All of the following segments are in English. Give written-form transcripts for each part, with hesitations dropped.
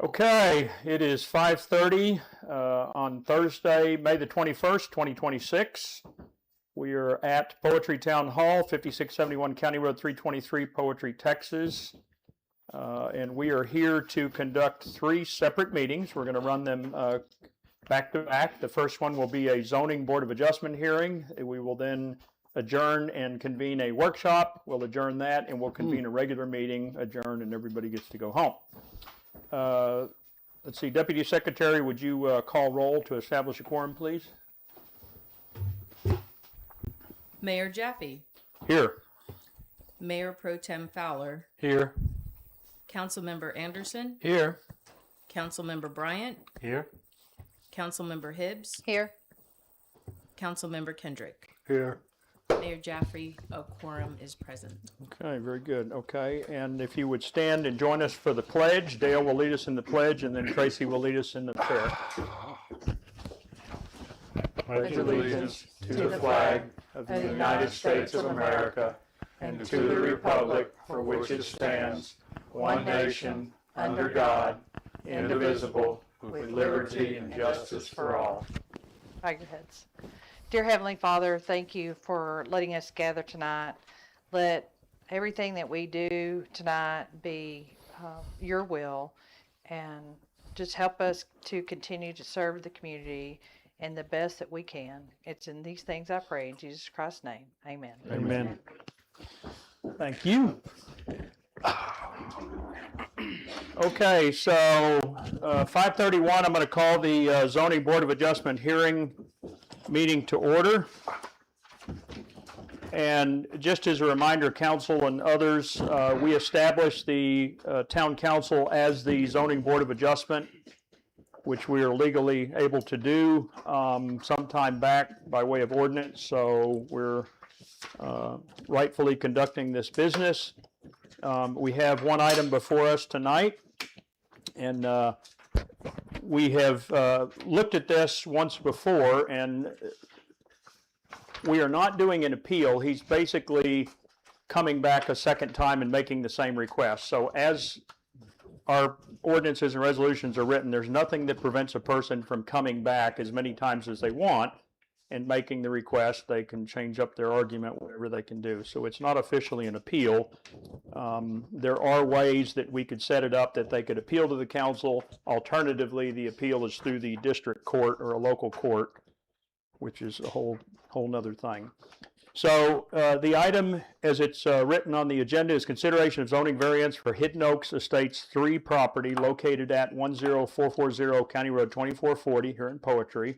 Okay, it is 5:30 on Thursday, May the 21st, 2026. We are at Poetry Town Hall, 5671 County Road 323, Poetry, Texas. And we are here to conduct three separate meetings. We're going to run them back to back. The first one will be a zoning board of adjustment hearing. We will then adjourn and convene a workshop. We'll adjourn that and we'll convene a regular meeting, adjourn, and everybody gets to go home. Let's see, Deputy Secretary, would you call roll to establish a quorum, please? Mayor Jaffe. Here. Mayor Pro Tem Fowler. Here. Councilmember Anderson. Here. Councilmember Bryant. Here. Councilmember Hibbs. Here. Councilmember Kendrick. Here. Mayor Jaffe, a quorum is present. Okay, very good. Okay, and if you would stand and join us for the pledge. Dale will lead us in the pledge, and then Tracy will lead us in the prayer. Pledge allegiance to the flag of the United States of America and to the republic for which it stands, one nation, under God, indivisible, with liberty and justice for all. Bow your heads. Dear Heavenly Father, thank you for letting us gather tonight. Let everything that we do tonight be your will, and just help us to continue to serve the community in the best that we can. It's in these things I pray in Jesus Christ's name. Amen. Amen. Thank you. Okay, so 5:31, I'm going to call the Zoning Board of Adjustment hearing meeting to order. And just as a reminder, council and others, we established the town council as the Zoning Board of Adjustment, which we are legally able to do sometime back by way of ordinance. So we're rightfully conducting this business. We have one item before us tonight, and we have looked at this once before, and we are not doing an appeal. He's basically coming back a second time and making the same request. So as our ordinances and resolutions are written, there's nothing that prevents a person from coming back as many times as they want and making the request. They can change up their argument, whatever they can do. So it's not officially an appeal. There are ways that we could set it up that they could appeal to the council. Alternatively, the appeal is through the district court or a local court, which is a whole nother thing. So the item as it's written on the agenda is consideration of zoning variance for Hidden Oaks Estates 3 property located at 10440 County Road 2440 here in Poetry.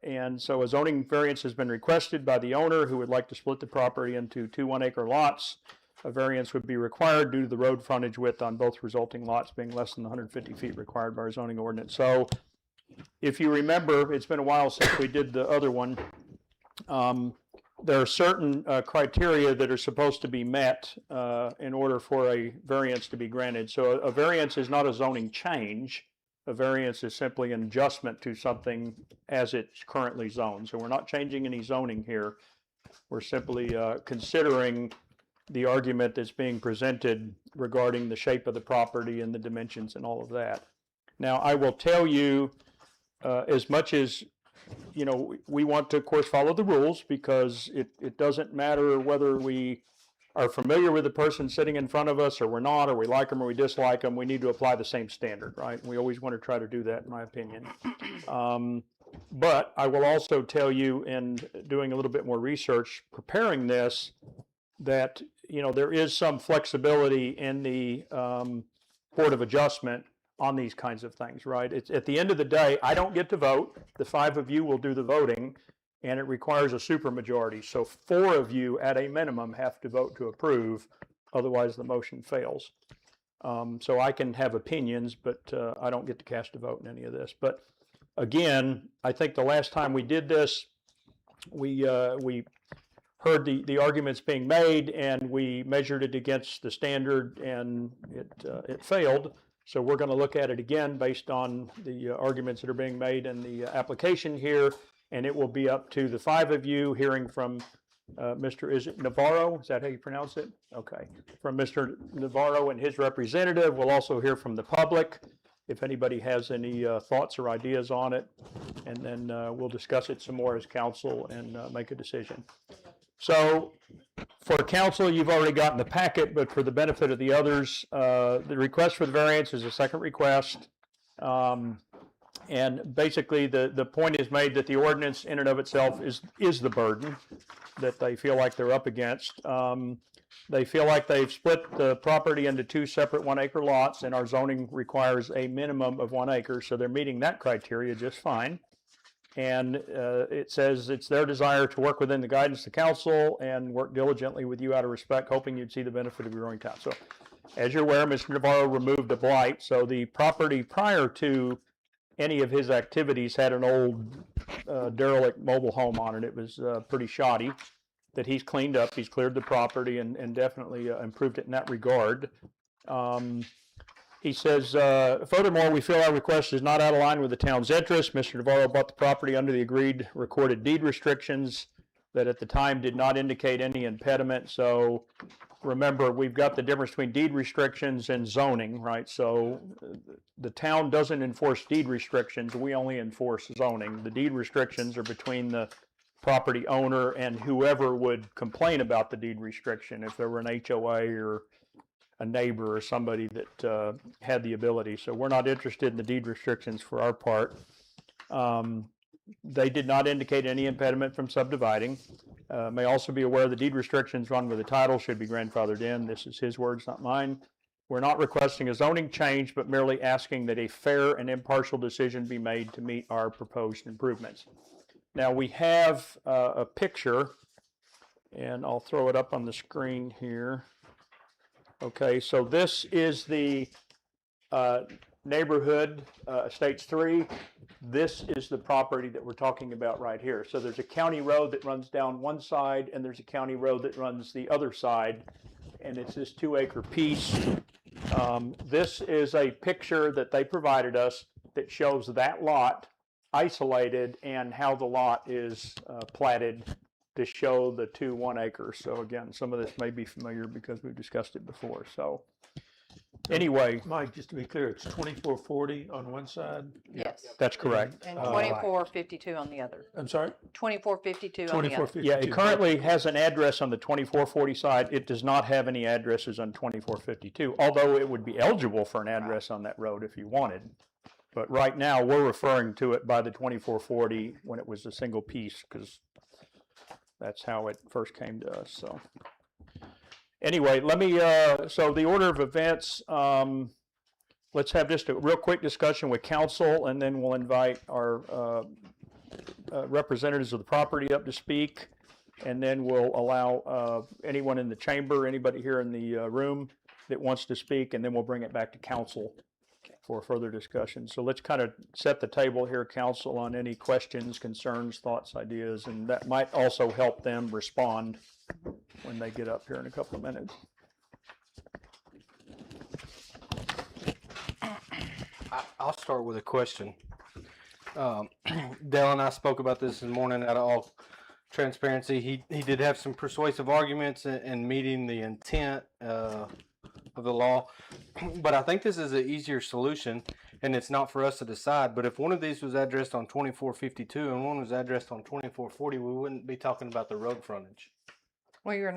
And so a zoning variance has been requested by the owner who would like to split the property into 2 1-acre lots. A variance would be required due to the road frontage width on both resulting lots being less than 150 feet required by our zoning ordinance. So if you remember, it's been a while since we did the other one. There are certain criteria that are supposed to be met in order for a variance to be granted. So a variance is not a zoning change. A variance is simply an adjustment to something as it's currently zoned. So we're not changing any zoning here. We're simply considering the argument that's being presented regarding the shape of the property and the dimensions and all of that. Now, I will tell you, as much as, you know, we want to, of course, follow the rules, because it doesn't matter whether we are familiar with the person sitting in front of us or we're not, or we like them or we dislike them. We need to apply the same standard, right? We always want to try to do that, in my opinion. But I will also tell you, in doing a little bit more research, preparing this, that, you know, there is some flexibility in the Board of Adjustment on these kinds of things, right? It's, at the end of the day, I don't get to vote. The 5 of you will do the voting, and it requires a supermajority. So 4 of you, at a minimum, have to vote to approve. Otherwise, the motion fails. So I can have opinions, but I don't get to cast a vote in any of this. But again, I think the last time we did this, we heard the arguments being made, and we measured it against the standard, and it failed. So we're going to look at it again based on the arguments that are being made in the application here, and it will be up to the 5 of you, hearing from Mr. Is it Navarro? Is that how you pronounce it? Okay. From Mr. Navarro and his representative. We'll also hear from the public if anybody has any thoughts or ideas on it. And then we'll discuss it some more as council and make a decision. So for council, you've already gotten the packet, but for the benefit of the others, the request for the variance is a second request. And basically, the point is made that the ordinance in and of itself is the burden that they feel like they're up against. They feel like they've split the property into two separate 1 acre lots, and our zoning requires a minimum of 1 acre, so they're meeting that criteria just fine. And it says it's their desire to work within the guidance of the council and work diligently with you out of respect, hoping you'd see the benefit of your growing town. So as you're aware, Mr. Navarro removed a blight, so the property prior to any of his activities had an old derelict mobile home on it. It was pretty shoddy, that he's cleaned up. He's cleared the property and definitely improved it in that regard. He says, furthermore, we feel our request is not out of line with the town's interest. Mr. Navarro bought the property under the agreed recorded deed restrictions that at the time did not indicate any impediment. So remember, we've got the difference between deed restrictions and zoning, right? So the town doesn't enforce deed restrictions. We only enforce zoning. The deed restrictions are between the property owner and whoever would complain about the deed restriction, if there were an HOA or a neighbor or somebody that had the ability. So we're not interested in the deed restrictions for our part. They did not indicate any impediment from subdividing. May also be aware the deed restrictions run with the title should be grandfathered in. This is his words, not mine. We're not requesting a zoning change, but merely asking that a fair and impartial decision be made to meet our proposed improvements. Now we have a picture, and I'll throw it up on the screen here. Okay, so this is the neighborhood, Estates 3. This is the property that we're talking about right here. So there's a county road that runs down one side, and there's a county road that runs the other side, and it's this 2 acre piece. This is a picture that they provided us that shows that lot isolated and how the lot is platted to show the 2 1 acres. So again, some of this may be familiar because we've discussed it before. So anyway, Mike, just to be clear, it's 2440 on one side? Yes. that's correct. And 2452 on the other. I'm sorry? 2452 on the other. 2452. Yeah, it currently has an address on the 2440 side. It does not have any addresses on 2452, although it would be eligible for an address on that road if you wanted. But right now, we're referring to it by the 2440 when it was a single piece, because that's how it first came to us. So anyway, let me, so the order of events, let's have just a real quick discussion with council, and then we'll invite our representatives of the property up to speak, and then we'll allow anyone in the chamber, anybody here in the room that wants to speak, and then we'll bring it back to council for further discussion. So let's kind of set the table here, council, on any questions, concerns, thoughts, ideas, and that might also help them respond when they get up here in a couple of minutes. I'll start with a question. Dale and I spoke about this in the morning out of all transparency. He did have some persuasive arguments in meeting the intent of the law, but I think this is an easier solution, and it's not for us to decide. But if one of these was addressed on 2452 and one was addressed on 2440, we wouldn't be talking about the road frontage. Well, you're,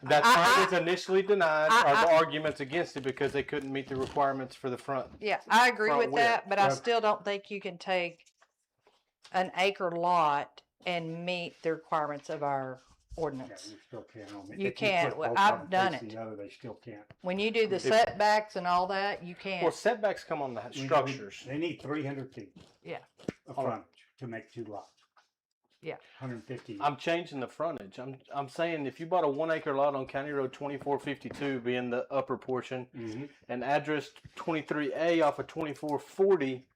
That I- front was initially denied, or the arguments against it because they couldn't meet the requirements for the front. yeah, I agree Front with width. that, but I Right. still don't think you can take an acre lot and meet the requirements of our Yeah, ordinance. you still can't. on it. You If can't. put Well, both I've of them done facing it. the other, they still can't. When you do the setbacks and all that, you Well, can't. setbacks come on the structures. They need 300 feet. Yeah. Of frontage to make 2 lots. Yeah. 150. I'm changing the frontage. I'm saying if you bought a 1 acre lot on County Road 2452, being the upper portion, Mhm. and addressed 23A off of 2440,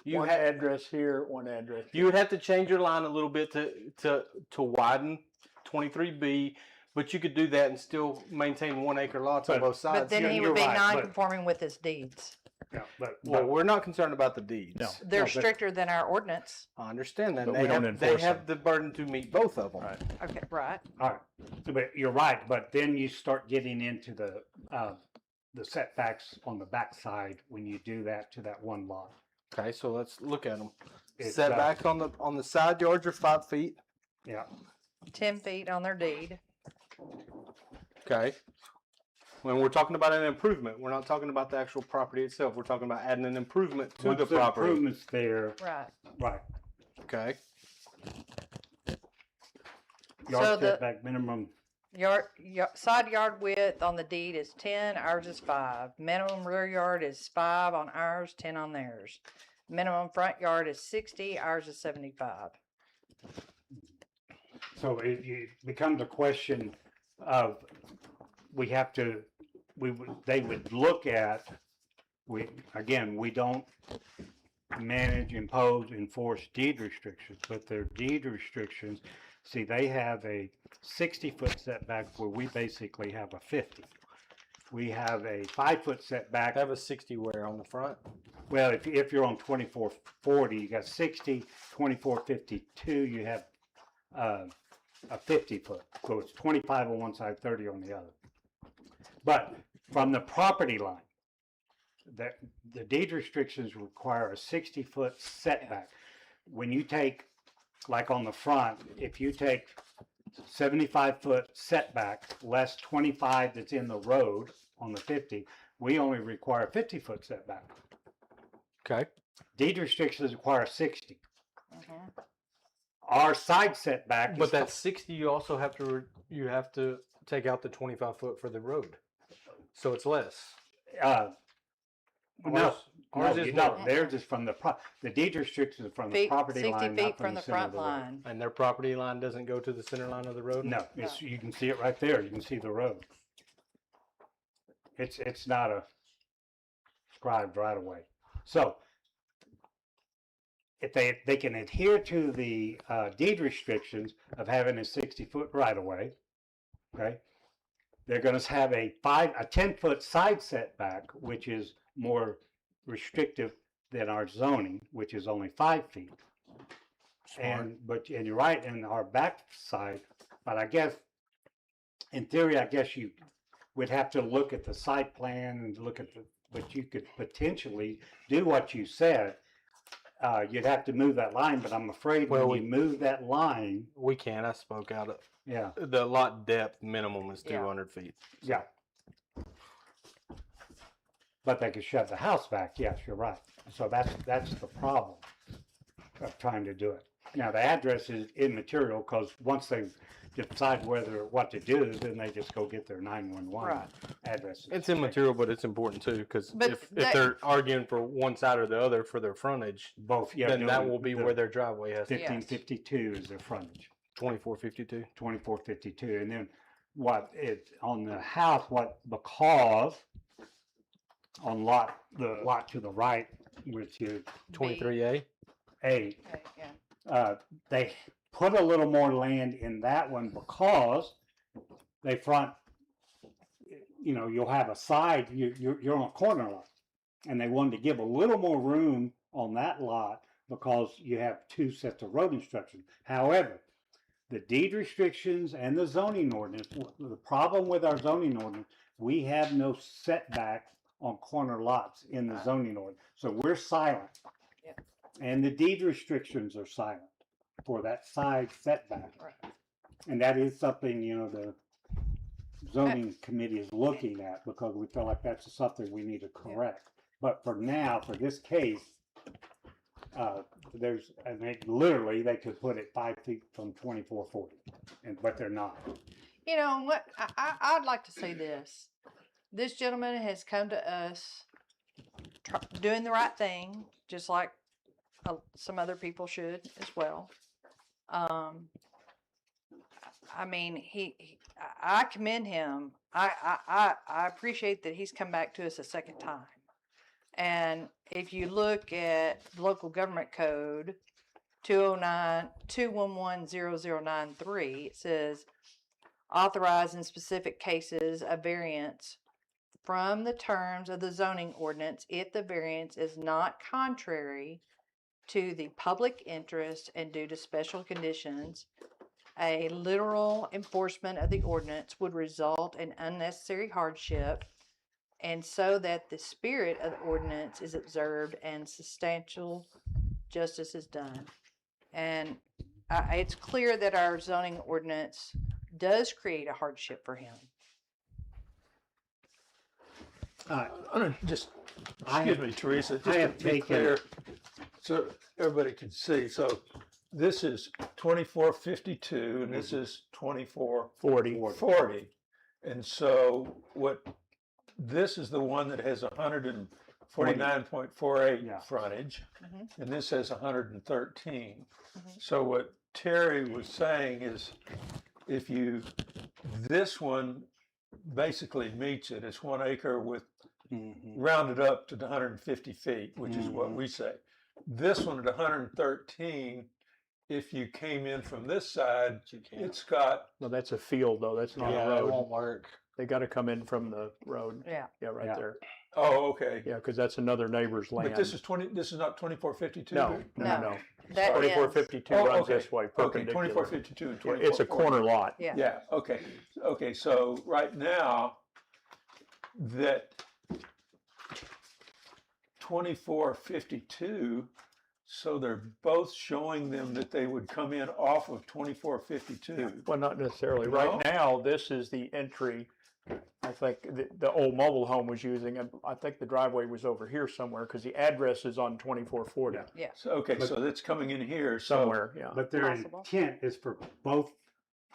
you One had address here, one address. you would have to change your line a little bit to widen 23B, but you could do that and still maintain 1 acre lots on both sides. But then Yeah, he you're would be right, but- non-conforming with his deeds. Yeah, but, Well, we're not concerned about the deeds. No. They're but- stricter than our ordinance. I understand that. But They we don't have, they enforce have them. the burden to meet both of them. Right. Okay, right. all right, but you're right, but then you start getting into the setbacks on the backside when you do that to that one lot. Okay, so let's look at them. It's, Setbacks on the side yards are 5 feet. Yeah, 10 feet on their deed. Okay. When we're talking about an improvement, we're not talking about the actual property itself. We're talking about adding an improvement to once the property. improvements there, Right. right, Okay. So yard the- setback minimum, Side yard width on the deed is 10, ours is 5. Minimum rear yard is 5 on ours, 10 on theirs. Minimum front yard is 60, ours is 75. so it becomes a question of, they would look at, we don't manage, impose, enforce deed restrictions, but their deed restrictions, see, they have a 60-foot setback where we basically have a 50. We have a 5-foot setback. I have a 60 where on the front. Well, if you're on 2440, you got 60, 2452, you have a 50-foot. So it's 25 on one side, 30 on the other. But from the property line, the deed restrictions require a 60-foot setback. When you take, like on the front, if you take 75-foot setback less 25 that's in the road on the 50, we only require a 50-foot setback. Okay. Deed restrictions require 60. Mhm. Our side setback But is, that 60, you also have to take out the 25 foot for the road. So it's less. no, Ours no, is you don't. more. Theirs is from the deed restrictions are from the Feet, property 60 line, feet not from the center of front the road. line. And their property line doesn't go to the center line of the road? No, you can see it right there. You can see the road. It's not a scribed right away. So if they can adhere to the deed restrictions of having a 60-foot right of way, okay, they're going to have a 10-foot side setback, which is more restrictive than our zoning, which is only 5 feet. Smart. And you're right, in our back side, but I guess, in theory, I guess you would have to look at the site plan and look at but you could potentially do what you said. You'd have to move that line, but I'm afraid Well, when you move that line, We can. I spoke out of yeah, the lot depth minimum is Yeah. 200 feet. yeah. But they could shove the house back, yes, you're right. So that's the problem of trying to do it. Now, the address is immaterial, because once they decide what to do, then they just go get their 911 Right. addresses. It's immaterial, but it's important too, because But if that- they're arguing for one side or the other for their frontage, Both, yeah. then that no, will be the where their driveway has to be. 1552 is their frontage, 2452. 2452. And then on the house, because on the lot to the right, which is 23A. A, Okay, yeah. they put a little more land in that one because they front, you'll have a side, you're on a corner lot. And they wanted to give a little more room on that lot because you have 2 sets of road instructions. However, the deed restrictions and the zoning ordinance, the problem with our zoning ordinance, we have no setback on corner lots in the zoning ordinance. So we're silent. Yeah. And the deed restrictions are silent for that side setback. Right. And that is something, the zoning committee is looking at, because we feel like that's something we need to correct. But for now, for this case, they could put it 5 feet from 2440, but they're not. You know what? I'd like to say this. This gentleman has come to us doing the right thing, just like some other people should as well. I mean, I commend him. I appreciate that he's come back to us a second time. And if you look at the local government code 209-211-0093, it says authorize in specific cases a variance from the terms of the zoning ordinance if the variance is not contrary to the public interest and due to special conditions. A literal enforcement of the ordinance would result in unnecessary hardship, and so that the spirit of the ordinance is observed and substantial justice is done. And it's clear that our zoning ordinance does create a hardship for him. Just, I excuse have- me, Teresa, just I to have be taken- clear, so everybody can see. So this is 2452 and this is 2440. And so this is the one that has 149.48 Yeah. frontage, Mhm. and this has 113. Mhm. So what Terry was saying is, this one basically meets it. It's 1 acre with rounded up to the 150 feet, which is what we say. This one at 113, if you came in from this side, it's got, No, that's a field though. That's not a Yeah, it road. won't work. They got to come in from the road. Yeah. Yeah, right Yeah. there. oh, okay. Yeah, because that's another neighbor's land. But this is not 2452? No, no, No. no. That ends, 2452 Oh, runs okay. this way, Okay, perpendicular. 2452 and Yeah, 2440. it's a corner lot. yeah. Yeah, okay. Okay, so right now, that 2452, so they're both showing them that they would come in off of 2452. Well, not necessarily. No? Right now, this is the entry. I think the old mobile home was using, and I think the driveway was over here somewhere because the address is on 2440 So, okay, But- so that's coming in here. So, somewhere. Yeah. But their Possible. intent is for both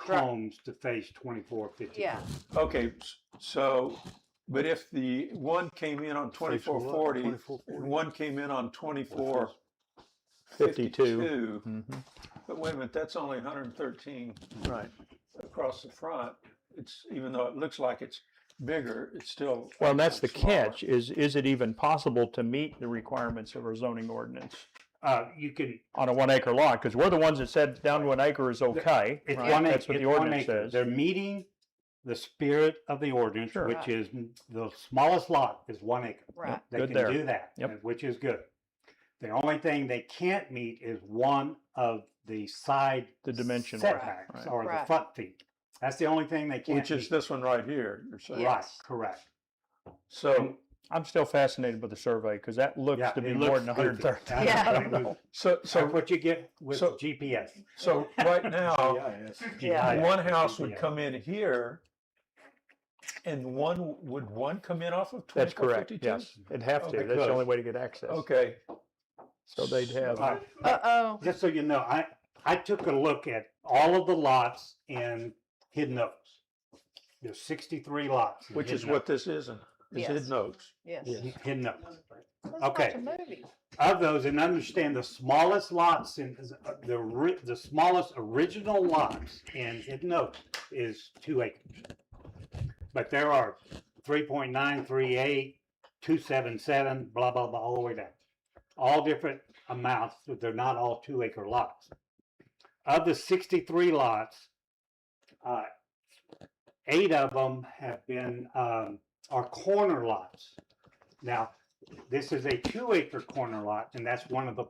Right. homes to face 2450. Yeah. okay, so, but if the one came in on 2440 and one came in on 2452, Mhm. but wait a minute, that's only 113 Right. across the front. It's, even though it looks like it's bigger, it's still. Well, and that's the smaller. catch. Is it even possible to meet the requirements of our zoning ordinance You can, on a 1 acre lot? Because we're the ones that said down to 1 acre is okay. it's right? 1 acre. That's what the it's 1 ordinance acre. says. They're meeting the spirit of the ordinance, Sure. which is the smallest lot is 1 acre. Right. They Good can there. do that, Yep. which is good. The only thing they can't meet is one of the side The dimension. setbacks Right. or the Right. front feet. That's the only thing they can't Which is meet. this one right here, you're saying. Yeah. Right, correct. So, I'm still fascinated with the survey because that looks Yeah, to be it more looks than goofy. 130. Yeah. That's what you get with so- GPS. so right now, Yeah. one house would come in here and would one come in off of That's correct. 2452? Yes, it'd have to. Okay, That's the good. only way to get access. Okay, So they'd have. Uh, Uh-oh. Just so you know, I took a look at all of the lots in Hidden Oaks. There's 63 lots. in which is Hidden what this isn't, is Yes. Hidden Oaks. Yes. Oaks. Hidden Oaks. Let's Okay. watch a movie. Of those, and understand the smallest lots in the smallest original lots in Hidden Oaks is 2 acres. But there are 3.938, 277, blah blah blah, all the way down. All different amounts, but they're not all 2 acre lots. Of the 63 lots, 8 of them have been are corner lots. Now, this is a 2 acre corner lot, and that's one of the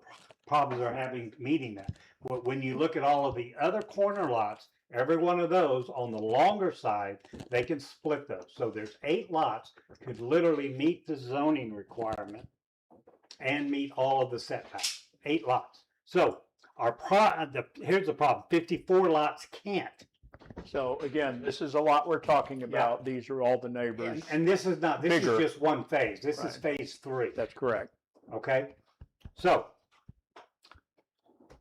problems they're having meeting that. When you look at all of the other corner lots, every one of those on the longer side, they can split those. So there's 8 lots could literally meet the zoning requirement and meet all of the setbacks. 8 lots. So here's the problem: 54 lots can't. So again, this is a lot we're talking about. These are all the neighbors. And this is not. This Bigger. is just one phase. This is Right. phase 3. That's correct. Okay, so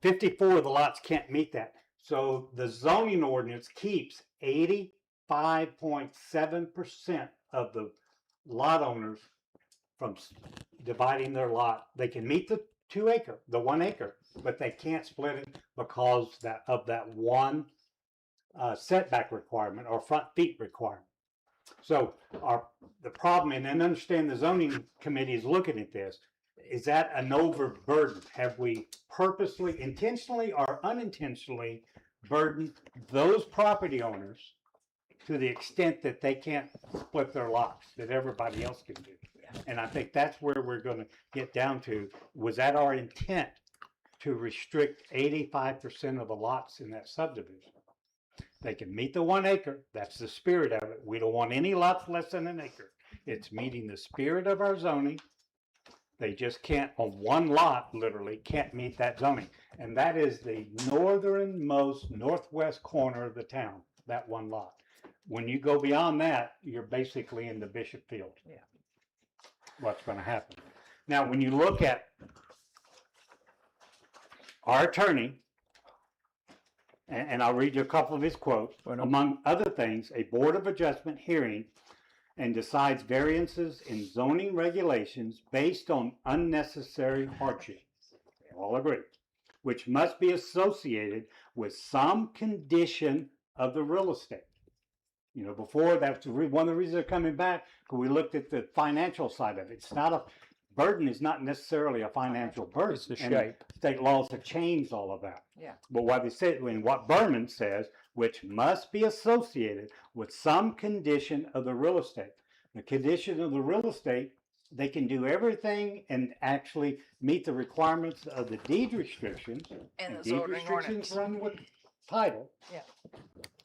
54 of the lots can't meet that. So the zoning ordinance keeps 85.7% of the lot owners from dividing their lot. They can meet the 2 acre, the 1 acre, but they can't split it because of that one setback requirement or front feet requirement. So the problem, and then understand the zoning committee is looking at this, is that an overburden? Have we purposely, intentionally or unintentionally burdened those property owners to the extent that they can't split their lots, that everybody else can do. And I think that's where we're gonna get down to, was that our intent to restrict 85% of the lots in that subdivision? They can meet the 1 acre, that's the spirit of it. We don't want any lots less than an acre. It's meeting the spirit of our zoning. They just can't, on one lot, literally, can't meet that zoning. And that is the northernmost northwest corner of the town, that one lot. When you go beyond that, you're basically in the Bishop Field. Yeah. What's gonna happen. Now, when you look at our attorney, and I'll read you a couple of his quotes, among other things, a Board of Adjustment hearing and decides variances in zoning regulations based on unnecessary hardship. We all agree. Which must be associated with some condition of the real estate. You know, before, that's one of the reasons they're coming back, because we looked at the financial side of it. It's not a, burden is not necessarily a financial burden. It's the and shape. State laws have changed all of that. Yeah. But what they said, when what Berman says, which must be associated with some condition of the real estate. The condition of the real estate, they can do everything and actually meet the requirements of the deed restrictions. And the deed zoning restrictions ordinance. run with title. Yeah.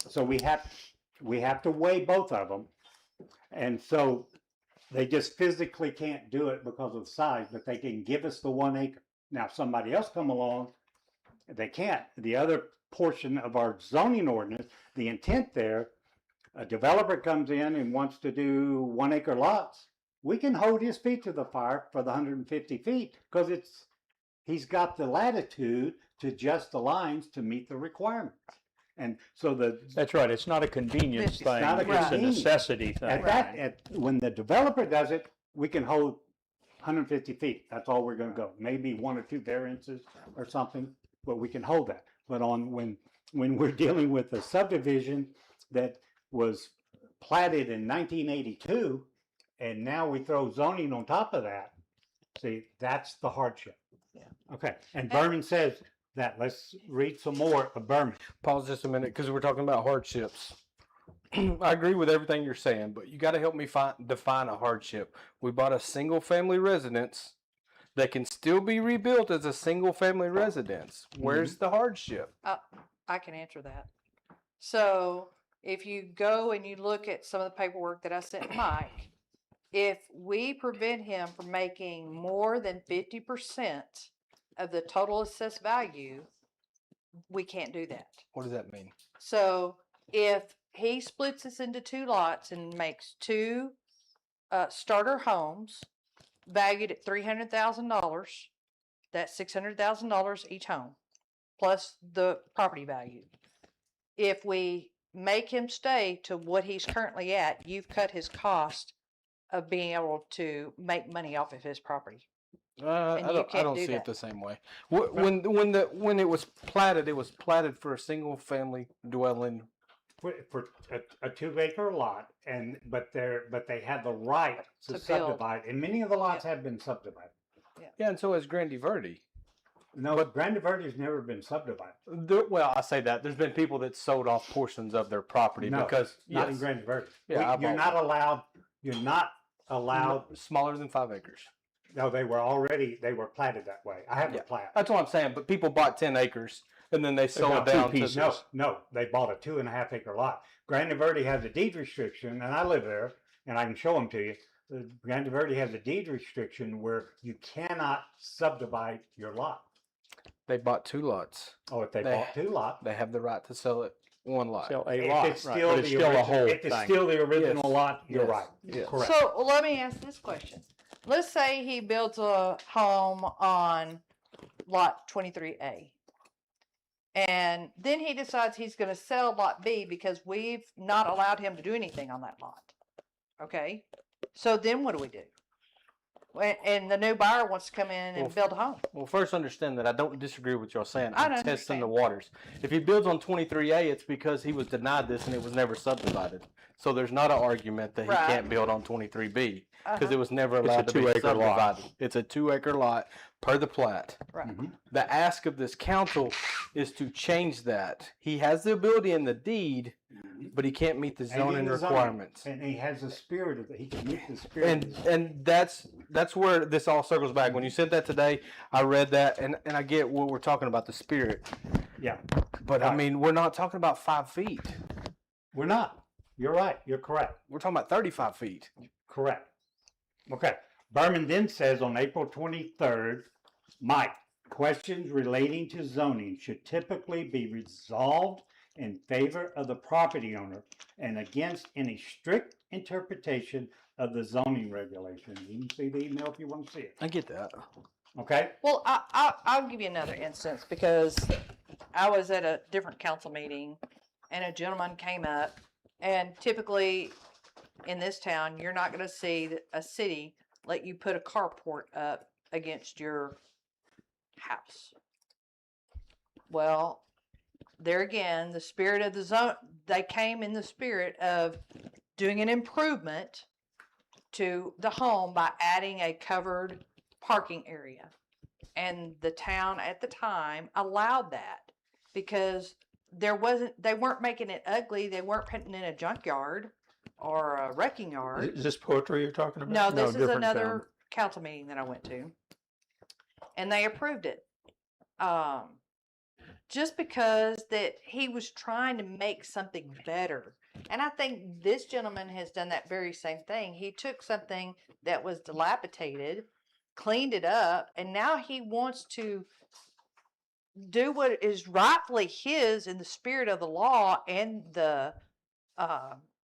So we have to weigh both of them. And so they just physically can't do it because of the size, but they can give us the 1 acre. Now, if somebody else come along, they can't. The other portion of our zoning ordinance, the intent there, a developer comes in and wants to do 1 acre lots, we can hold his feet to the fire for the 150 feet because he's got the latitude to adjust the lines to meet the requirements. And so That's right. It's not a convenience It's thing. not a It's a convenience. necessity thing. when the developer does it, we can hold 150 feet. That's all we're going to go. Maybe 1 or 2 variances or something, but we can hold that. But when we're dealing with a subdivision that was platted in 1982, and now we throw zoning on top of that, see, that's the hardship. Yeah. Okay, and Berman says that. Let's read some more of Berman. Pause just a minute because we're talking about hardships. I agree with everything you're saying, but you got to help me define a hardship. We bought a single family residence that can still be rebuilt as a single family residence. Where's the hardship? I can answer that. So if you go and you look at some of the paperwork that I sent Mike, if we prevent him from making more than 50% of the total assessed value, we can't do that. What does that mean? So if he splits this into 2 lots and makes 2 starter homes valued at $300,000, that's $600,000 each home, plus the property value. If we make him stay to what he's currently at, you've cut his cost of being able to make money off of his property. I you don't can't do see that. it the same way. When it was platted for a single family dwelling. For a 2 acre lot, but they have the right to To build. subdivide, and many of the lots have been subdivided. Yeah, and so has Grande Verde. No, but Grande Verde's never been subdivided. Well, I say that there's been people that sold off portions of their property No, because not in yes, Grande Verde. Yeah, I You're bought not allowed. You're not allowed. smaller than 5 acres. No, they were platted that way. I have Yeah. a plat. That's what I'm saying. But people bought 10 acres and then they sold it bought two down pieces. to No, they bought a 2.5 acre lot. Grande Verde has a deed restriction, and I live there, and I can show them to you. Grande Verde has a deed restriction where you cannot subdivide your lot. They bought 2 lots. Oh, if they They- bought 2 lots. They have the right to sell it 1 lot. Sell a If lot, it's right, still but it's the still a original- whole If it's thing. still the original Yes. lot, you're Yes. right. Yes. Correct. So let me ask this question. Let's say he builds a home on lot 23A. And then he decides he's going to sell lot B because we've not allowed him to do anything on that lot. Okay? So then what do we do? And the new buyer wants to come in and Well, build a home. Well, first understand that I don't disagree with y'all saying. I I'm testing understand. the waters. If he builds on 23A, it's because he was denied this and it was never subdivided. So there's not an argument that he Right. can't build on 23B because Uh-huh. it was never It's a allowed to be 2 acre lot. subdivided. It's a 2 acre lot per the plat. Right. The ask of this council is to change that. He has the ability in the deed, but he can't meet the And in zoning the zoning, requirements. And he has the spirit of it. He can meet the spirit. And that's where this all circles back. When you said that today, I read that and I get what we're talking about, the spirit. Yeah, But I Right. mean, we're not talking about 5 feet. we're not. You're right. You're correct. We're talking about 35 feet. Correct. Okay. Berman then says on April 23rd, Mike, questions relating to zoning should typically be resolved in favor of the property owner and against any strict interpretation of the zoning regulations. You can see the email if you want to see it. I get that. Okay? Well, I'll give you another instance because I was at a different council meeting and a gentleman came up, and typically in this town, you're not going to see a city let you put a carport up against your house. Well, there again, the spirit of the zone, they came in the spirit of doing an improvement to the home by adding a covered parking area. And the town at the time allowed that because they weren't making it ugly. They weren't putting in a junkyard or a wrecking yard. Is this poetry you're talking about? No, No, this is different another town. council meeting that I went to. And they approved it. Just because that he was trying to make something better. And I think this gentleman has done that very same thing. He took something that was dilapidated, cleaned it up, and now he wants to do what is rightfully his in the spirit of the law and the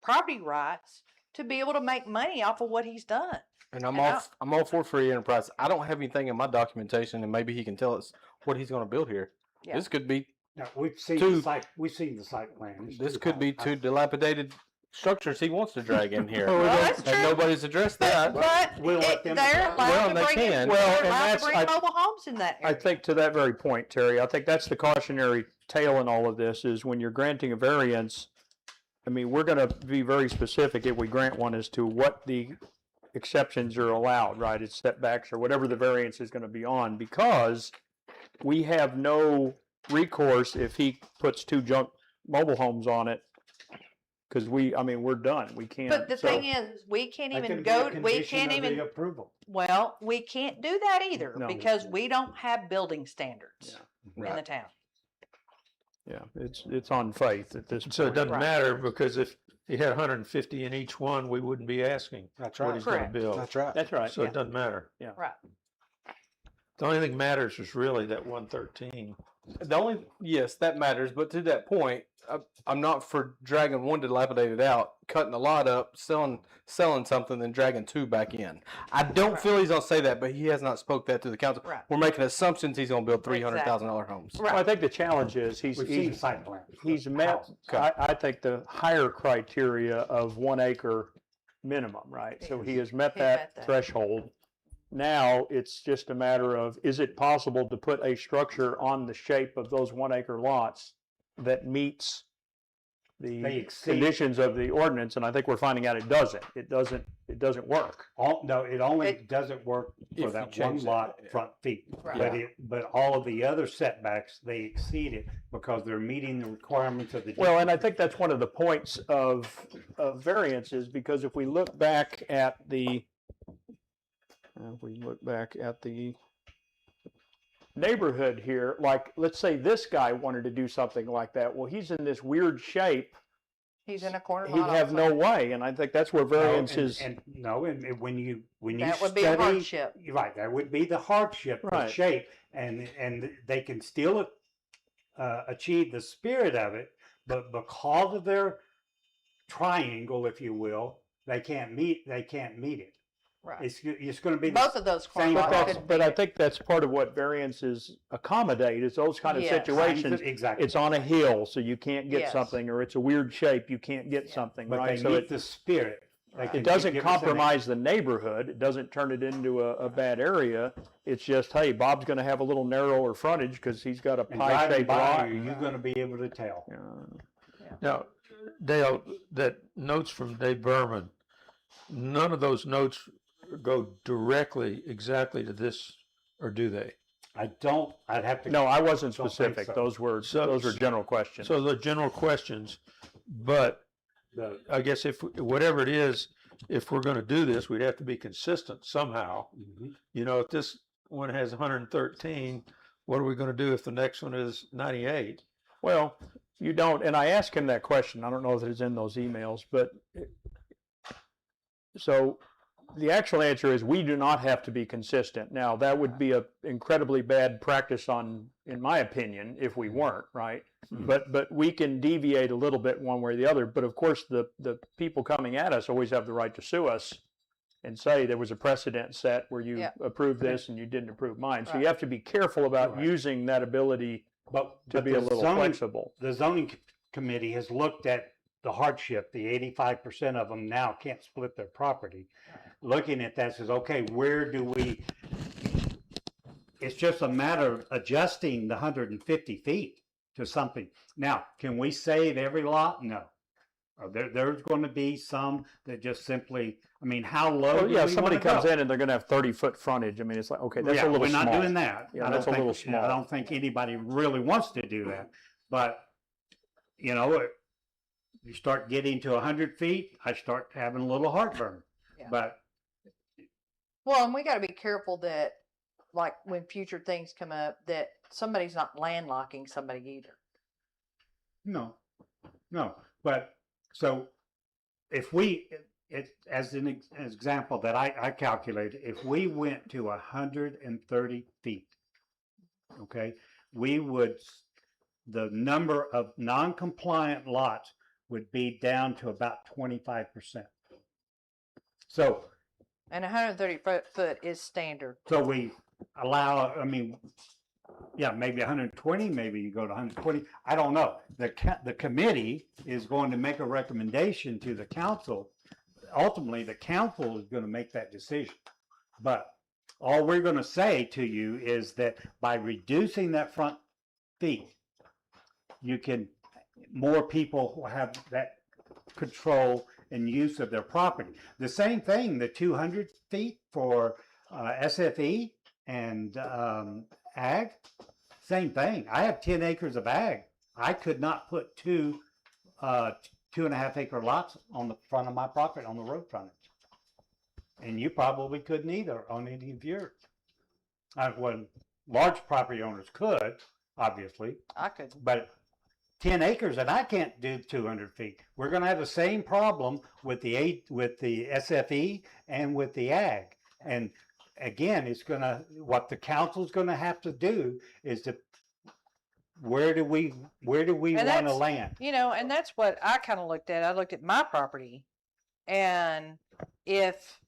property rights to be able to make money off of what he's done. And I'm And I'm all for free enterprise. I don't have anything in my documentation, and maybe he can tell us what he's going to build here. Yeah. This could be Now, we've seen Two- the site. We've seen the site plan. It's this too could high. be 2 dilapidated structures he wants to drag in here. Well, that's and true. nobody's addressed that. But We'll let them they're decide. allowed Well, to they bring can. Well, they're and allowed that's- to bring I- mobile homes in that I area. think to that very point, Terry, I think that's the cautionary tale in all of this is when you're granting a variance, I mean, we're going to be very specific if we grant one as to what the exceptions are allowed, right? It's setbacks or whatever the variance is going to be on, because we have no recourse if he puts 2 junk mobile homes on it, because we're done. We can't. But the so- thing is, we can't That even can be a go. We condition can't of the even. approval. Well, we can't do that either No. because we don't have building standards in the Right. town. Yeah, it's on faith at this point. So it doesn't Right. matter because if he had 150 in each one, we wouldn't be asking That's what right. he's going to Correct. build. That's right. That's right. So yeah. it doesn't matter. Right. The only thing matters is really that 113. The only yes, that matters. But to that point, I'm not for dragging one dilapidated out, cutting a lot up, selling something, then dragging 2 back in. I don't feel he's gonna say that, but he has not spoke that to the council. Right. We're making assumptions he's gonna build $300,000 homes. Well, I think the challenge is he's We've seen the site plan. he's met, House. I think, the higher criteria of 1 acre minimum, right? So he has met He met that that. threshold. Now it's just a matter of, is it possible to put a structure on the shape of those 1 acre lots that meets They the exceed- conditions of the ordinance? And I think we're finding out it doesn't. It doesn't work. No, it only It- doesn't work If for you that one change lot that. front feet. Right. But all of the other setbacks, they exceed it because they're meeting the requirements of the. Well, and I think that's one of the points of variances, because if we look back at the neighborhood here, like, let's say this guy wanted to do something like that. Well, he's in this weird shape. He's in a corner He'd lot. have also. no way. And I think that's where No, variances. and when you That would be a study- hardship. You're right, that would be the hardship, the Right. shape, and they can still achieve the spirit of it, but because of their triangle, if you will, they can't meet it. Right. It's going to be Both of those corner same lots problem. could But be- I think that's part of what variances accommodate, is those kind of Yes. situations. Exactly. It's on a hill, so you can't get Yes. something, or it's a weird shape, you can't get Yeah. something, But right? they So meet it, the spirit. They Right. can it doesn't give us an- compromise the neighborhood. It doesn't turn it into a bad area. It's just, hey, Bob's going to have a little narrower frontage because he's got a And pie driving shaped by lot. you, you're going to be able to tell. Now, Dale, that notes from Dave Berman, none of those notes go directly exactly to this or do they? I'd have to. No, I wasn't Don't think specific. so. Those were So- general questions. So the general questions, but The, I guess if, whatever it is, if we're gonna do this, we'd have to be consistent somehow. Mhm. You know, if this one has 113, what are we gonna do if the next one is 98? Well, you don't, and I asked him that question. I don't know if it's in those emails, but so the actual answer is we do not have to be consistent. Now, that would be a incredibly bad practice in my opinion, if we weren't, right? But we can deviate a little bit one way or the other. But of course, the people coming at us always have the right to sue us and say there was a precedent set where you Yeah. approved this and you didn't approve mine. So Right. you have to be careful about Right. using that ability but to but be a the little zoning- flexible. The zoning committee has looked at the hardship. The 85% of them now can't split their property. Looking at that says, okay, where do we? It's just a matter of adjusting the 150 feet to something. Now, can we save every lot? No. There's going to be some that just simply. I mean, how low? Well, do yeah, we somebody wanna comes go? in and they're going to have 30-foot frontage. I mean, it's like, okay, that's Yeah, a little we're small. not doing that. Yeah, I that's don't a little think, small. I don't think anybody really wants to do that. But, you know, you start getting to 100 feet, I start having a little heartburn. Yeah. But, Well, and we got to be careful that, like, when future things come up, that somebody's not landlocking somebody either. no. But, so, if we, as an example that I calculated, if we went to 130 feet, okay, the number of non-compliant lots would be down to about 25%. So, And 130 foot is standard. so we allow, I mean, yeah, maybe 120, maybe you go to 120. I don't know. The committee is going to make a recommendation to the council. Ultimately, the council is going to make that decision. But all we're going to say to you is that by reducing that front feet, more people will have that control and use of their property. The same thing, the 200 feet for SFE and ag, same thing. I have 10 acres of ag. I could not put 2.5 acre lots on the front of my property on the road frontage. And you probably couldn't either on any of yours. Well, large property owners could, obviously, I could. but 10 acres and I can't do 200 feet. We're going to have the same problem with the SFE and with the ag. And again, what the council's going to have to do is where do we want to that's- land? You know, and that's what I kind of looked at. I looked at my property, and if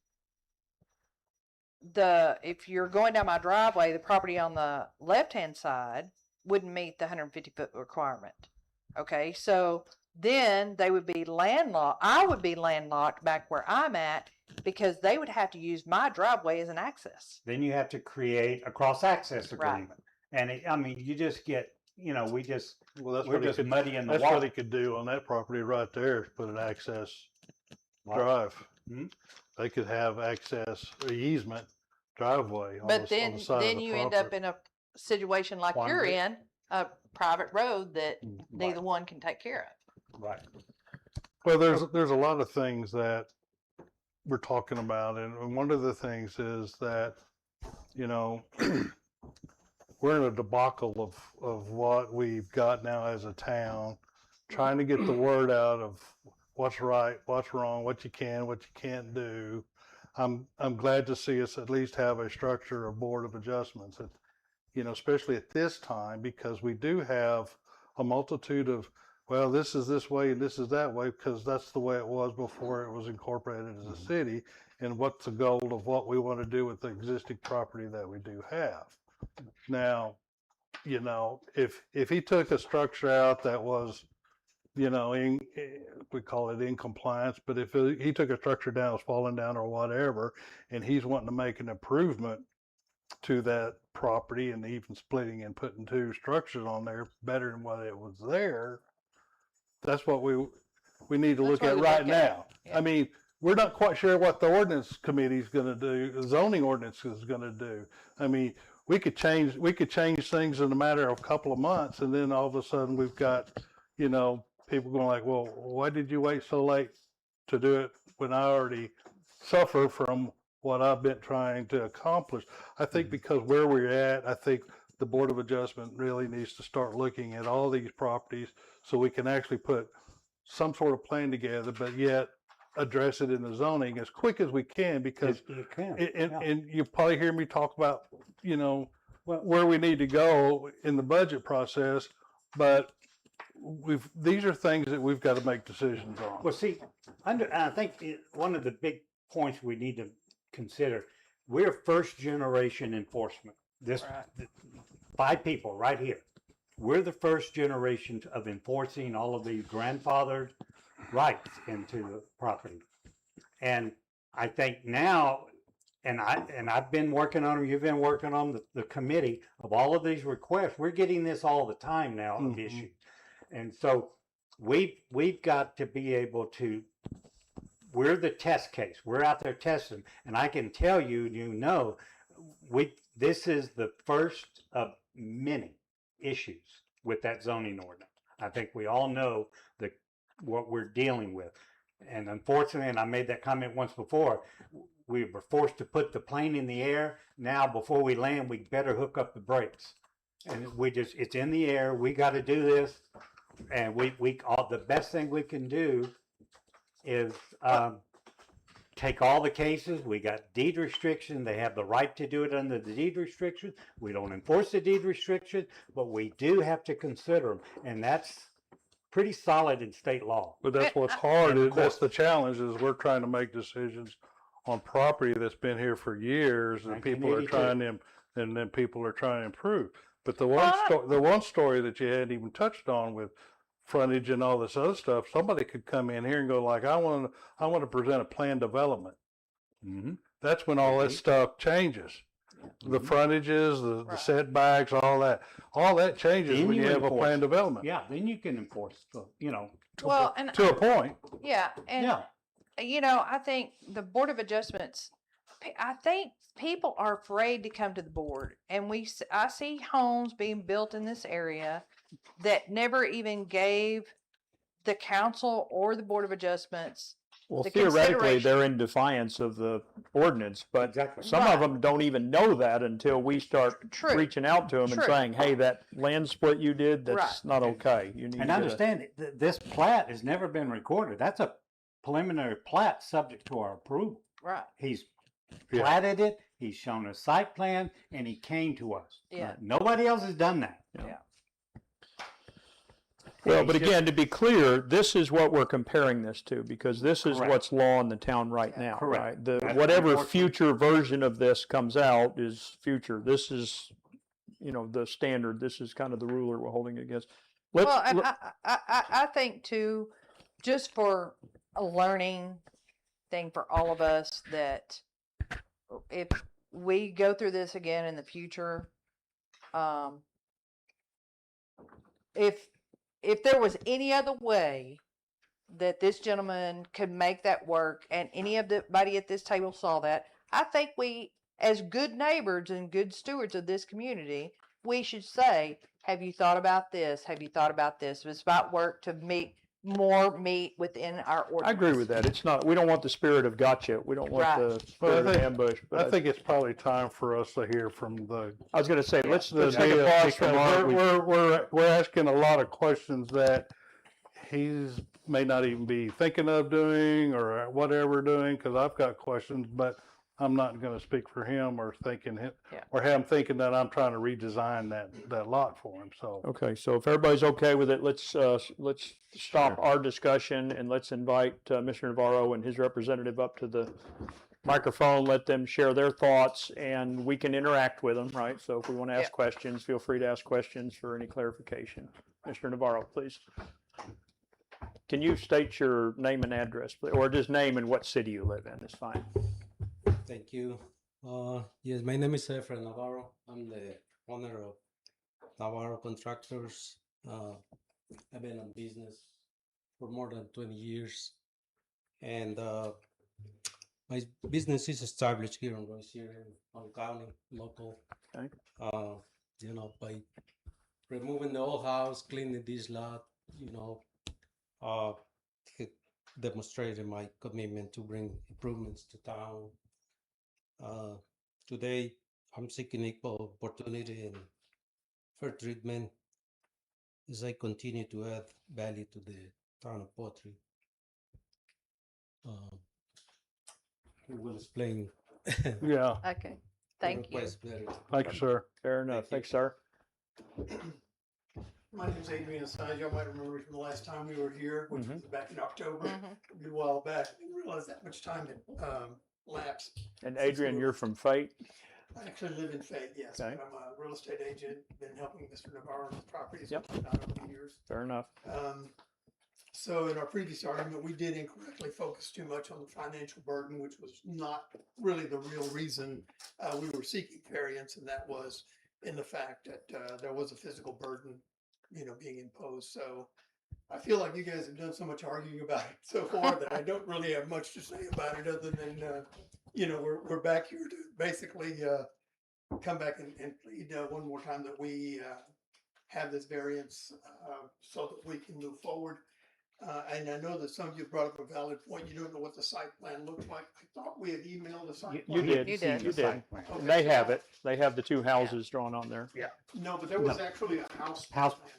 you're going down my driveway, the property on the left-hand side wouldn't meet the 150-foot requirement. Okay, so then they would be landlocked. I would be landlocked back where I'm at because they would have to use my driveway as an access. Then you have to create a cross-access agreement. And I mean, you just get, Well, that's we're what he just could, muddying the that's water. what he could do on that property right there, is put an access Right. drive. Hmm? They could have access, or easement driveway on But the, on then the side of the you end up property. in a situation like you're Quandary. in, a private road that neither Right. one can take care of. Right. Well, there's a lot of things that we're talking about, and one of the things is that, you know, we're in a debacle of what we've got now as a town, trying to get the word out of what's right, what's wrong, what you can, what you can't do. I'm glad to see us at least have a structure, a board of adjustments, you know, especially at this time, because we do have a multitude of, well, this is this way and this is that way, because that's the way it was before it was incorporated as a city. And what's the goal of what we want to do with the existing property that we do have? Now, you know, if he took a structure out that was, you know, we call it in compliance, but if he took a structure down, it was falling down or whatever, and he's wanting to make an improvement to that property and even splitting and putting two structures on there better than what it was there, that's what we need to That's look what at we right look at, now. yeah. I mean, we're not quite sure what the ordinance committee is going to do, the zoning ordinance is going to do. I mean, we could change things in a matter of a couple of months, and then all of a sudden we've got, you know, people going like, well, why did you wait so late to do it when I already suffer from what I've been trying to accomplish? I think because where we're at, I think the Board of Adjustment really needs to start looking at all these properties so we can actually put some sort of plan together, but yet address it in the zoning as quick as we can, because You can. and you probably hear me talk about, you know, Well- where we need to go in the budget process, but these are things that we've got to make decisions on. Well, see, I think one of the big points we need to consider, we're first generation enforcement. This, Right. 5 people right here. We're the first generation of enforcing all of these grandfathered rights into the property. And I think now, and I've been working on them, you've been working on the committee of all of these requests. We're getting this all the time now of Mhm. issues. And so we've got to be able to, we're the test case. We're out there testing. And I can tell you, this is the first of many issues with that zoning ordinance. I think we all know what we're dealing with. And unfortunately, and I made that comment once before, we were forced to put the plane in the air. Now, before we land, we better hook up the brakes. And it's in the air. We got to do this. And the best thing we can do is take all the cases. We got deed restriction. They have the right to do it under the deed restriction. We don't enforce the deed restriction, but we do have to consider them. And that's pretty solid in state law. But that's what's hard, Of that's course. the challenge, is we're trying to make decisions on property that's been here for years, and people are 1982. trying to, and then people are trying to improve. But the Well, one story that you hadn't even touched on with frontage and all this other stuff, somebody could come in here and go like, I want to present a planned development. Mm-hmm. That's when all this stuff changes. The frontages, the Right. setbacks, all that changes Then when you you have a enforce. planned development. Yeah, then you can enforce, well, and To a point. yeah, and yeah. you know, I think the Board of Adjustments, I think people are afraid to come to the board, and I see homes being built in this area that never even gave the council or the Board of Adjustments. Well, The theoretically, consideration. they're in defiance of the ordinance, but Exactly. some Right. of them don't even know that until we start True. reaching out to them and True. saying, hey, that land split you did, that's not okay. You need And to. understand, this plat has never been recorded. That's a preliminary plat subject to our approval. Right. He's Yeah. platted it, he's shown a site plan, and he came to us. Yeah. Nobody else has done that. Well, but It's just- again, to be clear, this is what we're comparing this to, because this is Correct. what's law in the town right now, Correct. right? That's Whatever unfortunate. future version of this comes out is future. This is, the standard. This is kind of the ruler we're holding against. Let's, Well, and I think too, just for a learning thing for all of us, that if we go through this again in the future, if there was any other way that this gentleman could make that work, and anybody at this table saw that, I think we, as good neighbors and good stewards of this community, we should say, have you thought about this? Have you thought about this? It's about work to meet within our ordinance. I agree with that. It's not, we don't want the spirit of gotcha. We don't want Right. the Well, spirit of ambush. I But think it's probably time for us to hear from the I was going to say, let's the take a deal, pause from because our, we're asking a lot of questions that he's may not even be thinking of doing or whatever doing, because I've got questions, but I'm not going to speak for him or Yeah. or have him thinking that I'm trying to redesign that lot for him. So Okay, so if everybody's okay with it, let's stop our discussion and let's invite Mr. Navarro and his representative up to the microphone, let them share their thoughts, and we can interact with them, right? So if we want to ask Yeah. questions, feel free to ask questions for any clarification. Mr. Navarro, please. Can you state your name and address, please, or just name and what city you live in? It's fine. Thank you. Yes, my name is Efrain Navarro. I'm the owner of Navarro Contractors. I've been in business for more than 20 years. And my business is established here in Royce, here in Long County, local. Okay. By removing the old house, cleaning this lot, it demonstrated my commitment to bring improvements to town. Today, I'm seeking equal opportunity and fair treatment as I continue to add value to the town of Poultry. We will explain. Yeah, Okay, thank you. request better. thank you, sir. Fair enough. Thanks, sir. My name's Adrian Assange. Y'all might remember me from the last time we were here, which was back in October, Mhm. a good while back. I didn't realize that much time had lapsed. And Adrian, you're from Fate? I actually live in Fayette, yes. Okay. But I'm a real estate agent, been helping Mr. Navarro with properties Yep. for about over the years. Fair enough. So in our previous argument, we did incorrectly focus too much on the financial burden, which was not really the real reason we were seeking variance, and that was in the fact that there was a physical burden, being imposed. So I feel like you guys have done so much arguing about it so far that I don't really have much to say about it other than, we're back here to basically come back and plead one more time that we have this variance so that we can move forward. And I know that some of you brought up a valid point. You don't know what the site plan looks like. I thought we had emailed the site You plan. did. You did. You did. Okay, And they so- have it. They have the two houses drawn on there. No, but there was actually a house. House- plan.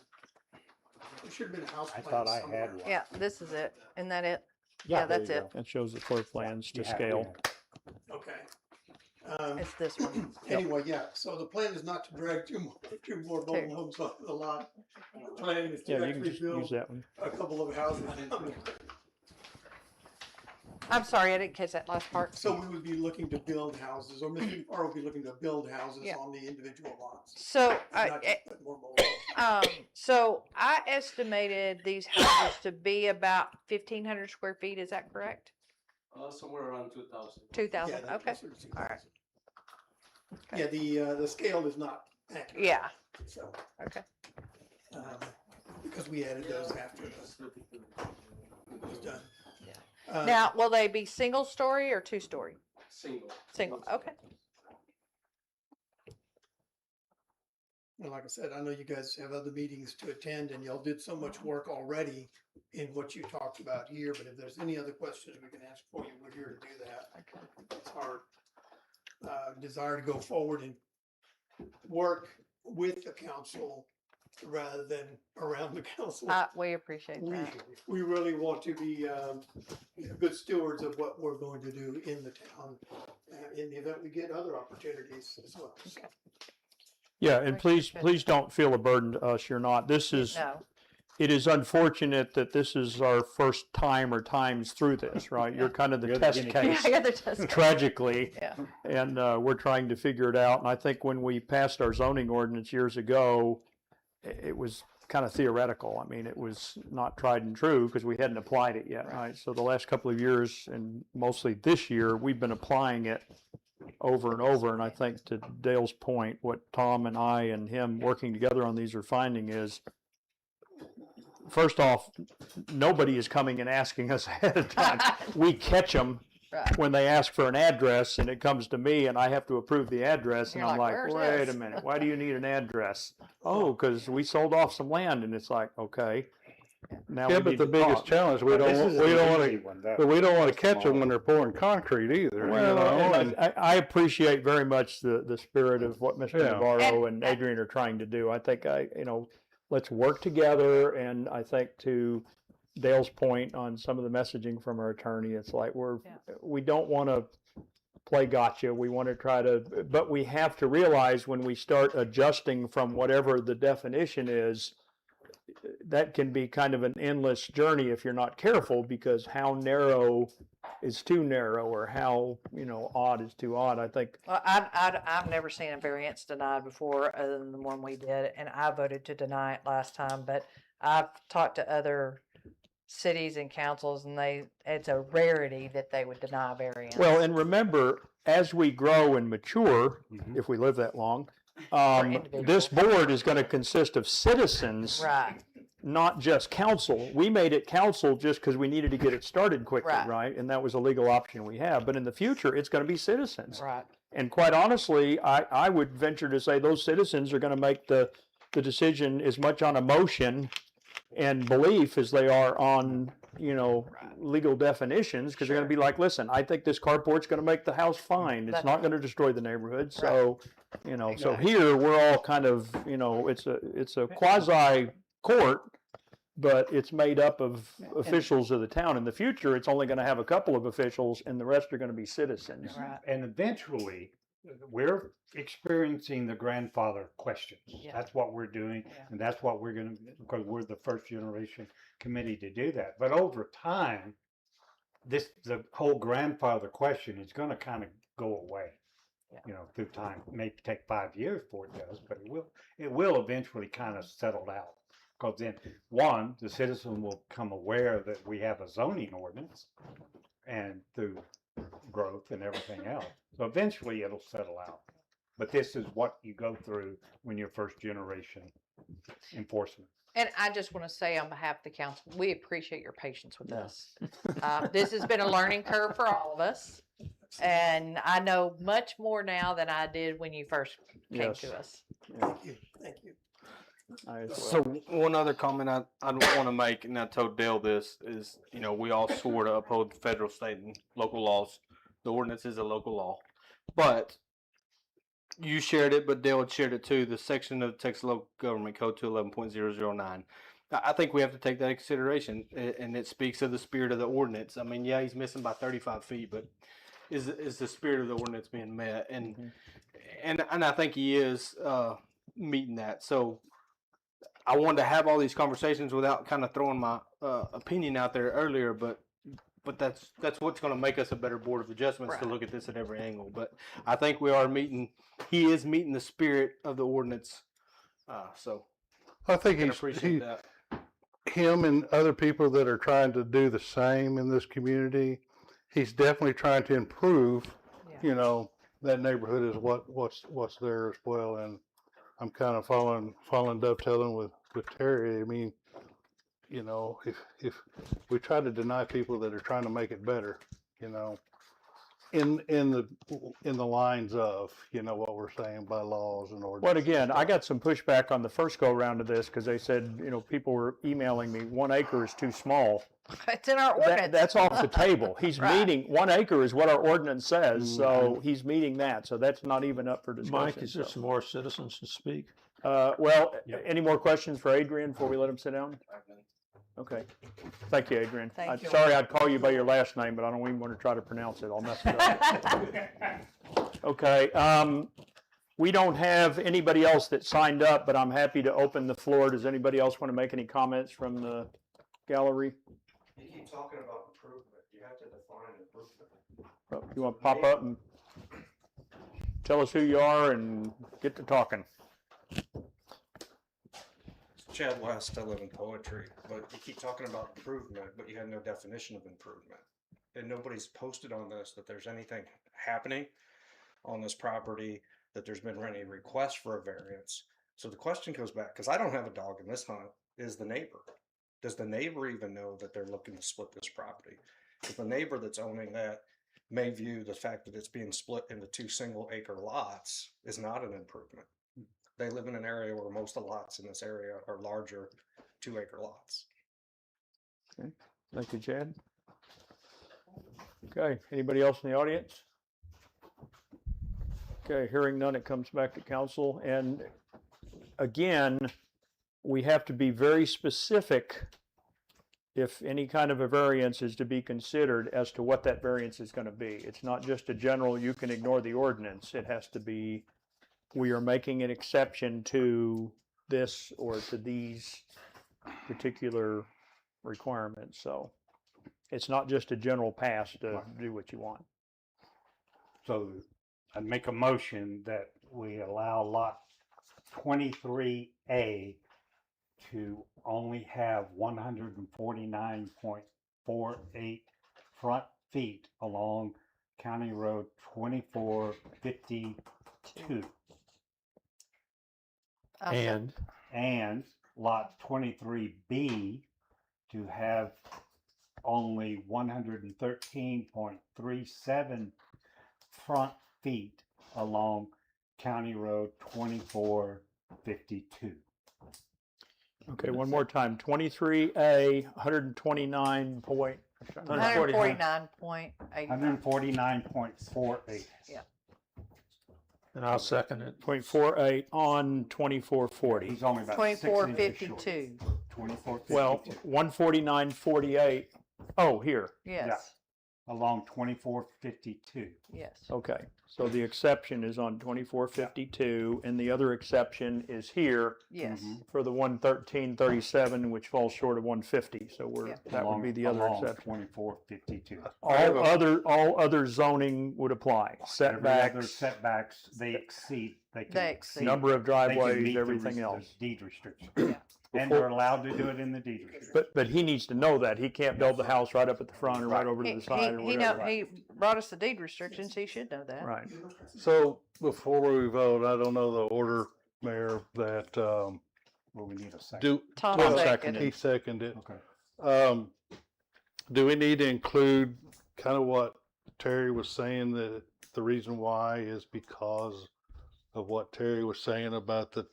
There should have been a house I plan thought I somewhere. had one. Yeah, this is it. Isn't that it? there Yeah, that's you it. go. That shows the floor plans to You have- scale. Okay. It's this one. Anyway, yeah, so the plan is not to drag two more mobile homes off the lot. The plan is Yeah, to you can actually just use build that one. a couple of houses. I'm sorry, I didn't catch that last part. So we would be looking to build houses, or Mr. Navarro would be looking to build houses Yeah. on the individual lots. So, Not just put more mobile homes. so I estimated these houses to be about 1,500 square feet. Is that correct? Somewhere around 2,000. 2,000. Yeah, that's Okay. closer to All right. 2,000. Yeah, the scale is not accurate. Yeah. So, Okay. because we added those after it was done. Now, will they be single story or two story? Single. Single. Okay. And like I said, I know you guys have other meetings to attend and y'all did so much work already in what you talked about here, but if there's any other questions we can ask for you, we're here to do that. It's our desire to go forward and work with the council rather than around the council. We appreciate We, that. we really want to be good stewards of what we're going to do in the town in the event we get other opportunities as well. So, Yeah, and please, Good. please don't feel a burden to us. You're not. This is, No. it is unfortunate that this is our first time or times through this, right? You're kind of the You're the test guinea case, Yeah, they're just. tragically. Yeah. And we're trying to figure it out. And I think when we passed our zoning ordinance years ago, it was kind of theoretical. I mean, it was not tried and true because we hadn't applied it yet, right? So the last couple of years, and mostly this year, we've been applying it over and over. And I think to Dale's point, what Tom and I and him working together on these are finding is, first off, nobody is coming and asking us ahead of time. We catch them Right. when they ask for an address and it comes to me and I have to approve the address and You're I'm like, like, "Where's wait this?" a minute, why do you need an address? Oh, because we sold off some land, and it's like, okay. Now Yeah, we but need the to biggest talk. challenge, we This don't, is we an don't want easy to, one, though. but we don't want to catch Small. them when they're pouring concrete either, you Well, know? and I appreciate very much the spirit of what Mr. Yeah. Navarro and Adrian are trying to do. I think let's work together, and I think to Dale's point on some of the messaging from our attorney, it's like we don't want to play gotcha. We want to try to, but we have to realize when we start adjusting from whatever the definition is, that can be kind of an endless journey if you're not careful, because how narrow is too narrow, or how, odd is too odd. I think, Well, I've never seen a variance denied before other than the one we did, and I voted to deny it last time, but I've talked to other cities and councils, and it's a rarity that they would deny a variance. well, and remember, as we grow and mature, Mhm. if we live that long, individuals. this board is going to consist of citizens Right, not just council. We made it council just because we needed to get it started quickly, Right. right? And that was a legal option we have. But in the future, it's going to be citizens. Right. And quite honestly, I would venture to say those citizens are going to make the decision as much on emotion and belief as they are on, legal definitions, because they're going to be like, listen, I think this carport's going to make the house fine. It's not going to destroy the neighborhood. So, so here we're all kind of, it's a quasi court, but it's made up of officials of the town. In the future, it's only going to have a couple of officials and the rest are going to be citizens. Right. And eventually, we're experiencing the grandfather questions. Yeah. That's what we're doing, Yeah. and that's what we're going to, because we're the first generation committee to do that. But over time, the whole grandfather question is going to kind of go away. Yeah. Through time. It may take 5 years before it does, but it will eventually kind of settle out. Because then, one, the citizen will become aware that we have a zoning ordinance, and through growth and everything else. So eventually it'll settle out. But this is what you go through when you're first generation enforcement. And I just want to say on behalf of the council, we appreciate your patience with us. This has been a learning curve for all of us. And I know much more now than I did when you first came Yes. to us. Thank you. Thank you. I as well. So one other comment I want to make, and I told Dale this, is, we all swore to uphold federal, state, and local laws. The ordinance is a local law. But you shared it, but Dale had shared it too, the section of Texas Local Government Code 211.009. I think we have to take that into consideration, and it speaks of the spirit of the ordinance. I mean, yeah, he's missing by 35 feet, but is the spirit of the ordinance being met? And I think he is meeting that. So I wanted to have all these conversations without kind of throwing my opinion out there earlier, but that's what's going to make us a better board of adjustments to Right. look at this at every angle. But I think we are meeting. He is meeting the spirit of the ordinance. So I think I can appreciate that. him and other people that are trying to do the same in this community, he's definitely trying to improve, Yeah. that neighborhood is what's there as well. And I'm kind of following dovetailing with Terry. I mean, if we try to deny people that are trying to make it better, in the lines of, what we're saying by laws and ordinances. But again, I got some pushback on the first go round of this because they said, people were emailing me, 1 acre is too small. It's in our ordinance. That's off the table. He's Right. meeting, 1 acre is what our ordinance says, so he's meeting that. So that's not even up for discussion. Mike, is there some more citizens to speak? Well, any more questions for Adrian before we let him sit down? Okay. Thank you, Adrian. Thank I'm you. sorry I'd call you by your last name, but I don't even want to try to pronounce it. I'll mess it up. Okay. We don't have anybody else that signed up, but I'm happy to open the floor. Does anybody else want to make any comments from the gallery? You keep talking about improvement. You have to define improvement. You want to pop up and tell us who you are and get to talking? Chad West, I live in Poetry, but you keep talking about improvement, but you have no definition of improvement. And nobody's posted on this that there's anything happening on this property, that there's been any request for a variance. So the question goes back, because I don't have a dog in this hunt, is the neighbor. Does the neighbor even know that they're looking to split this property? If the neighbor that's owning that may view the fact that it's being split into 2 single-acre lots is not an improvement. They live in an area where most of the lots in this area are larger 2-acre lots. Thank you, Chad. Okay, anybody else in the audience? Okay, hearing none, it comes back to council. And again, we have to be very specific if any kind of a variance is to be considered as to what that variance is going to be. It's not just a general, you can ignore the ordinance. It has to be, we are making an exception to this or to these particular requirements. So it's not just a general pass to do what you want. So I'd make a motion that we allow lot 23A to only have 149.48 front feet along County Road 2452. Okay. And lot 23B to have only 113.37 front feet along County Road 2452. Okay, one more time, 23A, 129 149.8. 149.48. And I'll second it. 0.48 on 2440. He's only about 6 inches short. 2452. 2452. Well, 149.48. Oh, here. Yes, Along 2452. yes. Okay, so the exception is on 2452, and the other exception is here Yes. for the 11337, which falls short of 150. So Yeah. that would be the other along exception. 2452. All other zoning would apply. Every other Setbacks, setbacks, they exceed. They They exceed. number of they can driveways, meet the everything the else. deed restriction. Yeah. And they're allowed to do it in the deed restriction. But he needs to know that. He can't build the house right up at the front or right over to He, the side or he know, whatever. he brought us the deed restrictions, he should know that. Right. So before we vote, I don't know the order, Mayor, that, Well, we need a second. do, Tom Well, seconded. he seconded Okay. it. Do we need to include kind of what Terry was saying, that the reason why is because of what Terry was saying about the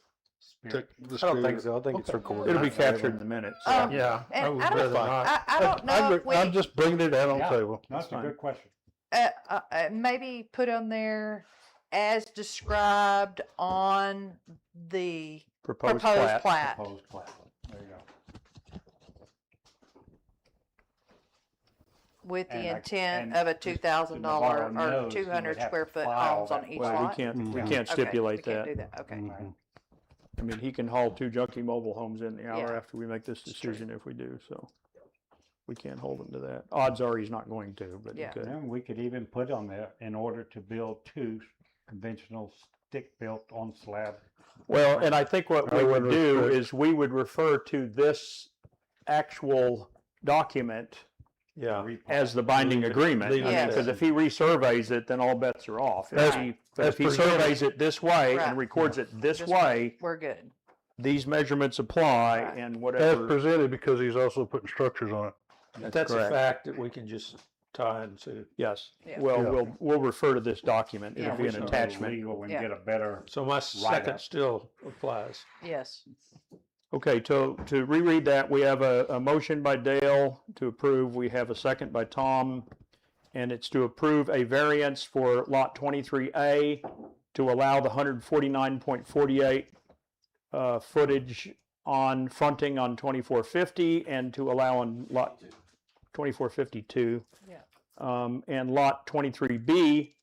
Spirit. the I don't think spirit? so. I think it's Okay. recorded. It'll be captured in the minutes. Yeah. And would I don't- rather not. I don't know if we, I'm just bringing it out on the Yeah. table. That's a fine. good question. maybe put on there as described on the Proposed proposed plat. plat. Proposed plat. There you go. With the And I- intent and of a Mr. $2,000 Navarro or knows he would 200 have square to foot file homes on that each Well, lot. we Okay, can't stipulate we can't that. do that. Okay. Right. I mean, he can haul 2 junky mobile homes in the hour Yeah. after we make this decision if we do, so. We can't hold him to that. Odds are he's not going to, but he Yeah. could. And we could even put on there, in order to build 2 conventional stick-built on slab. Well, and I think what we I would would do restrict- is we would refer to this actual document Yeah. as the binding agreement. leave it as Because that. if he resurveys it, then all bets are off. As- But if he presented. surveys it this way Right. and records it this This way, We're good. these measurements apply Right. and As whatever. presented, because he's also putting structures on it. That's a correct. fact that we can just tie into. Yes. Yeah. Well, Yeah. we'll refer to this document. It'll Yeah. be We an should go attachment. legal and Yeah. get a better. So my second up. still applies. Yes. Okay, to reread that, we have a motion by Dale to approve. We have a second by Tom. And it's to approve a variance for lot 23A to allow the 149.48 footage on fronting on 2450 and to allow on lot 2452. Yeah. And lot 23B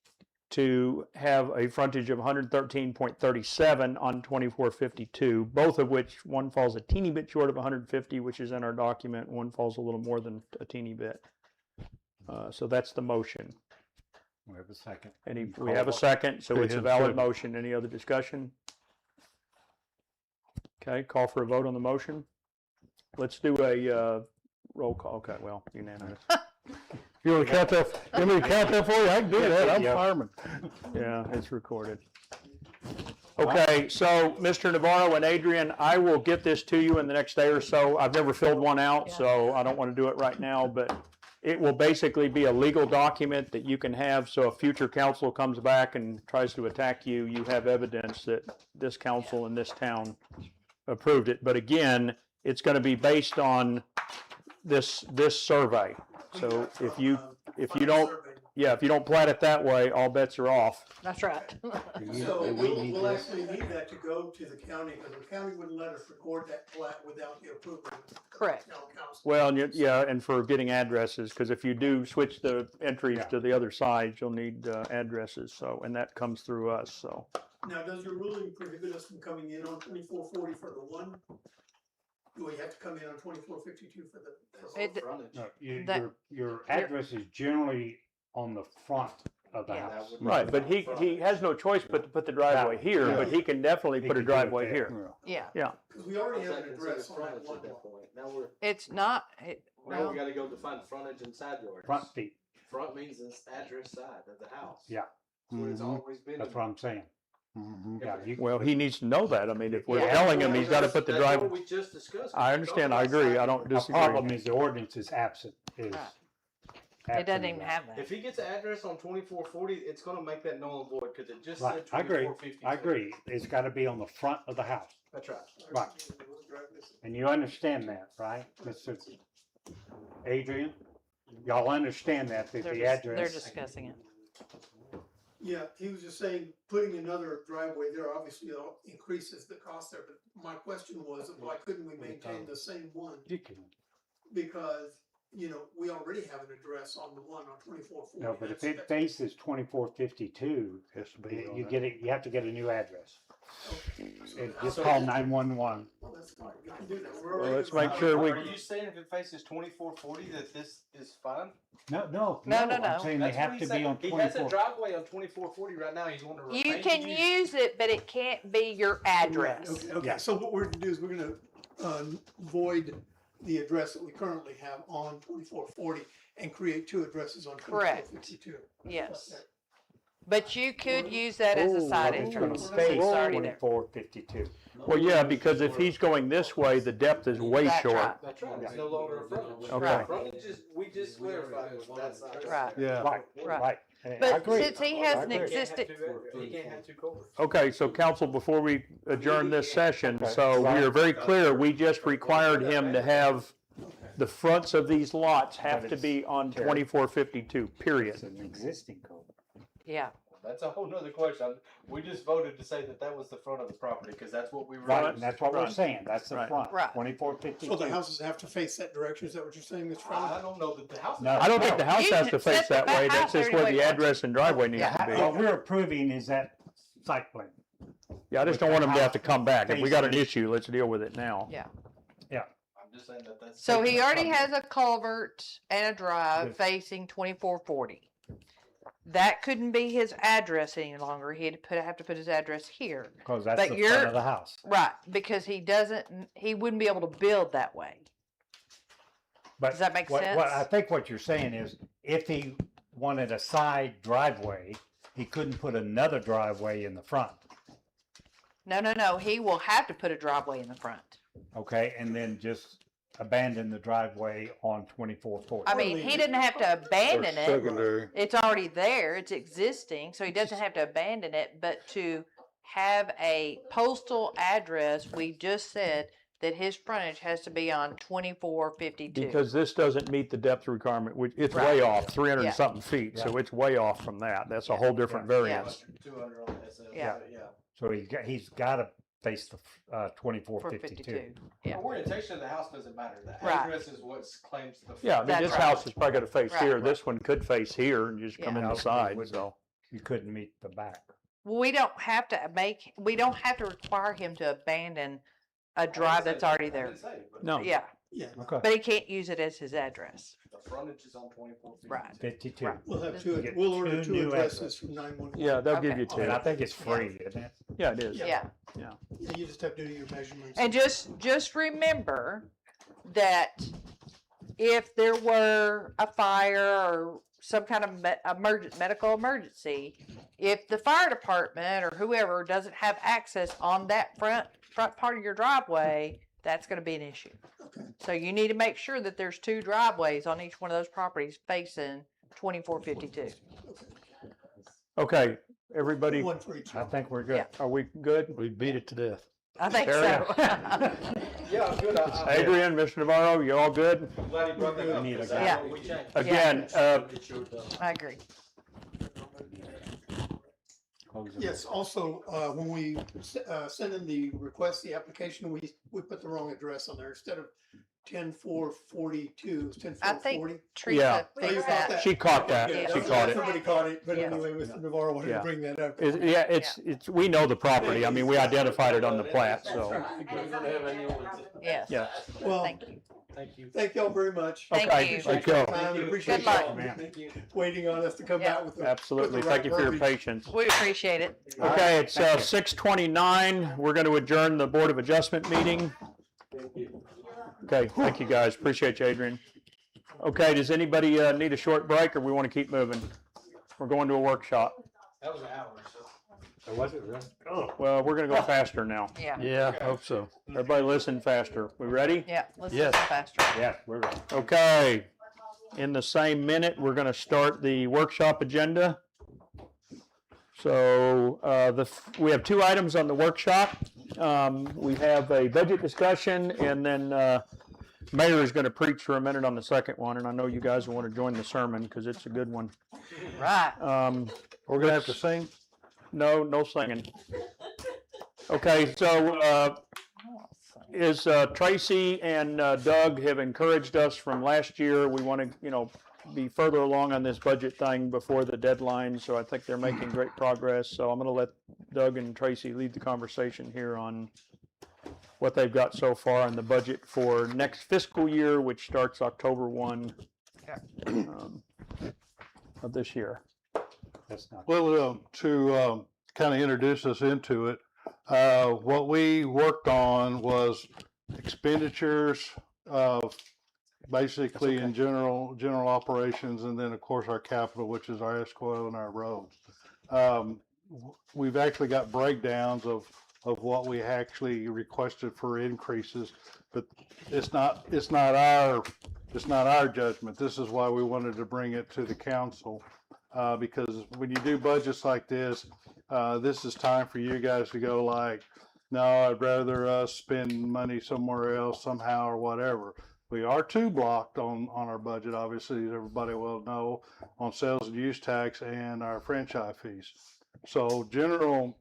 to have a frontage of 113.37 on 2452, both of which one falls a teeny bit short of 150, which is in our document. One falls a little more than a teeny bit. So that's the motion. We have a second. We have a second, so Okay, it's a have a valid second. motion. Any other discussion? Okay, call for a vote on the motion. Let's do a roll call. Okay, well, unanimous. You want to count that? You want me to count that for you? I can do that. I'm Yeah. fireman. Yeah, it's recorded. Okay, so Mr. Navarro and Adrian, I will get this to you in the next day or so. I've never filled one out, so I don't want to do it right now, but it will basically be a legal document that you can have, so if future council comes back and tries to attack you, you have evidence that this council in this town approved it. But again, it's going to be based on this survey. So if you don't, if you don't plat it that way, all bets are off. That's right. So we'll actually need that to go to the county, because the county wouldn't let us record that plat without the approval of the Correct. town council. Well, and yeah, and for getting addresses, because if you do switch the entries Yeah. to the other side, you'll need addresses, so, and that comes through us, so. Now, does your ruling prohibit us from coming in on 2440 for the one? Do we have to come in on 2452 for the? It- No, That- your address is generally on the front of the Yeah. house. Right, but he has no choice but to put the driveway here, but he can definitely He put a can do it driveway there. here. Yeah. Yeah, Because we already have an address on that one lot. Now we're It's not, now well, we got to go define frontage and side yards. Front feet, Front means this address side of the house. Yeah. That's what it's Mhm. always been. that's what I'm saying. Yeah, you, Well, he needs to know that. I mean, if we're Yeah. telling him he's gotta put the That's what drive, we just discussed. I understand, I agree, I don't the disagree. problem is the ordinance is absent, It is. doesn't absent even of have that. If he gets an address on 2440, it's gonna make that null and void because it just that. said Right, I agree, 2452. I agree. It's gotta be on the front of the house. That's right. Right. And you understand that, right, Mr. Adrian? Y'all understand that, that They're the dis- They're address, discussing it. Yeah, he was just saying, putting another driveway there obviously increases the cost there, but my question was, why couldn't we maintain the same one? you can, Because, you know, we already have an address on the one on 2440. no, but if it faces 2452, Has to be on you that. get it, you have to get a new address. So Just so- call 911. Well, that's fine, we can do that. We're Well, already let's doing make that. sure we, Are you saying if it faces 2440 that this is fine? No, No, no, no. I'm saying they That's what have he's to be saying. on He has a 24. driveway on 2440 right now. He's wanting to You remain can used. use it, but it can't be your address. Okay, okay, Yeah. so what we're gonna do is we're gonna, void the address that we currently have on 2440 and create two addresses on Correct. 2452. Yes. But you could use that as a side But it's gonna entrance since face it's already there. 2452. well, yeah, because if he's going this way, the depth is way That's short. right. That's right. It's no longer a frontage. Okay. Frontage is, we just clarified with that side. Right. Yeah. Right, Right. right. I But agree. since he has I an agree. existing, He can't have two culverts. Okay, so council, before we adjourn this session, Okay. so we are very clear, we just required him to have, the fronts of these lots have to be on 2452, period. It's an existing code. yeah, That's a whole nother question. We just voted to say that that was the front of the property because that's what we were. Right, and that's what we're Right. saying, that's the Right. front, Right. 2452. So the houses have to face that direction, is that what you're saying, Mr. I Fowler? don't know that the house. No. I don't think the house You has to can face set the that way, house that's just any where way the you want. address and driveway needs Yeah. to be. What we're approving is that site plan. Yeah, I just don't want him to have to come back. If we got an issue, let's deal with it now. yeah. I'm just saying that that's. So he already has a culvert and a drive Yes. facing 2440. That couldn't be his address any longer. He'd have to put his address here. Because that's But the you're- front of the house. Right, because he wouldn't be able to build that way. But Does that make what sense? I think what you're saying is, if he wanted a side driveway, he couldn't put another driveway in the front, No. He will have to put a driveway in the front. okay? And then just abandon the driveway on 2440. I mean, he didn't have to Or abandon it. secondary. It's already there. It's existing, so he doesn't have to abandon it. But to have a postal address, we just said that his frontage has to be on 2452. Because this doesn't meet the depth requirement, which, it's Right. way off, 300 Yeah. and something feet, so it's way off from that. That's a whole different variance. 200 on SS. Yeah. Yeah. So he's got to face the 2452. 452. Yeah. The orientation of the house doesn't matter. The Right. address is what claims the. Yeah, I mean, That's this right. house is probably gonna face Right. here, this one could face here and just come Yeah. in the Yeah. side, so. You couldn't meet the back. We don't have to require him to abandon a drive that's already there. No. Yeah, Yeah, Okay. but he can't use it as his address. The frontage is on 24 feet. Right. 52. Right. we'll have You get we'll order two two new addresses addresses. from 911. Yeah, they'll give Okay. you And I two. think it's free, isn't it? Yeah, it is. Yeah. Yeah, you just have to do your measurements. And just remember that if there were a fire or some kind of medical emergency, if the fire department or whoever doesn't have access on that front part of your driveway, that's going to be an issue. Okay. So you need to make sure that there's two driveways on each one of those properties facing 2452. Okay, everybody, One for each. I think we're good. Yeah. are we good? We beat it to death. I think Terry? so. Yeah, I'm good. Adrian, Mr. Navarro, you all good? I'm glad you brought that up. We need a 'cause guy. that's what we changed. Again, I agree. Close it. Yes, also, when we send in the request, the application, we put the wrong address on there. Instead of 10442, it's I think 10440. Yeah. Teresa Oh, you fixed caught that. She caught that, Yeah. she caught it. Somebody caught it, but Yeah. anyway, Mr. Navarro wanted Yeah. to bring that up. Yeah, it's, we know the property, I mean, we identified it on the plat, so. Yes. Yeah. Well, Thank you. Thank you. thank y'all very much. Thank Okay, you. thank you. Time and appreciate Good luck. y'all Man. waiting on us to come Yeah. back with the. Absolutely, with the thank you for your right verbiage. patience. We appreciate it. Okay, it's Thank you. 6:29, we're gonna adjourn the Board of Adjustment meeting. Okay, thank you guys, appreciate you, Adrian. Okay, does anybody need a short break, or we wanna keep moving? We're going to a workshop. That was an hour, so. Or was it really? Oh. Well, we're gonna go faster now. Yeah, Yeah, I hope so. Everybody listen faster. We ready? yeah, let's Yes. listen faster. Yeah, we're ready. Okay. In the same minute, we're gonna start the workshop agenda. So, we have two items on the workshop. We have a budget discussion, and then, Mayor is gonna preach for a minute on the second one, and I know you guys will wanna join the sermon, because it's a good one. Right. We're gonna have to sing. No singing. Okay, so, Tracy and Doug have encouraged us from last year. We want to, be further along on this budget thing before the deadline. So I think they're making great progress. So I'm going to let Doug and Tracy lead the conversation here on what they've got so far in the budget for next fiscal year, which starts October 1 of this year. That's not. Well, to kind of introduce us into it, what we worked on was expenditures of basically in general operations, and then of course our capital, which is our escrow and our roads. We've actually got breakdowns of what we actually requested for increases, but it's not our judgment. This is why we wanted to bring it to the council, because when you do budgets like this is time for you guys to go like, no, I'd rather us spend money somewhere else somehow or whatever. We are two blocked on our budget, obviously, as everybody will know, on sales and use tax and our franchise fees. So general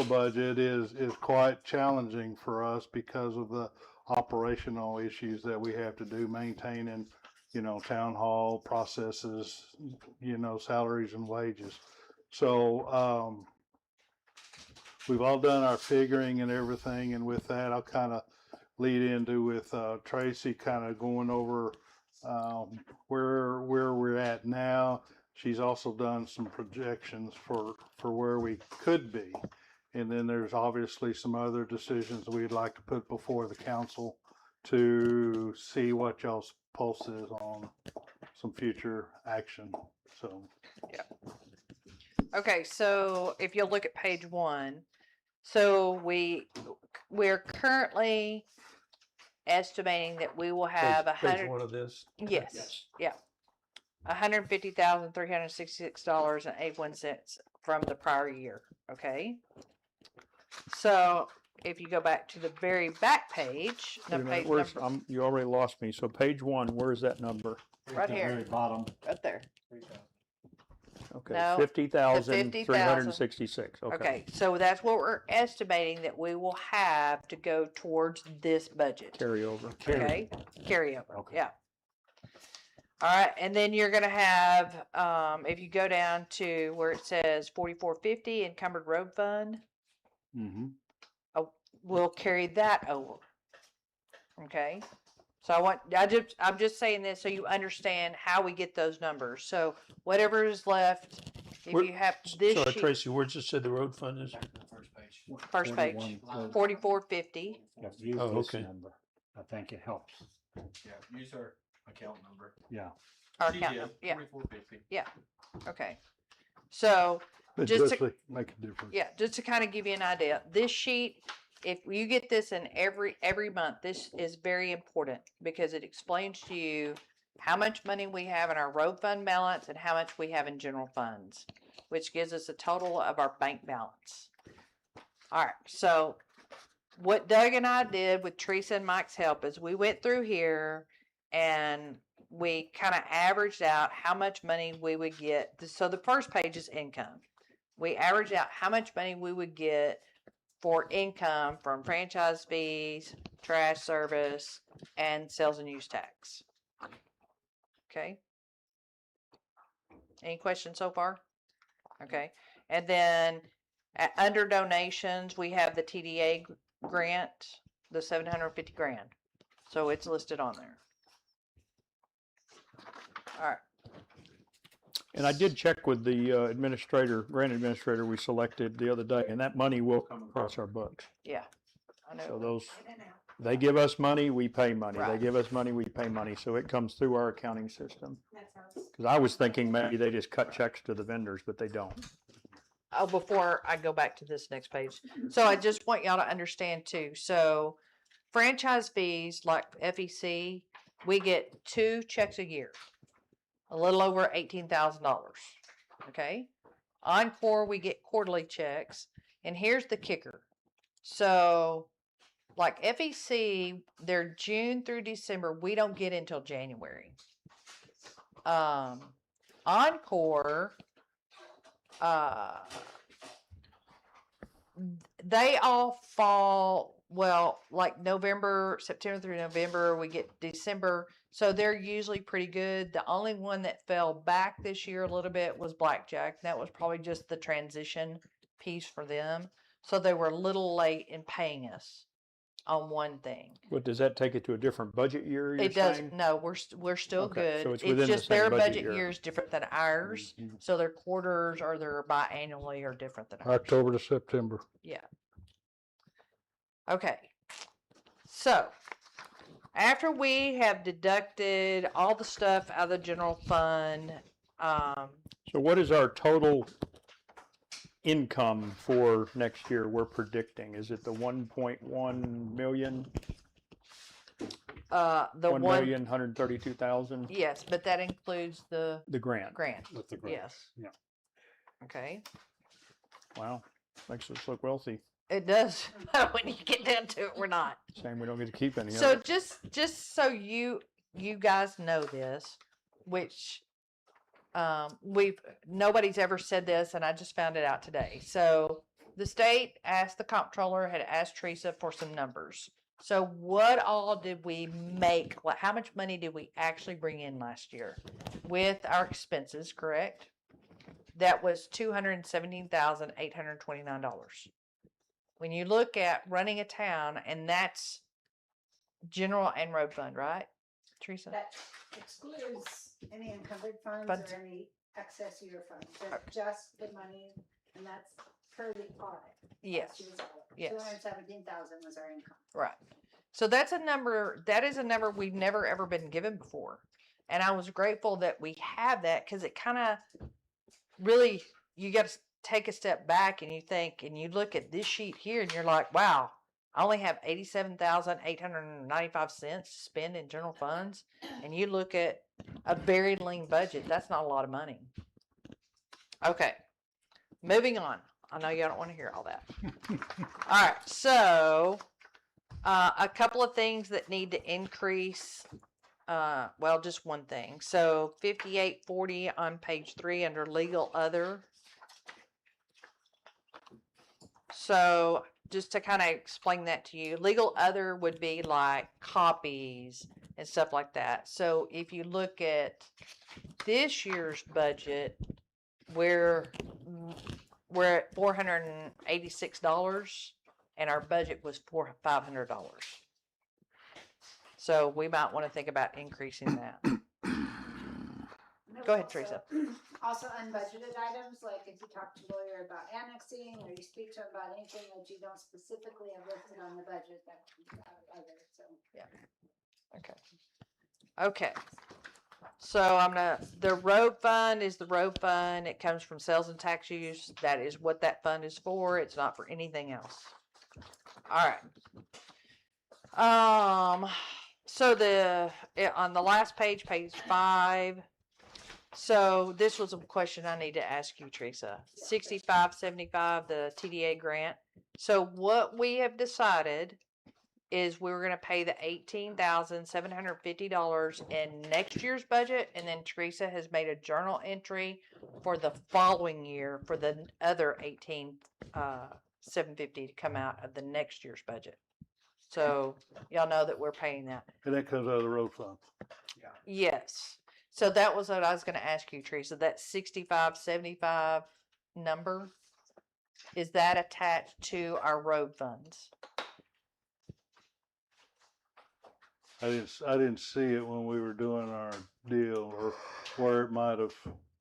budget is quite challenging for us because of the operational issues that we have to do, maintaining, town hall processes, salaries and wages. So we've all done our figuring and everything, and with that, I'll kind of lead into with Tracy kind of going over where we're at now. She's also done some projections for where we could be, and then there's obviously some other decisions we'd like to put before the council to see what y'all's pulse is on some future action. So Okay, so if you'll look at page 1, so we're currently estimating that we will have Page one of this. Yes, yeah, $150,366.81 from the prior year. Okay, so if you go back to the very back page, Wait a minute, you already lost me. So page 1, where's that number? right At the here, very bottom. right there. Okay, No, 50,366. Okay, so that's what we're estimating that we will have to go towards this budget. Carryover. Okay, carryover, Okay. yeah. All right, and then you're gonna have, if you go down to where it says 4450 encumbered road fund, Mm-hmm. we'll carry that over. Okay, so I'm just saying this so you understand how we get those numbers. So whatever is left, if Where- you have this Sorry, sheet, Tracy, where's it said the road fund is? first page, 4450. Use Oh, this okay. number. I think it helps. Yeah, use our account number. Yeah. Our account, yeah, 4450. okay. So it Just does make a difference. yeah, just to kind of give you an idea, this sheet, if you get this in every month, this is very important because it explains to you how much money we have in our road fund balance and how much we have in general funds, which gives us a total of our bank balance. All right, so what Doug and I did with Teresa and Mike's help is we went through here and we kind of averaged out how much money we would get. So the first page is income. We averaged out how much money we would get for income from franchise fees, trash service, and sales and use tax. Okay. Any questions so far? Okay. And then under donations, we have the TDA grant, the 750 grand. So it's listed on there. All right. And I did check with the grant administrator we selected the other day, and that money will come across our books. Yeah. I know. So they give us money, we pay money. They Right. give us money, we pay money. So it comes through our accounting system. Because I was thinking maybe they just cut checks to the vendors, but they don't. oh, before I go back to this next page. So I just want y'all to understand too. So franchise fees like FEC, we get 2 checks a year, a little over $18,000. Okay. Encore, we get quarterly checks. And here's the kicker. So like FEC, they're June through December. We don't get until January. Encore, they all fall, well, like November, September through November, we get December. So they're usually pretty good. The only one that fell back this year a little bit was Blackjack. That was probably just the transition piece for them. So they were a little late in paying us on one thing. But does that take it to a different budget year, you're It does. saying? No, we're still Okay, good. so it's It's within the just same their budget budget year. year is different than ours. So their quarters or their biannually are different than ours. October to September. Yeah. Okay. So after we have deducted all the stuff out of the general fund, So what is our total income for next year we're predicting? Is it the 1.1 million? the 1,132,000? yes, but that includes the The grant. grant. With the grant. Yes. Yeah. Okay. Wow, makes us look wealthy. It does, but when you get down to it, we're not. Saying we don't get to keep any of So it. just so you guys know this, which nobody's ever said this, and I just found it out today. So the state asked the comptroller, had asked Teresa for some numbers. So what all did we make? How much money did we actually bring in last year with our expenses? Correct. That was $217,829. When you look at running a town, and that's general and road fund, right, Teresa? That excludes any encumbered funds Funds. or any excess year funds. That's just the money, and that's per the audit. Yes. Yes. 217,000 was our income. Right. So that's a number, that is a number we've never ever been given before. And I was grateful that we have that because it kind of really, you got to take a step back and you think, and you look at this sheet here and you're like, wow, I only have 87,895 cents to spend in general funds. And you look at a very lean budget, that's not a lot of money. Okay. Moving on. I know y'all don't want to hear all that. All right. So, a couple of things that need to increase. Well, just one thing. So 5840 on page 3 under legal other. So just to kind of explain that to you, legal other would be like copies and stuff like that. So if you look at this year's budget, we're at $486 and our budget was $500. So we might want to think about increasing that. Go ahead, Teresa. Also unbudgeted items, like if you talk to a lawyer about annexing or you speak to him about anything that you don't specifically have listed on the budget, that comes out of other, so. Okay. Okay. So the road fund is the road fund. It comes from sales and tax use. That is what that fund is for. It's not for anything else. All right. So on the last page, page 5. So this was a question I need to ask you, Teresa. 6575, the TDA grant. So what we have decided is we were going to pay the $18,750 in next year's budget, and then Teresa has made a journal entry for the following year for the other $18,750 to come out of the next year's budget. So y'all know that we're paying that. And that comes out of the road fund. Yes. So that was what I was going to ask you, Teresa. That 6575 number, is that attached to our road funds? I didn't see it when we were doing our deal, or where it might have,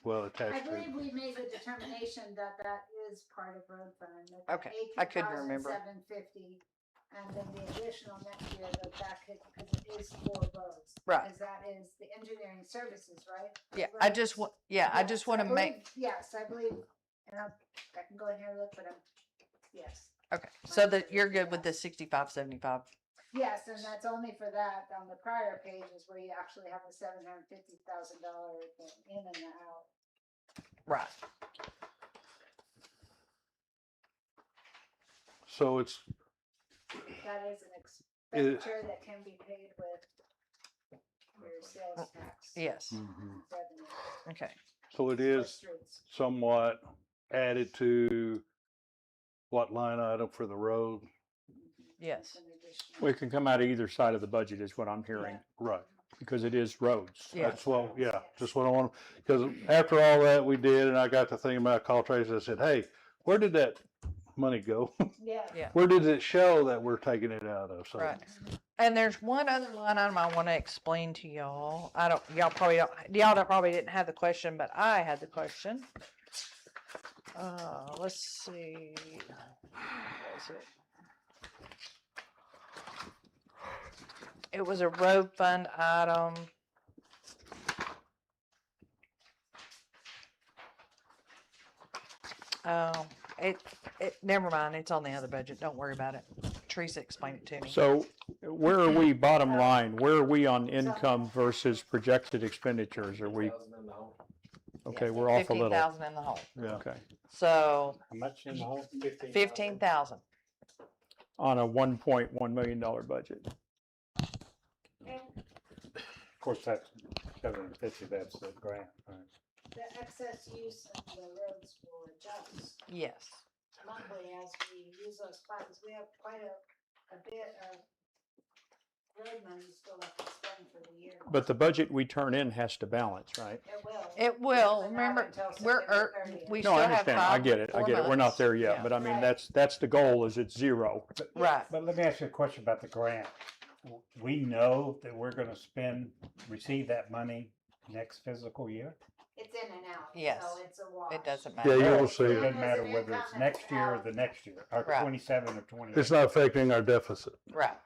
well, I attached to. believe we made the determination that that is part of road fund. that Okay, I couldn't remember. 18,750, and then the additional next year that could, because it is for roads. Right. Because that is the engineering services, right? Yeah, Roads. I just want to Yes, I make, believe- Yes, I believe And I can go in here and look, but yes. Okay, so that you're good with the 6575. Yes, and that's only for that. On the prior page is where you actually have the $750,000 in and out. Right. So it's, That is an expenditure that can be paid with your sales tax Yes. revenue. Okay. so it for is streets. somewhat added to what line item for the road? Yes. An additional- We can come out of either side of the budget is what I'm hearing, Right. because it is roads. Yeah. That's what, yeah, just what I want, because after all that we did, and I got to thinking about, I called Tracy, I said, hey, where did that money go? Yeah. Yeah. Where did it show that we're taking it out of? So, Right. And there's one other line item I want to explain to y'all. Y'all probably didn't have the question, but I had the question. Let's see. Where is it? It was a road fund item. Oh, never mind. It's on the other budget. Don't worry about it. Teresa explained it to me. So where are we, bottom line, where are we on income versus projected expenditures? Are we, okay, we're off a little. 15,000 in the hole. yeah. Okay, So How much in the whole? 15,000. on a $1.1 million budget. Of course, that's 750, that's the grant, right? The excess use of the roads will adjust Yes. monthly as we use those funds. We have quite a bit of road money still left to spend for the year. But the budget we turn in has to balance, right? It will. It will. But not Remember, until we're September 30th. we No, still I have understand. I get it. I 4 get it. We're not months. there yet, Yeah. but I mean, Right. that's the goal is it's zero. Right. But let me ask you a question about the grant. We know that we're gonna receive that money next fiscal year? It's in and out. Yes. So it's a wash. It doesn't Yeah, matter. you will So see. it doesn't matter whether it's next year or the next year, or Right. 27 or 28. It's not affecting our deficit. Right.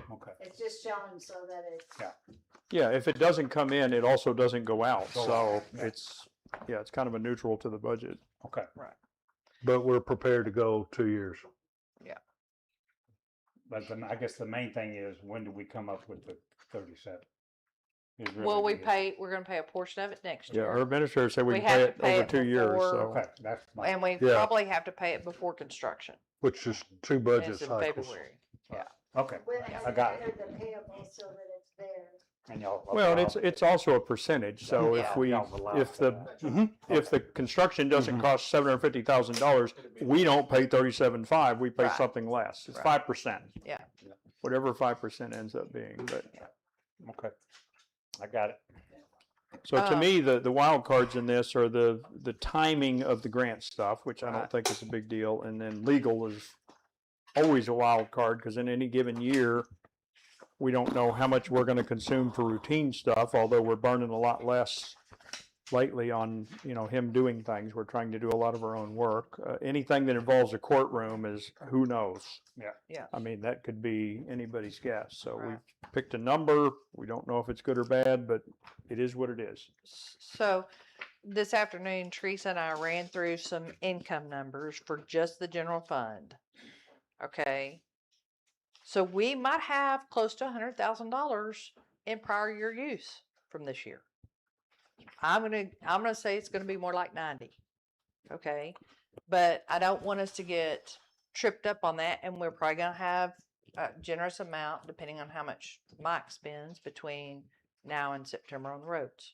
Okay. It's just showing so that it's. Yeah. Yeah, if it doesn't come in, it also doesn't go out. Go So out, yeah. it's kind of a neutral to the budget. Okay. But we're prepared to go 2 years. But I guess the main thing is, when do we come up with the 37? Is really Well, the- we're gonna pay a portion of it next Yeah, year. our administrator said we We can have pay to it pay over it 2 years, before- so. Okay, that's my, And we Yeah. probably have to pay it before construction. Which is 2 budget It's in cycles. February. okay, When I got it. the payables so that it's there. And y'all. Well, and it's also a percentage, so Yeah. if we, Y'all allow if for the, that. mhm, if the construction doesn't cost $750,000, we don't pay 37.5, we pay Right. something less. It's Right. 5%. Yeah. Whatever 5% ends up being, but. Okay, I got it. So to Um, me, the wild cards in this are the timing of the grant stuff, which I don't Right. think is a big deal, and then legal is always a wild card, because in any given year, we don't know how much we're gonna consume for routine stuff, although we're burning a lot less lately on, him doing things. We're trying to do a lot of our own work. Anything that involves a courtroom is, who knows? Yeah. Yeah. I mean, that could be anybody's guess. So we Right. picked a number. We don't know if it's good or bad, but it is what it is. So this afternoon, Teresa and I ran through some income numbers for just the general fund. Okay. So we might have close to $100,000 in prior year use from this year. I'm gonna say it's gonna be more like 90. Okay. But I don't want us to get tripped up on that, and we're probably gonna have a generous amount depending on how much Mike spends between now and September on the roads.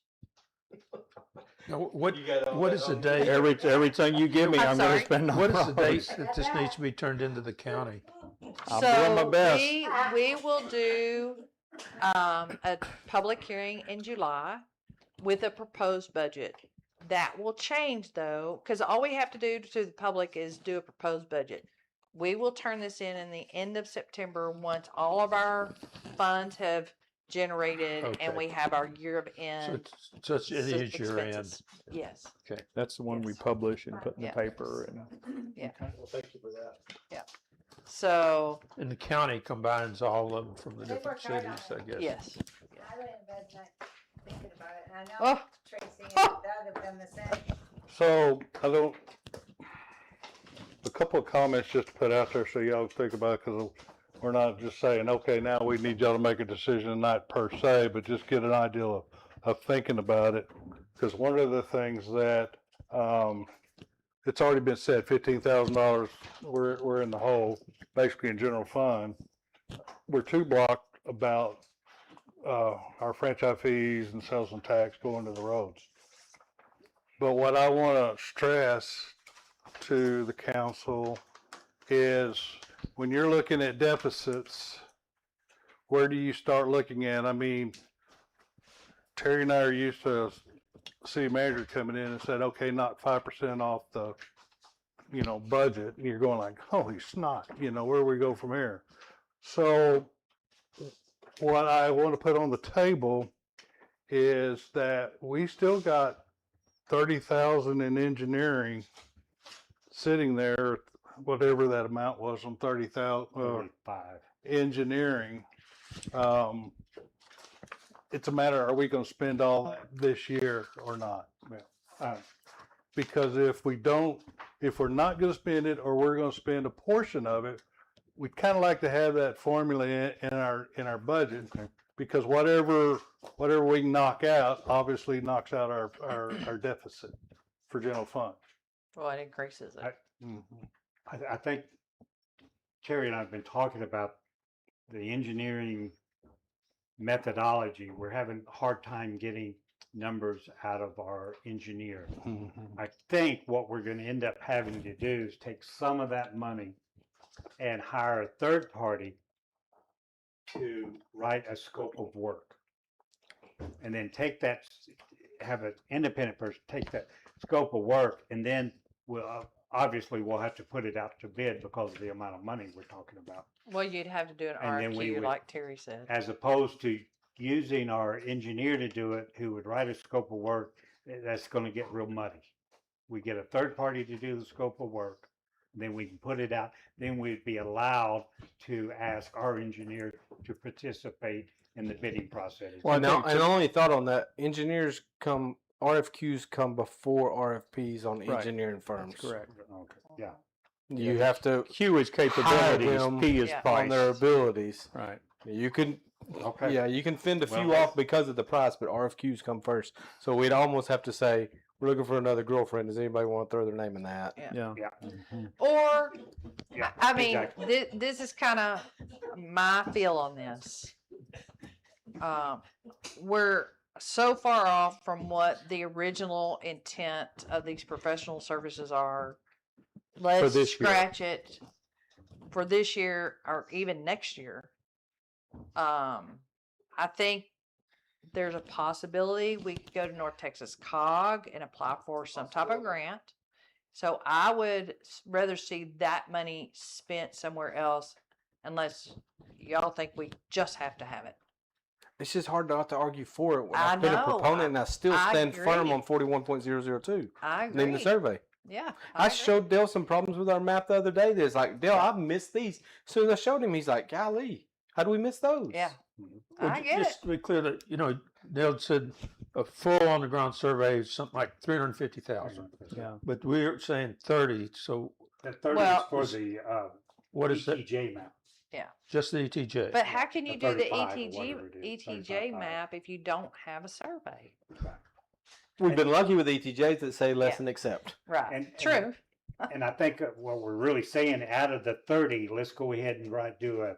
What You got all what that is the on date? Everything you give me, I'm I'm gonna sorry? spend on What is the roads. date that this needs to be turned into the county? I'm doing my best. We will do a public hearing in July with a proposed budget. That will change though, because all we have to do to the public is do a proposed budget. We will turn this in the end of September once all of our funds have generated and Okay. we have our year of So end. it is your end. expenses. Yes, That's the one we Yes. publish and put in the Yeah. paper and. yeah. Well, thank you for that. So, And the county combines all of them from the They different work hard on cities, I it. guess. yes. I went in bed thinking about it, and I know Oh. Tracy and Doug have done the same. So a couple of comments just to put out there so y'all think about it, because we're not just saying, okay, now we need y'all to make a decision tonight per se, but just get an idea of thinking about it. Because one of the things that, it's already been said, $15,000, we're in the hole, basically in general fund. We're 2 blocked about, our franchise fees and sales and tax going to the roads. But what I want to stress to the council is when you're looking at deficits, where do you start looking at? I mean, Terry and I are used to a city manager coming in and said, okay, knock 5% off the, budget. And you're going like, holy snot, where do we go from here? So what I want to put on the table is that we still got 30,000 in engineering sitting there, whatever that amount was on 30,000 35. engineering. It's a matter, are we going to spend all that this year or not? Because if we're not going to spend it, or we're going to spend a portion of it, we'd kind of like to have that formula in our budget, because whatever we can knock out obviously knocks out our deficit for general fund. Well, it increases it. I think Terry and I have been talking about the engineering methodology. We're having a hard time getting numbers out of our engineer. I think what we're going to end up having to do is take some of that money and hire a third party to write a scope of work. And then have an independent person take that scope of work, and then we'll have to put it out to bid because of the amount of money we're talking about. Well, you'd have to do an And then we RFQ, would- like Terry said. As opposed to using our engineer to do it, who would write a scope of work, that's going to get real muddy. We get a third party to do the scope of work, then we can put it out, then we'd be allowed to ask our engineer to participate in the bidding process. Well, now, and only thought on that, RFQs come before RFPs on Right. engineering firms. That's correct. Okay, yeah. You have to Q is capabilities, them P is Yeah. price. on their abilities. Right. You can, Okay. yeah, you can fend a few Well, off because of the price, but RFQs come first. So we'd almost have to say, we're looking for another girlfriend. Does anybody want to throw their name in the hat? Yeah. Yeah. Or, Yeah, I mean, exactly. this is kind of my feel on this. We're so far off from what the original intent of these professional services are. Let's this year. scratch it for this year or even next year. I think there's a possibility we could go to North Texas COG and apply for some type of grant. So I would rather see that money spent somewhere else, unless y'all think we just have to have it. It's just hard not to argue for it. I I've been a know. proponent, and I still I stand firm agree. on 41.002. I Name the agree. survey. Yeah. I agree. showed Dale some problems with our map the other day. There's like, Dale, I've missed these. As soon as I showed him, he's like, golly, how do we miss those? Yeah. Well, I get it. just to be clear that, Dale said a full on the ground survey is something like 350,000, Yeah. but we're saying 30. So The third Well- is for the what is that? ETJ map. Just the ETJ? But how can you do the 35 or ETG whatever it is, ETJ 35. map if you don't have a survey? We've been lucky with ETJs that say less Yeah. than accept. Right. And- True. And I think what we're really saying, out of the 30, let's go ahead and do a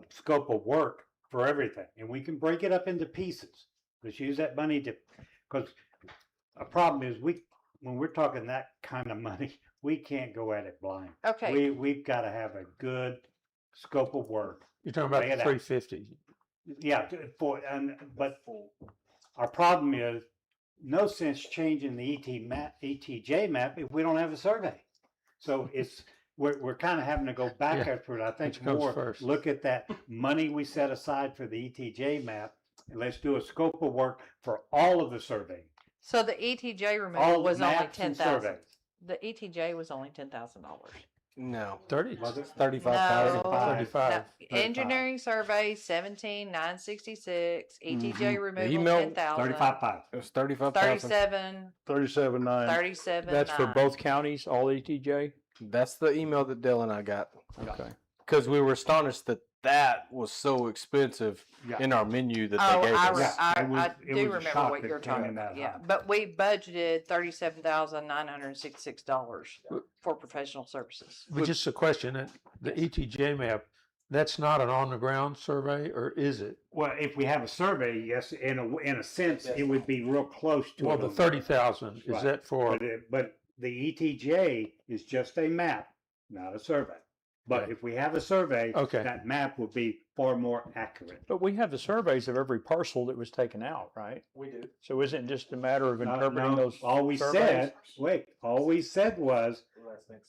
scope of work for everything. And we can break it up into pieces. Let's use that money because a problem is when we're talking that kind of money, we can't go at it blind. Okay. We've got to have a good scope of work. You're talking about Lay the it out. 350. Yeah, but our problem is no sense changing the ETJ map if we don't have a survey. So we're kind of having to go back Yeah, after it. I think which comes more first. look at that money we set aside for the ETJ map, and let's do a scope of work for all of the survey. So the ETJ removal All was only maps and 10,000. surveys. The ETJ was only $10,000. No, 30. Was it? it's 35,000. No. 35. Engineering survey 17,966, ETJ removal Email, 10,000. 35.5. It was 35,000. 37, 37.9. 37. That's for both counties, all ETJ? That's the email that Dale and I got. Okay. Because we were astonished that that was so expensive Yeah. in our menu that Oh, they gave I, us. re- Yeah, I, it was- I it do was a remember shock what that you're it came in talking that about. Yeah, high. but we budgeted $37,966 for professional services. But just a question, the ETJ map, that's not an on-the-ground survey, or is it? Well, if we have a survey, yes, in a sense, it would be real close to. Well, it the on 30,000, is Right. that for, But the ETJ is just a map, not a survey. But Okay. if we have a survey, Okay. that map will be far more accurate. But we have the surveys of every parcel that was taken out, right? We do. So isn't it just a matter of No, interpreting no, those all we surveys? said, all we said was,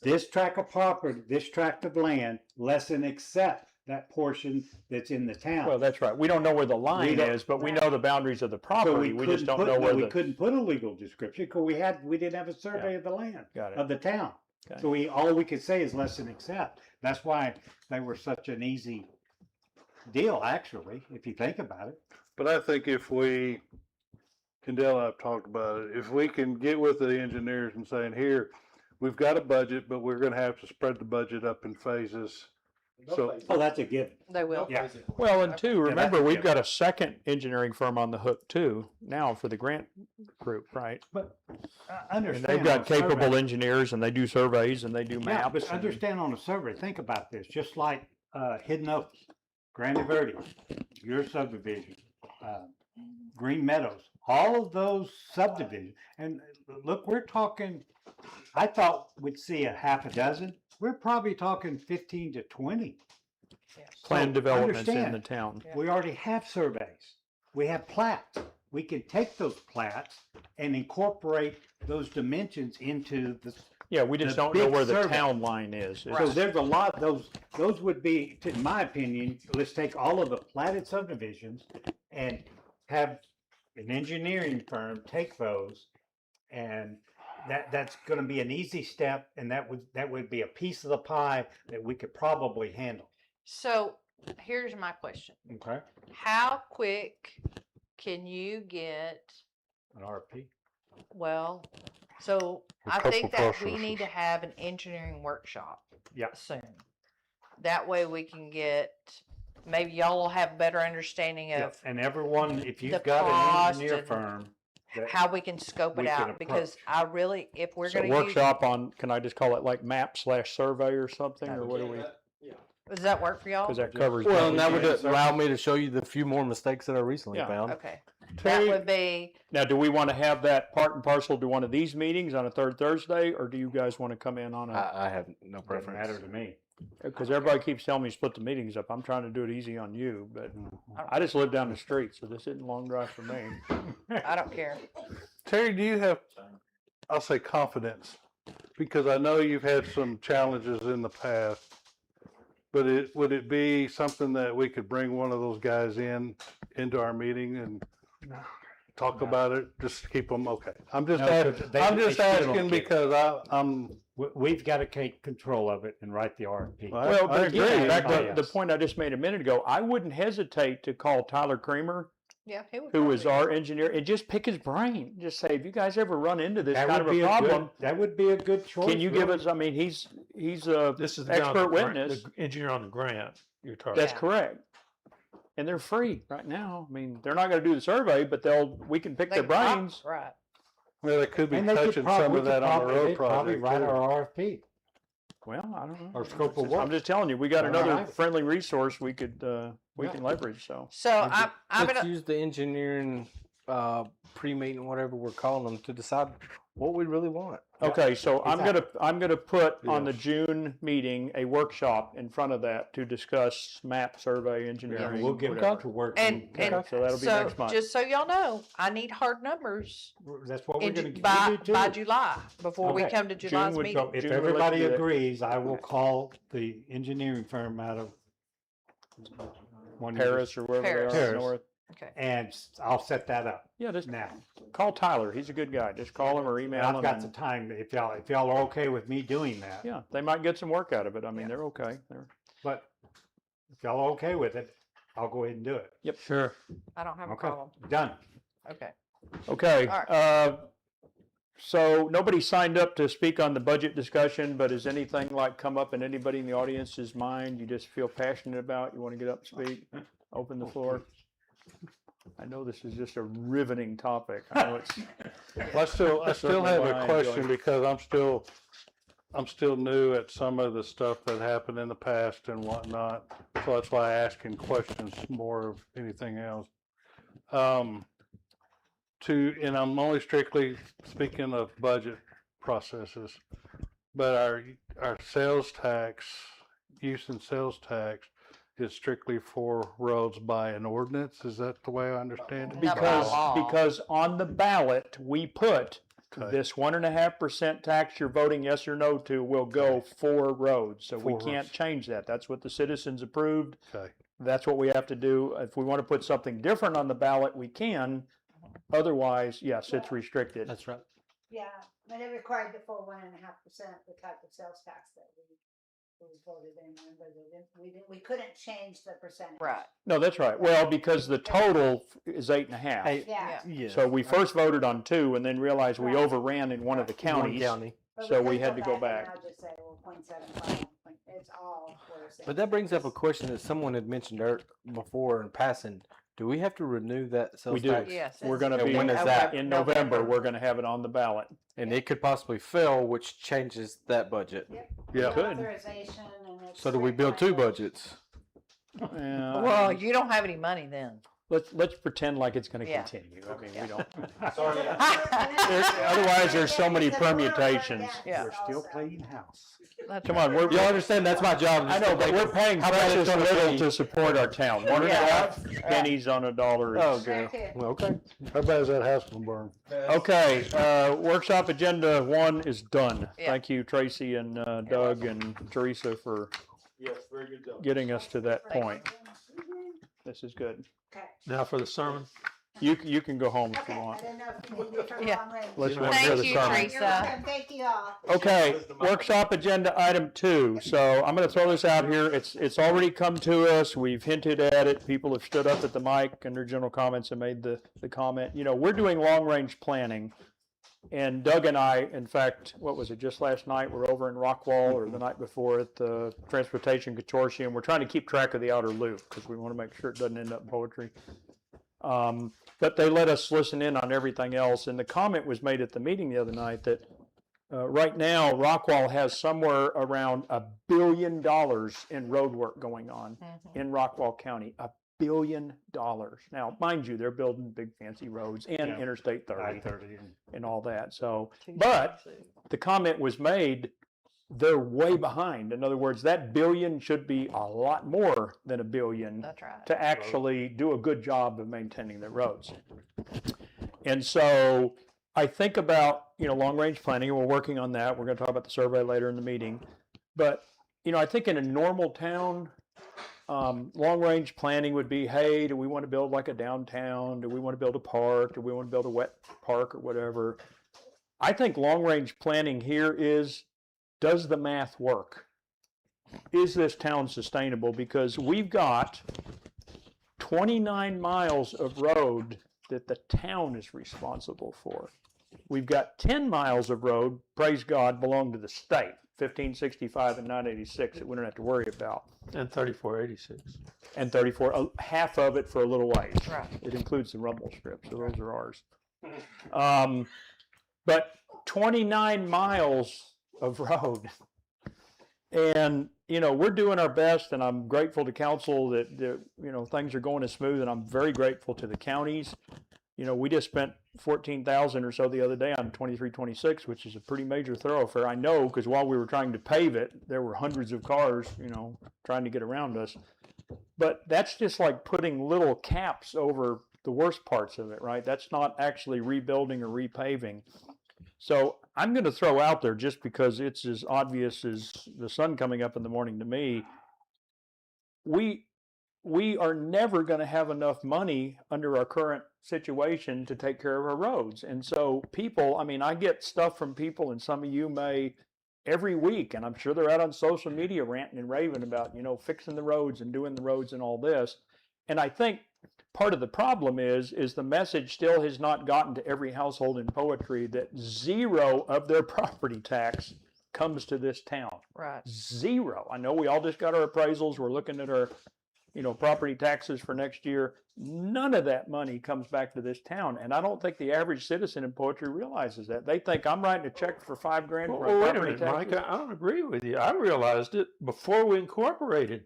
this tract of property, this tract of land, less than accept that portion that's in the town. Well, that's right. We don't know where the line don't- is, but we know the boundaries of the So property. We just couldn't don't put- know no, where we the, couldn't put a legal description because we didn't have a survey of the land, got it. of the town. Okay. So all we could say is less than accept. That's why they were such an easy deal, actually, if you think about it. But I think if we, and Dale and I've talked about it, if we can get with the engineers and saying, here, we've got a budget, but we're gonna have to spread the budget up in phases. So, Oh, that's a given. They will. Yeah. Well, and two, Yeah, remember, that's- we've got a second engineering firm on the hook too, now for the grant group, right? But And understand. they've got on a survey- capable engineers and they do surveys and they do Yeah, maps. but and- understand on a survey, think about this, just like Hidden Oaks, Granite Verde, your subdivision, Green Meadows, all of those subdivisions. And look, we're talking, I thought we'd see a half a dozen. We're probably talking 15 to 20. Planned So, developments in the understand, town. we already have surveys. We have plats. We can take those plats and incorporate those dimensions into the. Yeah, we just the don't know big where the survey. town line is. So It's- there's a lot, those would be, in my opinion, let's take all of the platted subdivisions and have an engineering firm take those. And that's gonna be an easy step, and that would be a piece of the pie that we could probably handle. So here's my question. Okay. How quick can you get, An RFP. well, so A I think couple that we need to processes. have an engineering workshop. Yeah. Soon. That way we can get, maybe y'all will have better understanding Yeah, of and everyone, if the you've got an cost engineer and firm. that- how we can scope it we can out, because approach. I really, if we're So gonna use, workshop on, can I just call it like map/survey or something, or what do we, does that work for y'all? because that covers. Well, and that both. would just allow me to show you the few more mistakes that I recently Yeah. found. Okay, that Terry, would be, now, do we want to have that part and parcel to one of these meetings on a third Thursday, or do you guys want to come in on a? I have no Doesn't matter preference. to me. Because everybody keeps telling me split the meetings up. I'm trying to do it easy on you, but I just live down the street, so this isn't a long drive for me. I don't care. Terry, do you have, I'll say confidence? Because I know you've had some challenges in the past. But would it be something that we could bring one of those guys into our meeting and talk about it, just to keep them, okay? I'm just, No, 'cause they- I'm they just still don't asking care. because I'm, We've got to take control of it and write the RFP. I- Well, but agree. again, back Everybody to the else. point I just made a minute ago, I wouldn't hesitate to call Tyler Creamer, Yeah, he would. who is probably- our engineer, and just pick his brain. Just say, if you guys ever run into this That kind would of be a a good, problem, that would be a good choice. can you give really. us, I mean, he's a this is the guy on the expert grant- witness. the engineer on the grant you're talking. That's Yeah. correct. And they're free right now. I mean, they're not gonna do the survey, but we can pick They their could pop- brains. Right. well, they could be And they could touching prob- some we of could that on the probably- road they'd probably project. write too. our RFP. Well, I don't know. Or scope of I'm work. just telling you, we got All another right. friendly resource we could, we Yeah. can leverage, so. So I'm Let's gonna, use the engineering pre-meeting, whatever we're calling them, to decide what we really want. Okay, so I'm gonna put on the Yes. June meeting a workshop in front of that to discuss map survey engineering. We'll get whatever. to work. and, Okay, and so that'll be so next month. just so y'all know, I need hard numbers That's what we're in going Ju- to by do. by July, before we Okay. come to July's would meeting. go- If June, let's everybody do that. agrees, I will call the engineering firm out of Paris or wherever they are Paris. up north. Okay. And I'll set that up Yeah, just now. call Tyler. He's a good guy. Just call him or And email I've him. got and- some time, if y'all are okay with me doing that. Yeah, they might get some work out of it. I mean, Yeah. they're okay. They're, But if y'all are okay with it, I'll go ahead and do it. yep. Sure. I don't have a Okay, problem. done. Okay. Okay. All right. So nobody signed up to speak on the budget discussion, but has anything like come up in anybody in the audience's mind you just feel passionate about? You want to get up and speak? Open the floor. I know this is just a riveting topic. I know it's. I still Certainly have what a I question enjoy. because I'm still new at some of the stuff that happened in the past and whatnot. So that's why I ask in questions more of anything else. And I'm only strictly speaking of budget processes, but our sales tax, use and sales tax is strictly for roads by an ordinance. Is that the way I understand it? Not by Because, law. because on the ballot, we put Okay. this 1.5% tax you're voting yes or no to will go for roads. So we For can't roads. change that. That's what the citizens approved. Okay. That's what we have to do. If we want to put something different on the ballot, we can. Otherwise, yes, it's restricted. That's right. Yeah, but it required the full 1.5%, the type of sales tax that we voted in, remember, we couldn't change the percentage. Right. No, that's right. Well, because the total is 8.5. Hey, Yeah. yeah. So we first voted on 2 and then realized we Right. overran in one of the One counties. county. But So we could had to go and back. now just say, well, 0.75, it's all for the same. But that brings up a question that someone had mentioned before in passing. Do we have to renew that sales We do. tax? Yes. We're going to And be, when is that? in November, we're going to have it on the ballot. And it could possibly fail, which changes that budget. Yeah. Could. Authorization and it's. So do we build two budgets? Well, you don't have any money then. Let's pretend like it's going to Yeah. continue. I mean, Yeah. we don't. Sorry. Otherwise, there's so many permutations. Yeah. We're still playing house. That's Come right. on, we're. You understand that's my job. I know, but we're paying How about precious it's gonna little be- to support our town. 1.5 pennies on a dollar. Oh, is- girl. Okay. How bad is that house gonna burn? Okay, workshop agenda 1 is done. Yeah. Thank you, Tracy and Doug and Teresa for Yes, very good job. getting us to that point. This is good. Okay, Now for the sermon. You can go home if okay, you I want. didn't know if you needed for Yeah. long range. Unless you want to hear Thank the you, sermon. You're Teresa. welcome. Thank you all. Okay, workshop agenda item 2. So I'm going to throw this out here. It's already come to us. We've hinted at it. People have stood up at the mic under general comments and made the comment. You know, we're doing long range planning. And Doug and I, in fact, what was it, just last night, we're over in Rockwall or the night before at the Transportation Consortium. We're trying to keep track of the outer loop because we want to make sure it doesn't end up in poetry. But they let us listen in on everything else. And the comment was made at the meeting the other night that right now, Rockwall has somewhere around $1 billion in road work going on in Rockwall County. $1 billion. Now, mind you, they're building big fancy roads and Yeah. Interstate 30 9:30. and all that. So, but the comment was made, they're way behind. In other words, that billion should be a lot more than $1 billion That's right. to actually do a good job of maintaining the roads. And so I think about, long range planning, and we're working on that. We're going to talk about the survey later in the meeting. But, I think in a normal town, long range planning would be, hey, do we want to build like a downtown? Do we want to build a park? Do we want to build a wet park or whatever? I think long range planning here is, does the math work? Is this town sustainable? Because we've got 29 miles of road that the town is responsible for. We've got 10 miles of road, praise God, belong to the state, 1565 and 986 that we don't have to worry about. And 3486. And 34, half of it for a little ways. Right. It includes the rumble strips, so those are ours. But 29 miles of road. And, we're doing our best, and I'm grateful to council that, things are going as smooth, and I'm very grateful to the counties. We just spent $14,000 or so the other day on 2326, which is a pretty major thoroughfare. I know, because while we were trying to pave it, there were hundreds of cars, trying to get around us. But that's just like putting little caps over the worst parts of it, right? That's not actually rebuilding or repaving. So I'm going to throw out there, just because it's as obvious as the sun coming up in the morning to me, we we are never going to have enough money under our current situation to take care of our roads. And so people, I mean, I get stuff from people, and some of you may, every week, and I'm sure they're out on social media ranting and raving about, you know, fixing the roads and doing the roads and all this. And I think part of the problem is the message still has not gotten to every household in Poetry that zero of their property tax comes to this town. Right. Zero. I know we all just got our appraisals. We're looking at our, you know, property taxes for next year. None of that money comes back to this town. And I don't think the average citizen in Poetry realizes that. They think I'm writing a check for $5,000 for Well, wait a property minute, Mike, taxes. I don't agree with you. I realized it before we incorporated.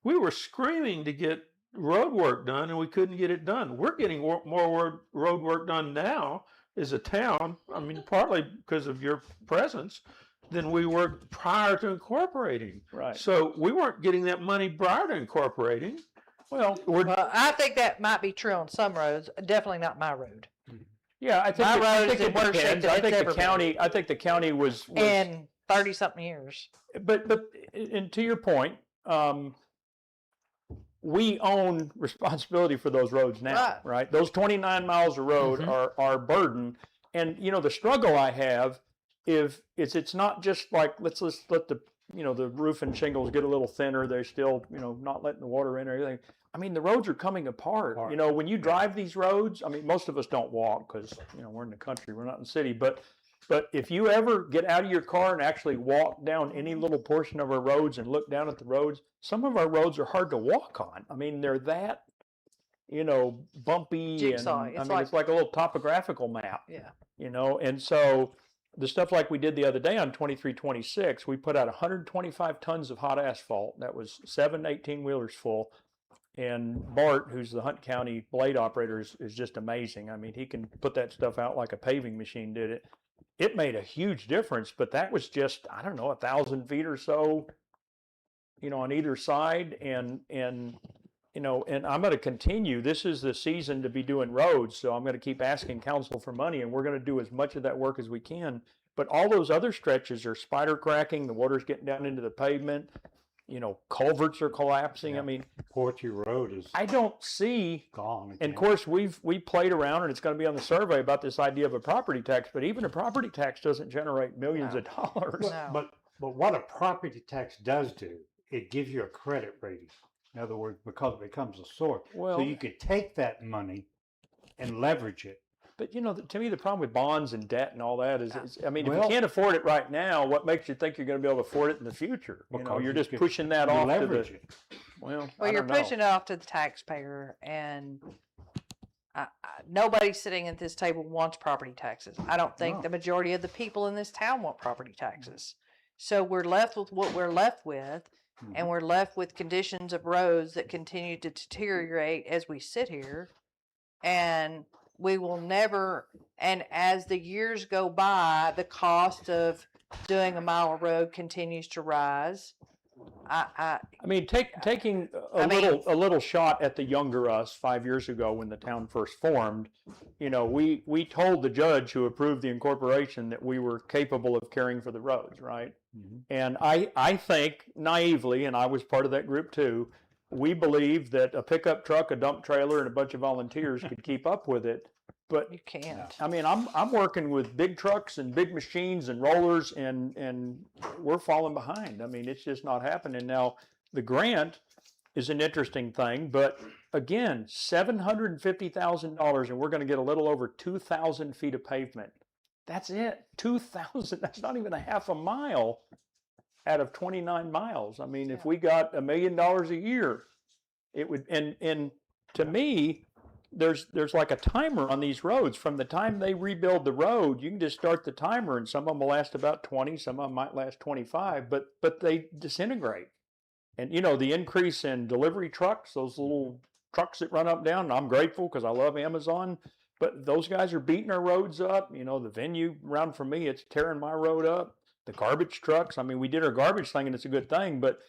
We were screaming to get road work done, and we couldn't get it done. We're getting more road work done now as a town, I mean, partly because of your presence, than we were prior to incorporating. Right. So we weren't getting that money prior to incorporating. Well, we're, Well, I think that might be true on some roads, definitely not my road. yeah, I think, My it, I road think is it in worse shape depends. than I it's think ever the been. county, I think the county was In 30-something years. but and to your point, we own responsibility for those roads now, right? Those 29 miles of road are our burden. And, you know, the struggle I have is it's not just like, let's let the, you know, the roof and shingles get a little thinner. They're still, you know, not letting the water in or anything. I mean, the roads are coming apart. You know, when you drive these roads, I mean, most of us don't walk because, you know, we're in the country, we're not in the city, but if you ever get out of your car and actually walk down any little portion of our roads and look down at the roads, some of our roads are hard to walk on. I mean, they're that, you know, bumpy. Jigsaw. And, It's I mean, like- it's like a little topographical map. Yeah. You know, and so the stuff like we did the other day on 2326, we put out 125 tons of hot asphalt. That was 7 18-wheelers full. And Bart, who's the Hunt County blade operator, is just amazing. I mean, he can put that stuff out like a paving machine did it. It made a huge difference, but that was just, I don't know, 1,000 feet or so, you know, on either side. And you know, and I'm going to continue. This is the season to be doing roads, so I'm going to keep asking council for money, and we're going to do as much of that work as we can. But all those other stretches are spider cracking, the water's getting down into the pavement, you know, culverts are collapsing. I mean, Poetry Road is I don't see, gone. and of course we played around, and it's going to be on the survey about this idea of a property tax, but even a property tax doesn't generate millions of dollars. No. But what a property tax does do, it gives you a credit rating. In other words, because it becomes a source. Well- So you could take that money and leverage it. But you know, to me, the problem with bonds and debt and all that is I mean, if you Well- can't afford it right now, what makes you think you're going to be able to afford it in the future? You know, Because you're you just could- pushing that you off to leverage the. it. Well, Well, I you're don't know. pushing it off to the taxpayer, and nobody sitting at this table wants property taxes. I don't think No. the majority of the people in this town want property taxes. So we're left with what we're left with, and we're left with conditions of roads that continue to deteriorate as we sit here. And we will never, and as the years go by, the cost of doing a mile of road continues to rise. I mean, taking I mean- a little shot at the younger us 5 years ago when the town first formed. You know, we told the judge who approved the incorporation that we were capable of caring for the roads, right? And I think naively, and I was part of that group too, we believed that a pickup truck, a dump trailer, and a bunch of volunteers could keep up with it. But You can't. I mean, I'm working with big trucks and big machines and rollers, and we're falling behind. I mean, it's just not happening. Now, the grant is an interesting thing, but again, $750,000, and we're going to get a little over 2,000 feet of pavement. That's it. 2,000. That's not even a half a mile out of 29 miles. I mean, if we got $1 million a year, it would. And to me, there's like a timer on these roads. From the time they rebuild the road, you can just start the timer, and some of them will last about 20, some of them might last 25, but they disintegrate. And you know, the increase in delivery trucks, those little trucks that run up down, and I'm grateful because I love Amazon, but those guys are beating our roads up. You know, the venue around for me, it's tearing my road up. The garbage trucks, I mean, we did our garbage thing and it's a good thing, but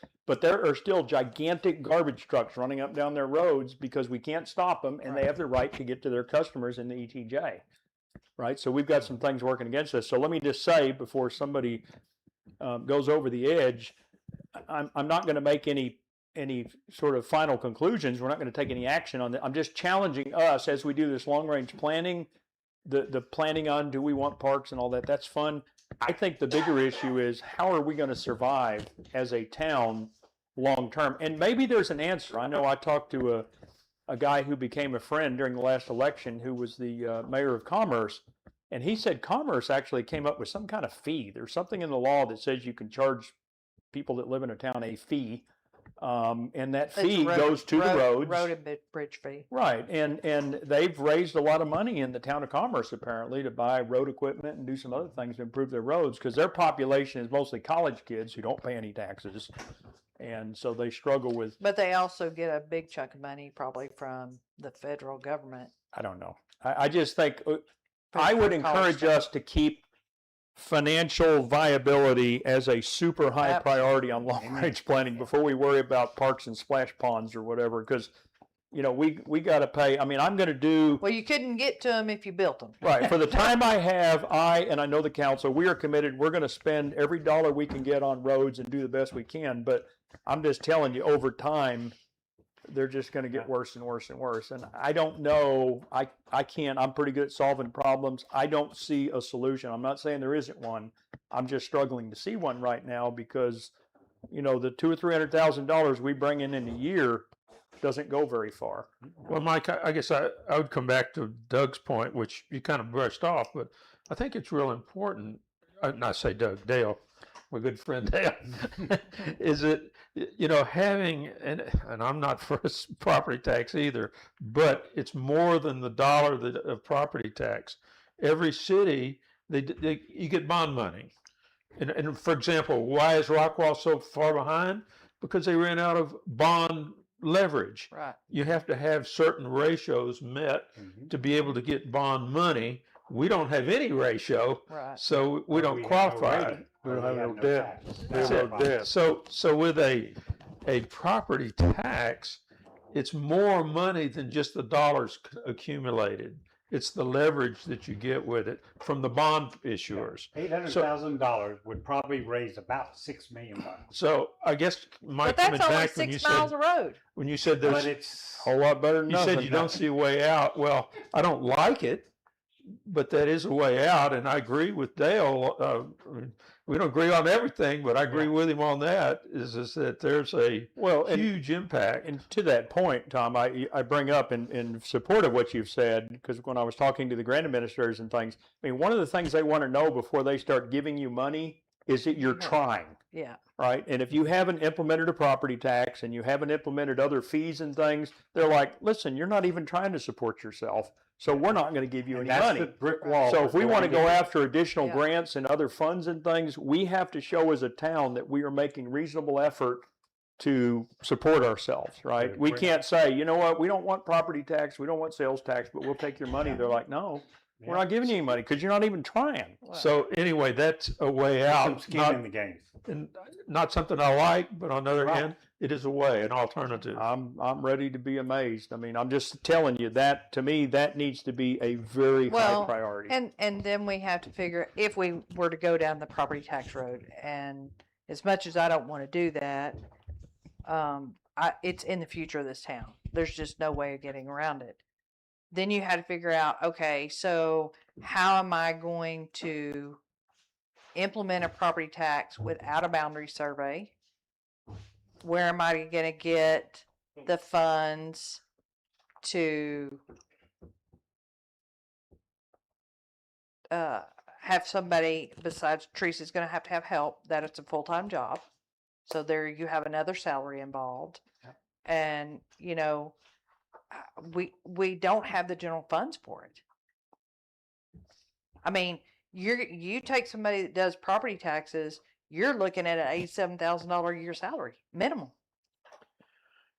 there are still gigantic garbage trucks running up down their roads because we can't stop them, and they have the right to get to their customers in the ETJ, right? So we've got some things working against us. So let me just say before somebody goes over the edge, I'm not going to make any any sort of final conclusions. We're not going to take any action on that. I'm just challenging us as we do this long range planning, the planning on do we want parks and all that. That's fun. I think the bigger issue is how are we going to survive as a town long term? And maybe there's an answer. I know I talked to a guy who became a friend during the last election who was the mayor of Commerce. And he said Commerce actually came up with some kind of fee. There's something in the law that says you can charge people that live in a town a fee. And that It's fee goes to the roads. Road and bridge fee. Right. And they've raised a lot of money in the town of Commerce, apparently, to buy road equipment and do some other things to improve their roads because their population is mostly college kids who don't pay any taxes. And so they struggle with, But they also get a big chunk of money probably from the federal government. I don't know. I just think I would encourage us to keep financial viability as a super high Yep. priority on long range planning before we worry about parks and splash ponds or whatever. Because, you know, we got to pay. I mean, I'm going to do. Well, you couldn't get to them if you built them. Right. For the time I have, and I know the council, we are committed. We're going to spend every dollar we can get on roads and do the best we can. But I'm just telling you, over time, they're just going to get worse and worse and worse. And I don't know. I can't. I'm pretty good at solving problems. I don't see a solution. I'm not saying there isn't one. I'm just struggling to see one right now because, you know, the $200,000 or $300,000 we bring in a year doesn't go very far. Well, Mike, I guess I would come back to Doug's point, which you kind of brushed off, but I think it's real important. Not say Doug, Dale, my good friend Dale, is it, you know, having, and I'm not for a property tax either, but it's more than the dollar of property tax. Every city, you get bond money. And for example, why is Rockwall so far behind? Because they ran out of bond leverage. Right. You have to have certain ratios met to be able to get bond money. We don't have any ratio, Right. so we don't qualify. We don't have no no debt. tax. We have no debt. So with a property tax, it's more money than just the dollars accumulated. It's the leverage that you get with it from the bond issuers. $800,000 would probably raise about $6 million. So I guess, Mike, But coming that's only back when you 6 miles said, of road. when you said But there's, it's A whole lot better than you nothing. said you don't see a way out. Well, I don't like it, but that is a way out. And I agree with Dale. We don't agree on everything, but I agree with him on that, is that there's a huge impact. And to that point, Tom, I bring up in support of what you've said, because when I was talking to the grant administrators and things, I mean, one of the things they want to know before they start giving you money is that you're trying, Yeah. right? And if you haven't implemented a property tax and you haven't implemented other fees and things, they're like, listen, you're not even trying to support yourself, so we're not going to give you any that's money. the brick wall. So if we want to go after additional Yeah. grants and other funds and things, we have to show as a town that we are making reasonable effort to support ourselves, right? We can't say, you know what, we don't want property tax, we don't want sales tax, but we'll take your money. They're like, no, we're not giving you any money because you're not even trying. So anyway, that's a way some out. skin Not, in the game. and not something I like, but on the other Right. hand, it is a way, an alternative. I'm ready to be amazed. I mean, I'm just telling you that, to me, that needs to be a very high Well, priority. and then we have to figure if we were to go down the property tax road, and as much as I don't want to do that, it's in the future of this town. There's just no way of getting around it. Then you had to figure out, okay, so how am I going to implement a property tax without a boundary survey? Where am I going to get the funds to have somebody besides Teresa's going to have help, that it's a full-time job. So there you have another salary involved. And, you know, we don't have the general funds for it. I mean, you take somebody that does property taxes, you're looking at an $87,000 a year salary minimum.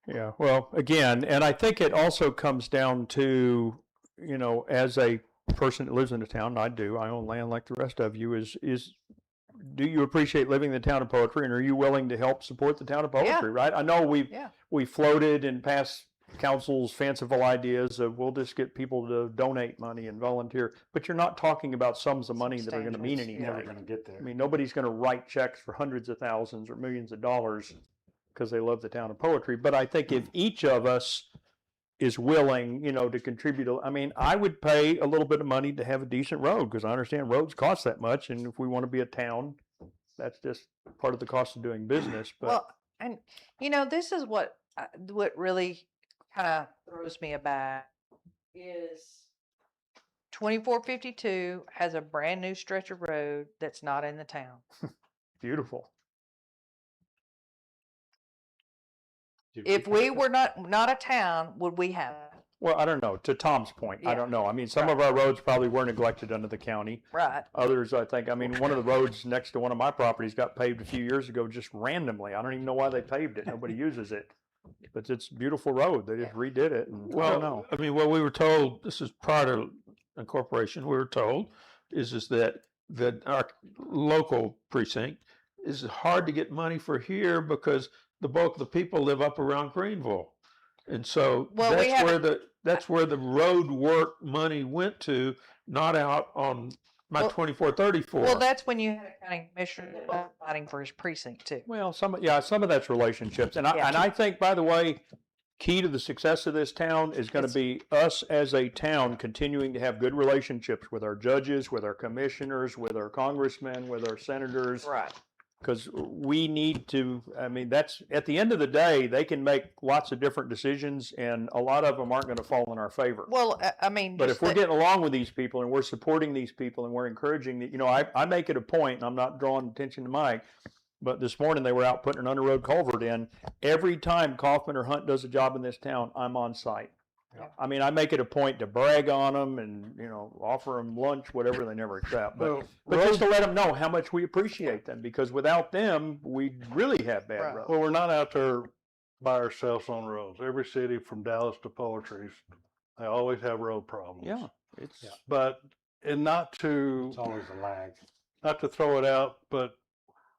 Yeah, well, again, and I think it also comes down to, you know, as a person that lives in the town, and I do, I own land like the rest of you, is do you appreciate living in the town of Poetry, and are you willing to help support the town of Poetry, right? I know we floated in past council's fanciful ideas of we'll just get people to donate money and volunteer, but you're not talking about sums of money that are going to mean anything. Never going to get there. I mean, nobody's going to write checks for hundreds of thousands or millions of dollars because they love the town of Poetry. But I think if each of us is willing, to contribute, I mean, I would pay a little bit of money to have a decent road because I understand roads cost that much. And if we want to be a town, that's just part of the cost of doing business. But Well, and this is what really kind of throws me aback is 2452 has a brand new stretch of road that's not in the town. beautiful. If we were not a town, would we have it? Well, I don't know. To Tom's point, I Yeah. don't know. I mean, some Right. of our roads probably were neglected under the county. Right. Others, I think, I mean, one of the roads next to one of my properties got paved a few years ago just randomly. I don't even know why they paved it. Nobody uses it. But it's a beautiful road. They just redid it. And I don't know. I mean, what we were told, this is prior to incorporation, we were told is that our local precinct is hard to get money for here because the bulk of the people live up around Greenville. And so Well, we that's where the road work money went to, not out on my Well- 2434. Well, that's when you had a county commissioner that was fighting for his precinct too. Well, some of that's relationships. And I think, by the way, key to the success of this town is going to be us as a town continuing to have good relationships with our judges, with our commissioners, with our congressmen, with our senators. Right. Because we need to, I mean, that's, at the end of the day, they can make lots of different decisions and a lot of them aren't going to fall in our favor. Well, I mean, But just if we're that- getting along with these people and we're supporting these people and we're encouraging, I make it a point, and I'm not drawing attention to Mike, but this morning they were out putting an under-road culvert in. Every time Kaufman or Hunt does a job in this town, I'm on site. Yeah. I mean, I make it a point to brag on them and, offer them lunch, whatever, they never accept. But just to let them know how much we appreciate them, because without them, we'd really have bad Right. roads. Well, we're not out there by ourselves on roads. Every city from Dallas to Poetry, they always have road problems. Yeah, it's, But, and not to It's always a lag. not to throw it out, but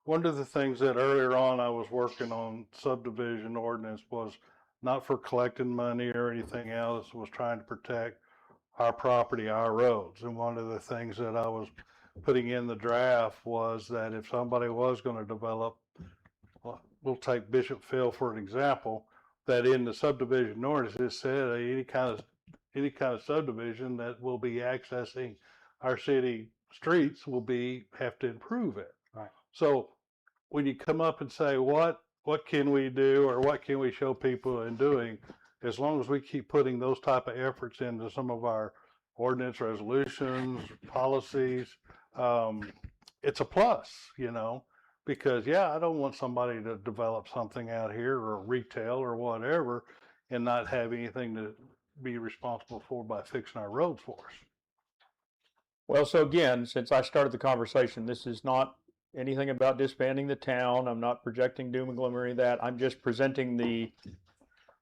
one of the things that earlier on I was working on subdivision ordinance was not for collecting money or anything else, was trying to protect our property, our roads. And one of the things that I was putting in the draft was that if somebody was going to develop, well, we'll take Bishop Phil for an example, that in the subdivision ordinance it said any kind of subdivision that will be accessing our city streets will have to improve it. Right. So when you come up and say, what can we do or what can we show people in doing, as long as we keep putting those type of efforts into some of our ordinance resolutions, policies, it's a plus, because I don't want somebody to develop something out here or retail or whatever and not have anything to be responsible for by fixing our roads for us. well, so again, since I started the conversation, this is not anything about disbanding the town. I'm not projecting doom and gloom or any of that. I'm just presenting the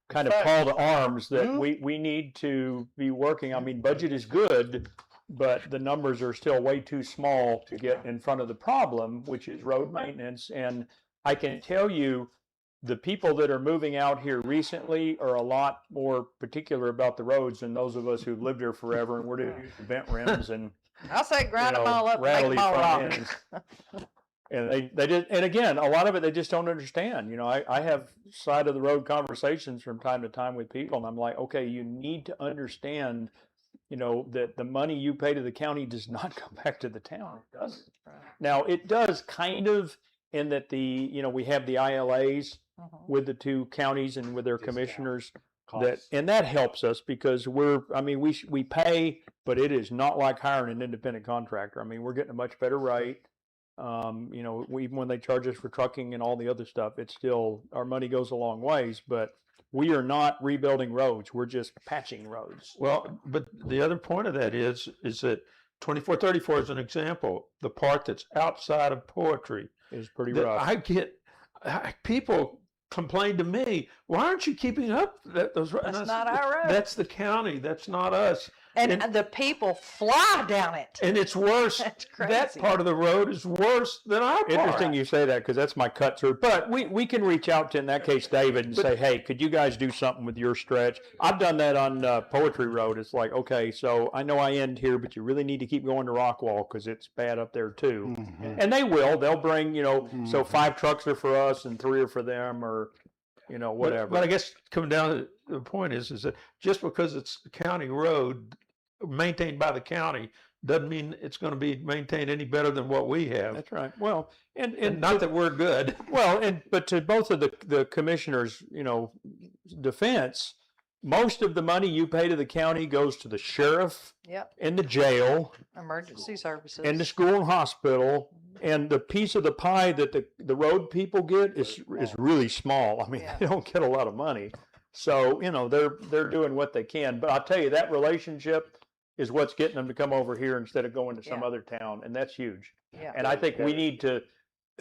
kind of call to arms that we need to be working. I mean, budget is good, but the numbers are still way too small to get in front of the problem, which is road maintenance. And I can tell you, the people that are moving out here recently are a lot more particular about the roads than those of us who've lived here forever and we're to use vent rims and I'll say grind them all up, and make rattly them all front rock. ends. And they just, and again, a lot of it they just don't understand. I have side of the road conversations from time to time with people, and I'm like, okay, you need to understand, that the money you pay to the county does not come back to the town. It doesn't. Now it does kind of, in that we have the ILAs with the two counties and with their commissioners. That helps us because we pay, but it is not like hiring an independent contractor. I mean, we're getting a much better rate. Even when they charge us for trucking and all the other stuff, it's still, our money goes a long ways, but we are not rebuilding roads. We're just patching roads. Well, but the other point of that is that 2434 is an example. The part that's outside of Poetry Is pretty that rough. people complain to me, why aren't you keeping up those roads? That's not our road. That's the county. That's not us. And the people fly down it. And it's worse. That's That crazy. part of the road is worse than our part. Interesting you say that because that's my cut through. But we can reach out to, in that case, David and say, hey, could you guys do something with your stretch? I've done that on Poetry Road. It's like, okay, so I know I end here, but you really need to keep going to Rockwall because it's bad up there too. And they will. They'll bring, so 5 trucks are for us and 3 are for them, or whatever. But I guess coming down to the point is that just because it's a county road maintained by the county doesn't mean it's going to be maintained any better than what we have. That's right. Well, and And not that we're good. well, but to both of the commissioners, defense, most of the money you pay to the county goes to the sheriff Yep, and the jail emergency services. and the school and hospital, and the piece of the pie that the road people get is really small. I mean, Yeah. they don't get a lot of money. So, they're doing what they can. But I'll tell you, that relationship is what's getting them to come over here instead of going to some Yeah. other town, and that's huge. Yeah. And I think we need to,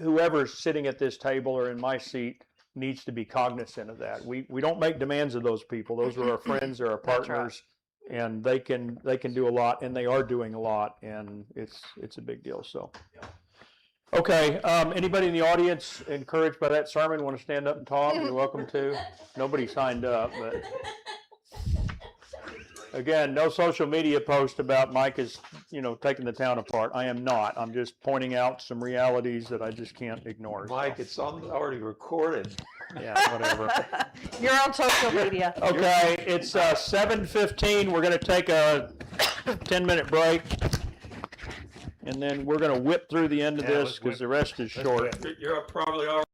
whoever's sitting at this table or in my seat needs to be cognizant of that. We don't make demands of those people. Those are our friends, they're our That's right. partners, and they can do a lot, and they are doing a lot, and it's a big deal. So, okay, anybody in the audience encouraged by that sermon want to stand up and talk? You're welcome to. Nobody signed up, but again, no social media post about Mike is, taking the town apart. I am not. I'm just pointing out some realities that I just can't ignore. So, Mike, it's already recorded. yeah, whatever. You're on social media. Okay, it's 7:15. We're going to take a 10-minute break, and then we're going to whip through the end of Yeah, this let's because whip. the rest is Let's short. whip. You're probably already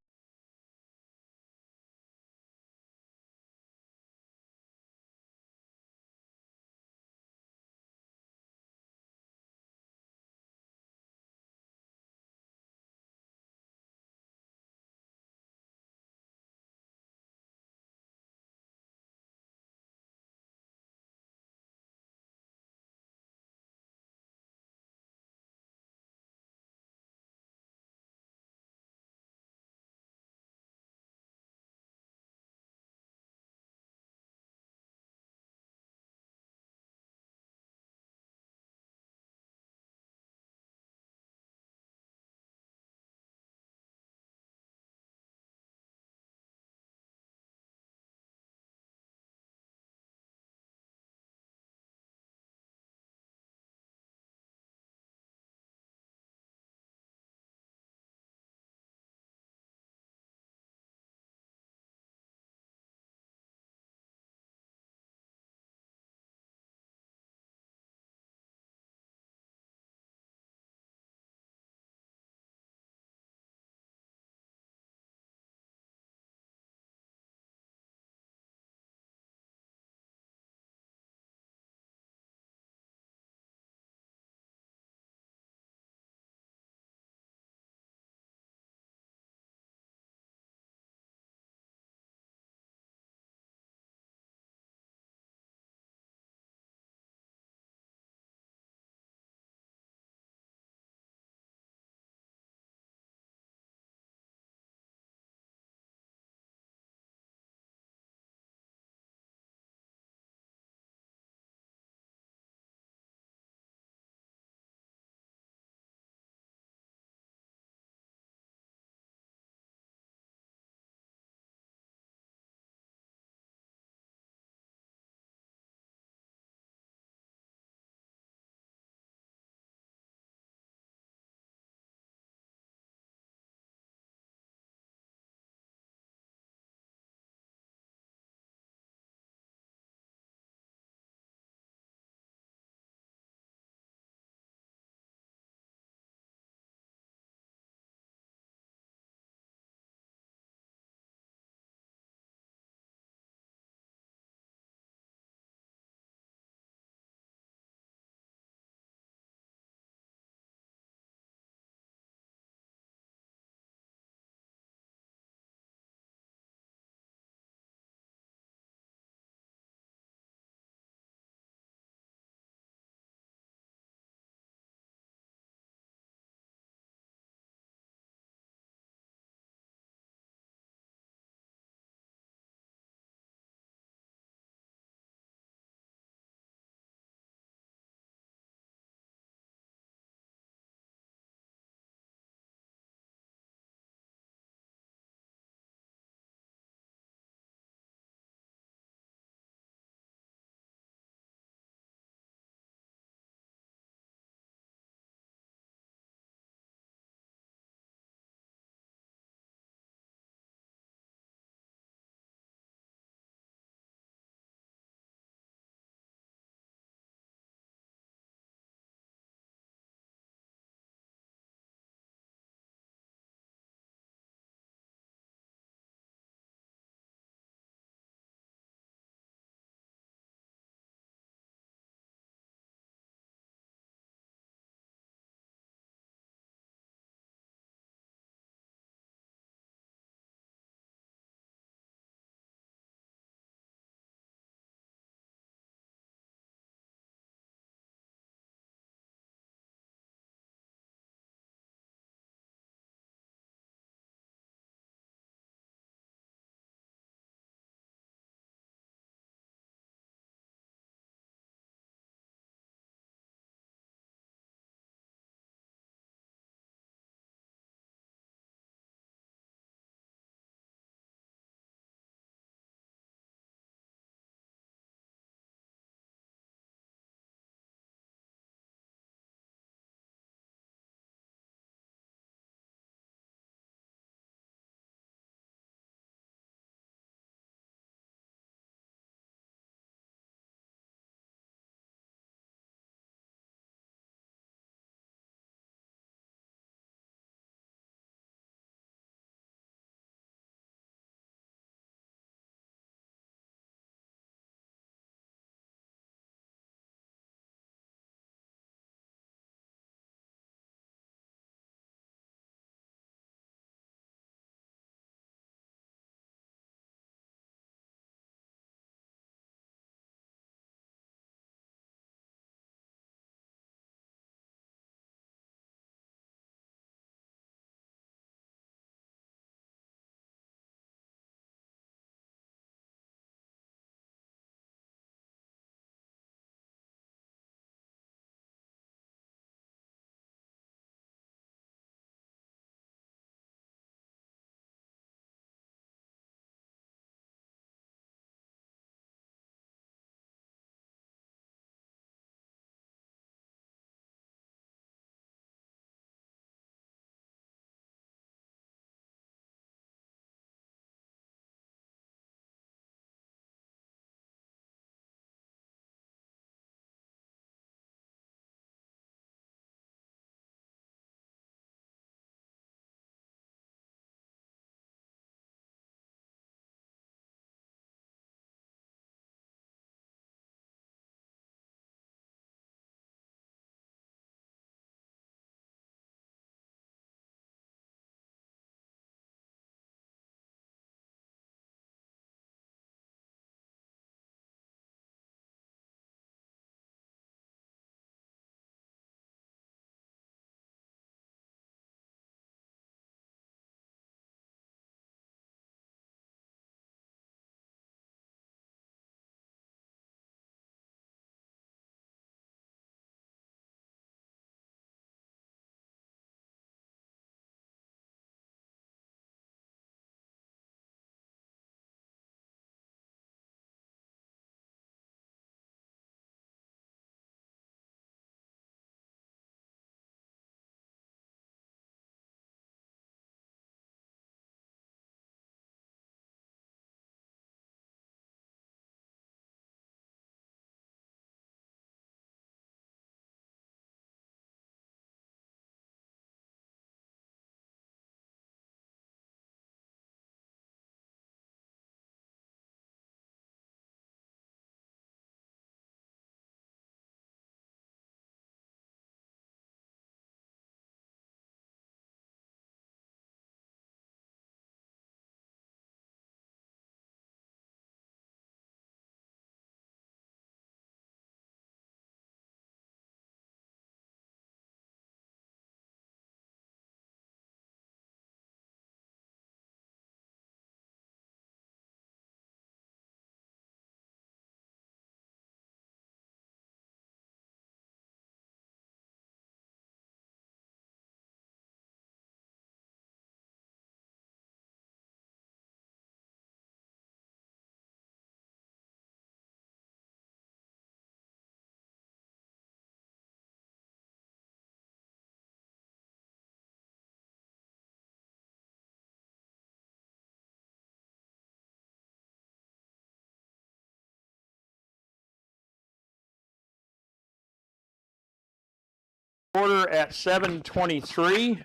Order at 7:23,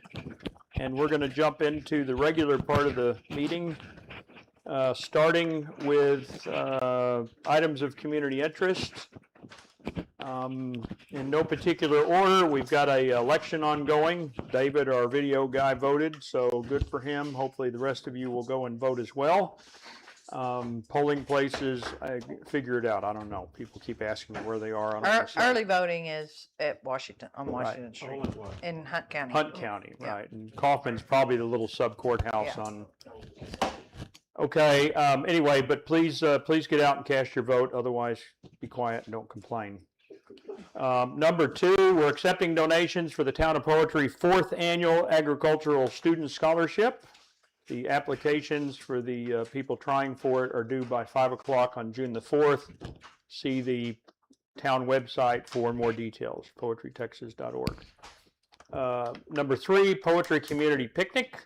and we're going to jump into the regular part of the meeting, starting with items of community interest. In no particular order, we've got a election ongoing. David, our video guy, voted, so good for him. Hopefully the rest of you will go and vote as well. Polling places, I figure it out. I don't know. People keep asking me where they are. I don't know. Early voting is at Washington, on Right. Washington Street in Hunt County. Hunt County, Yeah. right, and Kaufman's probably the little sub courthouse Yeah. on. Okay, anyway, but please get out and cast your vote, otherwise be quiet and don't complain. Number 2, we're accepting donations for the Town of Poetry 4th Annual Agricultural Student Scholarship. The applications for the people trying for it are due by 5 o'clock on June the 4th. See the town website for more details, poetrytexas.org. Number 3, Poetry Community Picnic.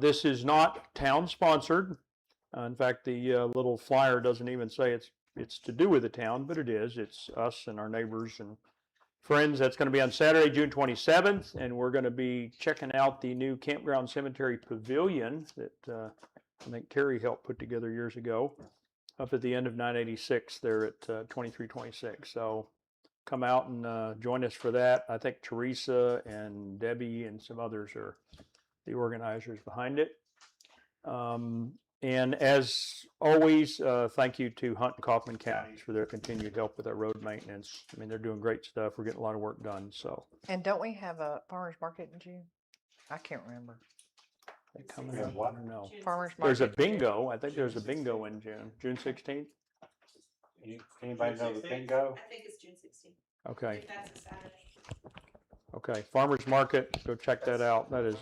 This is not town-sponsored. In fact, the little flyer doesn't even say it's to do with the town, but it is. It's us and our neighbors and friends. That's going to be on Saturday, June 27th, and we're going to be checking out the new Campground Cemetery Pavilion that I think Terry helped put together years ago, up at the end of 986 there at 2326. So come out and join us for that. I think Teresa and Debbie and some others are the organizers behind it. And as always, thank you to Hunt and Kaufman counties for their continued help with our road maintenance. I mean, they're doing great stuff. We're getting a lot of work done, so. And don't we have a farmer's market in June? I can't remember. They coming up, I don't know. Farmer's There's a market. bingo. I think there's a bingo in June 16th. Anybody know the bingo? I think it's June 16th. Okay, That's a Saturday. okay. Farmers Market, go check that out. That is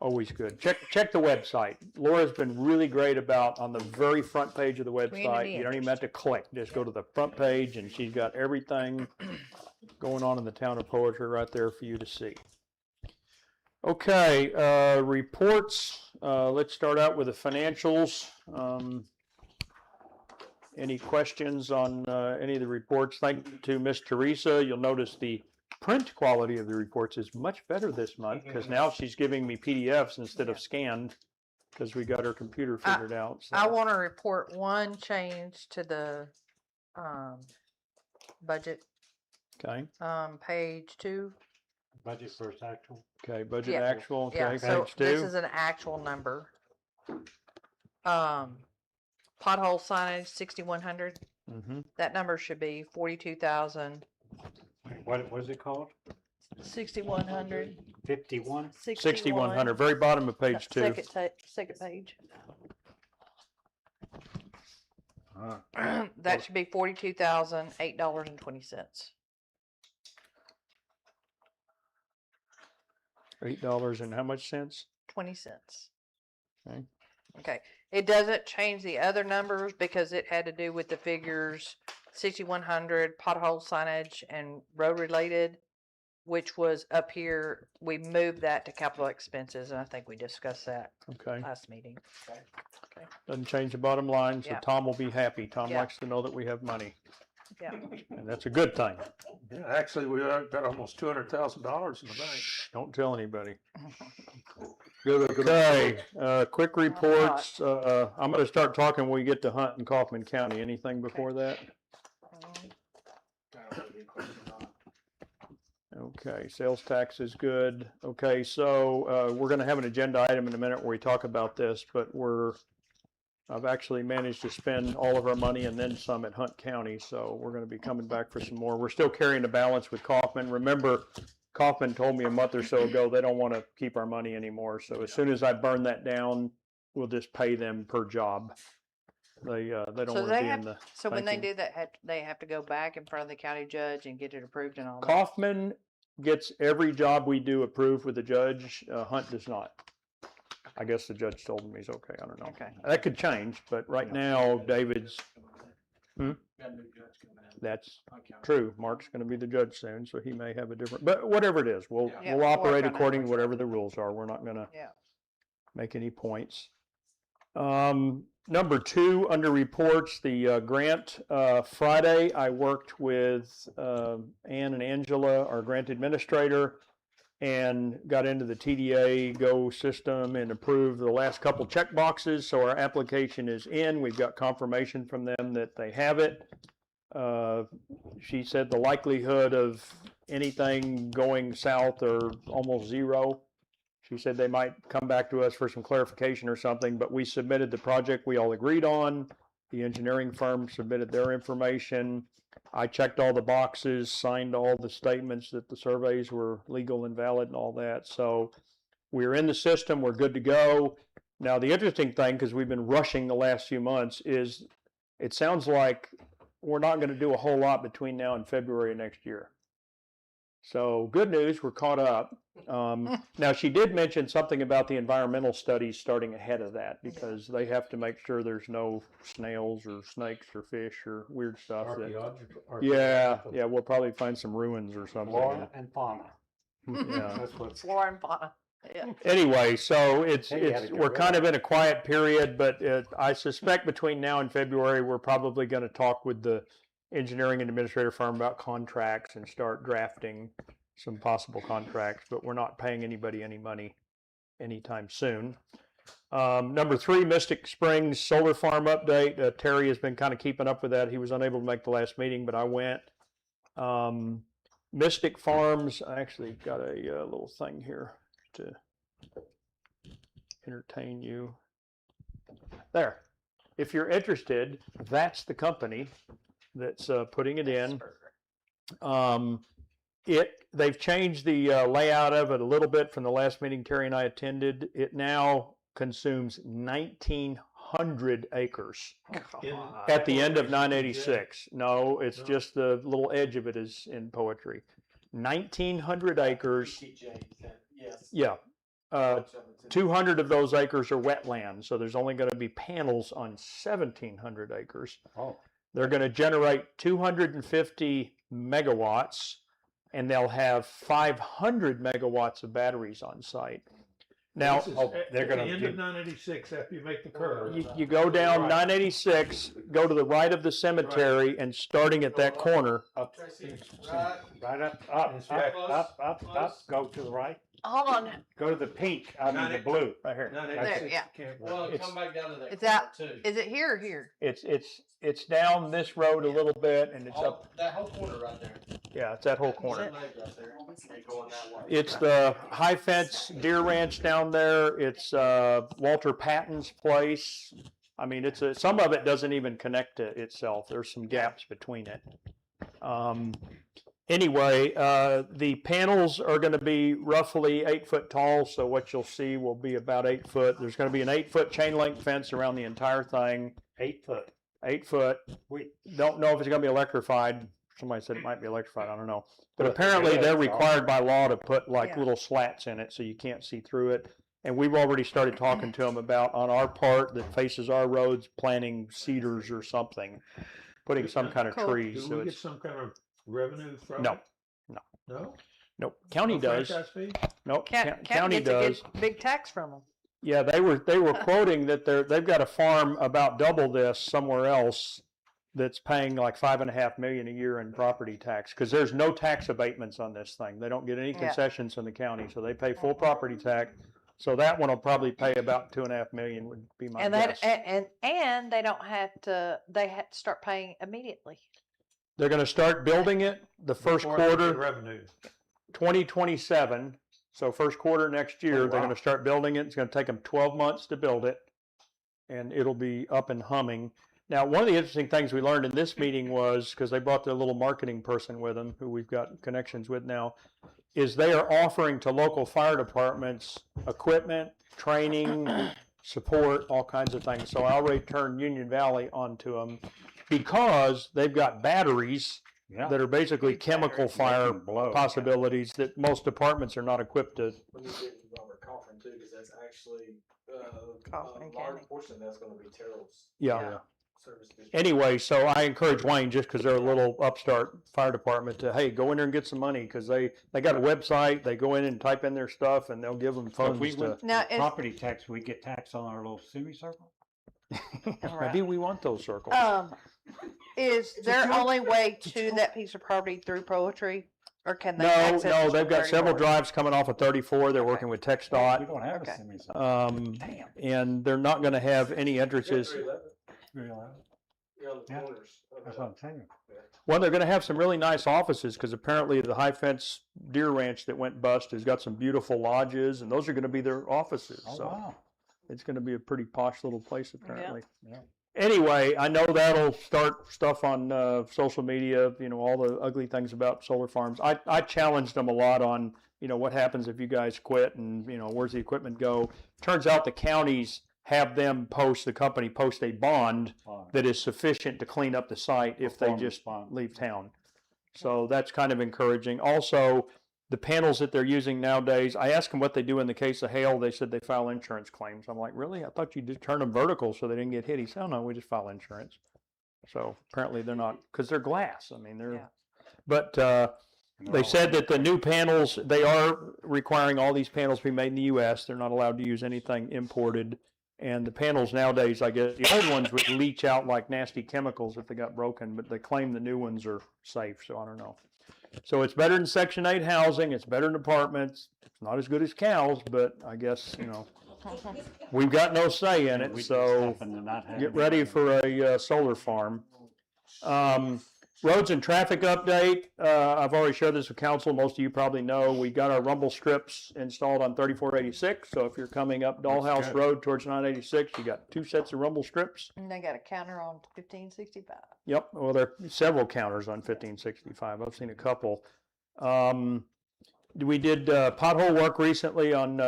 always good. Check the website. Laura's been really great about on the very front page of the website. Community You don't even have to click. Just go to the front page and she's got everything going on in the town of Poetry right there for you to see. Okay, reports. Let's start out with the financials. Any questions on any of the reports? Thank you to Miss Teresa. You'll notice the print quality of the reports is much better this month because now she's giving me PDFs instead of scanned because we got her computer figured out. So. I want to report one change to the budget, Okay, page 2. Budget first actual. okay, budget Yeah. actual, okay, Yeah, so page this 2. is an actual number. Pothole signage, 6,100. Mm-hmm. That number should be 42,000. What was it called? 6,100. 51? 6,100, very bottom of page 2. Second page. Uh, That should be $42,008.20. $8 and how much cents? 20 cents. Okay. Okay. It doesn't change the other numbers because it had to do with the figures 6,100 pothole signage and road related, which was up here. We moved that to capital expenses, and I think we discussed that Okay, last meeting. doesn't change the bottom line, so Yeah. Tom will be happy. Tom Yeah. likes to know that we have money, Yeah. and that's a good thing. Yeah, actually, we got almost $200,000 in the bank. Shh, don't tell anybody. Good. Okay, quick reports. I'm gonna start talking when we get to Hunt and Kaufman County. Anything before that? Okay, sales tax is good. Okay, so we're gonna have an agenda item in a minute where we talk about this, but I've actually managed to spend all of our money and then some at Hunt County, so we're gonna be coming back for some more. We're still carrying the balance with Kaufman. Remember, Kaufman told me a month or so ago they don't want to keep our money anymore. So as soon as I burn that down, we'll just pay them per job. They don't So want to they be have, in the. so when they banking. do that, they have to go back in front of the county judge and get it approved and all that. Kaufman gets every job we do approved with the judge. Hunt does not. I guess the judge told him he's okay. I don't know. Okay. That could change, but right now David's. That's true. Mark's going to be the judge soon, so he may have a different. But whatever it is, we'll Yeah, we'll we'll operate work on it. according to whatever the rules are. We're not going to Yeah. make any points. Number 2, under reports, the grant. Friday, I worked with Ann and Angela, our grant administrator, and got into the TDA Go system and approved the last couple check boxes. So our application is in. We've got confirmation from them that they have it. She said the likelihood of anything going south are almost zero. She said they might come back to us for some clarification or something, but we submitted the project we all agreed on. The engineering firm submitted their information. I checked all the boxes, signed all the statements that the surveys were legal and valid and all that. So we're in the system, we're good to go. Now, the interesting thing, because we've been rushing the last few months, is it sounds like we're not going to do a whole lot between now and February next year. So good news, we're caught up. Now, she did mention something about the environmental studies starting ahead of that because they have to make sure there's no snails or snakes or fish or weird stuff. Yeah, we'll probably find some ruins or something. Flora and fauna. Yeah. That's what's. Flora and fauna. Yeah. Anyway, so Hey, you had to get we're rid kind of of in a quiet period, but I suspect between now and February, we're probably going to talk with the engineering and administrator firm about contracts and start drafting some possible contracts, but we're not paying anybody any money anytime soon. Number 3, Mystic Springs Solar Farm update. Terry has been kind of keeping up with that. He was unable to make the last meeting, but I went. Mystic Farms, I actually got a little thing here to entertain you. There. If you're interested, that's the company that's putting it in. They've changed the layout of it a little bit from the last meeting Terry and I attended. It now consumes 1,900 acres at the end of 986. No, it's just the little edge of it is in Poetry. 1,900 acres. Yes. Yeah. 200 of those acres are wetlands, so there's only going to be panels on 1,700 acres. Oh. They're going to generate 250 megawatts, and they'll have 500 megawatts of batteries on site. Now, they're gonna At the end do- of 986, after you make the curve. you go down 986, go to the right of the cemetery, and starting at that corner, Up, Tracy, right, right up, go to the right. Hold on. Go to the pink, I mean the blue. right here. 986 yeah. can't well, work. It's- come back down to that Is that- corner too. Is it here or here? It's down this road a little bit, and it's All- up. That whole corner right there. Yeah, it's that whole corner. That leg right there. Ain't going that way. It's the High Fence Deer Ranch down there. It's Walter Patton's place. I mean, some of it doesn't even connect to itself. There's some gaps between it. Anyway, the panels are going to be roughly 8 foot tall, so what you'll see will be about 8 foot. There's going to be an 8 foot chain link fence around the entire thing. 8 foot. 8 foot. We, Don't know if it's going to be electrified. Somebody said it might be electrified. I don't know. But But apparently yeah, they're it's required by law to put like Yeah. little slats in it so you can't see through it. And we've already started talking to them about on our part that faces our roads, planting cedars or something, putting some kind of Cool. trees. Do So we get it's some kind of revenue from No. it? No? nope. County No does. franchise fee? Nope. County County gets a does. good big tax from them. Yeah, they were quoting that they've got a farm about double this somewhere else that's paying like $5.5 million a year in property tax because there's no tax abatements on this thing. They don't get any Yeah. concessions from the county, so they pay full property tax. So that one will probably pay about $2.5 million would be my And guess. and they don't have to. They have to start paying immediately. They're going to start building it the first Before they get quarter revenue. 2027. So first quarter next year, they're going to start building it. It's going to take them 12 months to build it, and it'll be up and humming. Now, one of the interesting things we learned in this meeting was, because they brought their little marketing person with them, who we've got connections with now, is they are offering to local fire departments equipment, training, support, all kinds of things. So I already turned Union Valley onto them because they've got batteries yeah. that are basically chemical fire can blow. possibilities that most departments are not equipped to. Let me get Robert Coffin too, because that's actually, Coffin a County. large portion of that's gonna be Terrell's. Yeah. Service district. Anyway, so I encourage Wayne, just because they're a little upstart fire department, to, hey, go in there and get some money because they got a website. They go in and type in their stuff and they'll give them So if funds we to. went Now, property tax, we get taxed on our little semicircle? Maybe we want those circles. Is there only way to that piece of property through Poetry, or can they No, access it no, from they've got several 34? drives coming off of 34. They're working with We TxDOT. don't have Okay. a semi. And they're not gonna have any entrances. You're on the Yeah. corners of That's the- what I'm saying. Well, they're gonna have some really nice offices, because apparently the High Fence Deer Ranch that went bust has got some beautiful lodges, and those are gonna be their offices, Oh, so. wow. It's gonna be a pretty posh little place apparently. Yeah. Anyway, I know that'll start stuff on social media, you know, all the ugly things about solar farms. I challenged them a lot on, you know, what happens if you guys quit and, you know, where's the equipment go? Turns out the counties have them the company post a bond Fine. that is sufficient to clean up the site if they Performance just bond. leave town. So that's kind of encouraging. Also, the panels that they're using nowadays, I asked them what they do in the case of hail. They said they file insurance claims. I'm like, really? I thought you just turn them vertical so they didn't get hit. He said, oh, no, we just file insurance. So apparently they're not, because they're glass. I mean, they're, Yeah. but And they're they all- said that the new panels, they are requiring all these panels be made in the U.S. They're not allowed to use anything imported. And the panels nowadays, I guess, the old ones would leach out like nasty chemicals if they got broken, but they claim the new ones are safe. So I don't know. So it's better than Section 8 housing. It's better than apartments. It's not as good as cows, but I guess, you know, we've got no say in We it. just So happen to not have get any. ready for a solar farm. Roads and traffic update. I've already shared this with council. Most of you probably know we got our rumble strips installed on 3486. So if you're coming up Dollhouse good. Road towards 986, you got 2 sets of rumble strips. And they got a counter on 1565. Yep. Well, there are several counters on 1565. I've seen a couple. We did pothole work recently on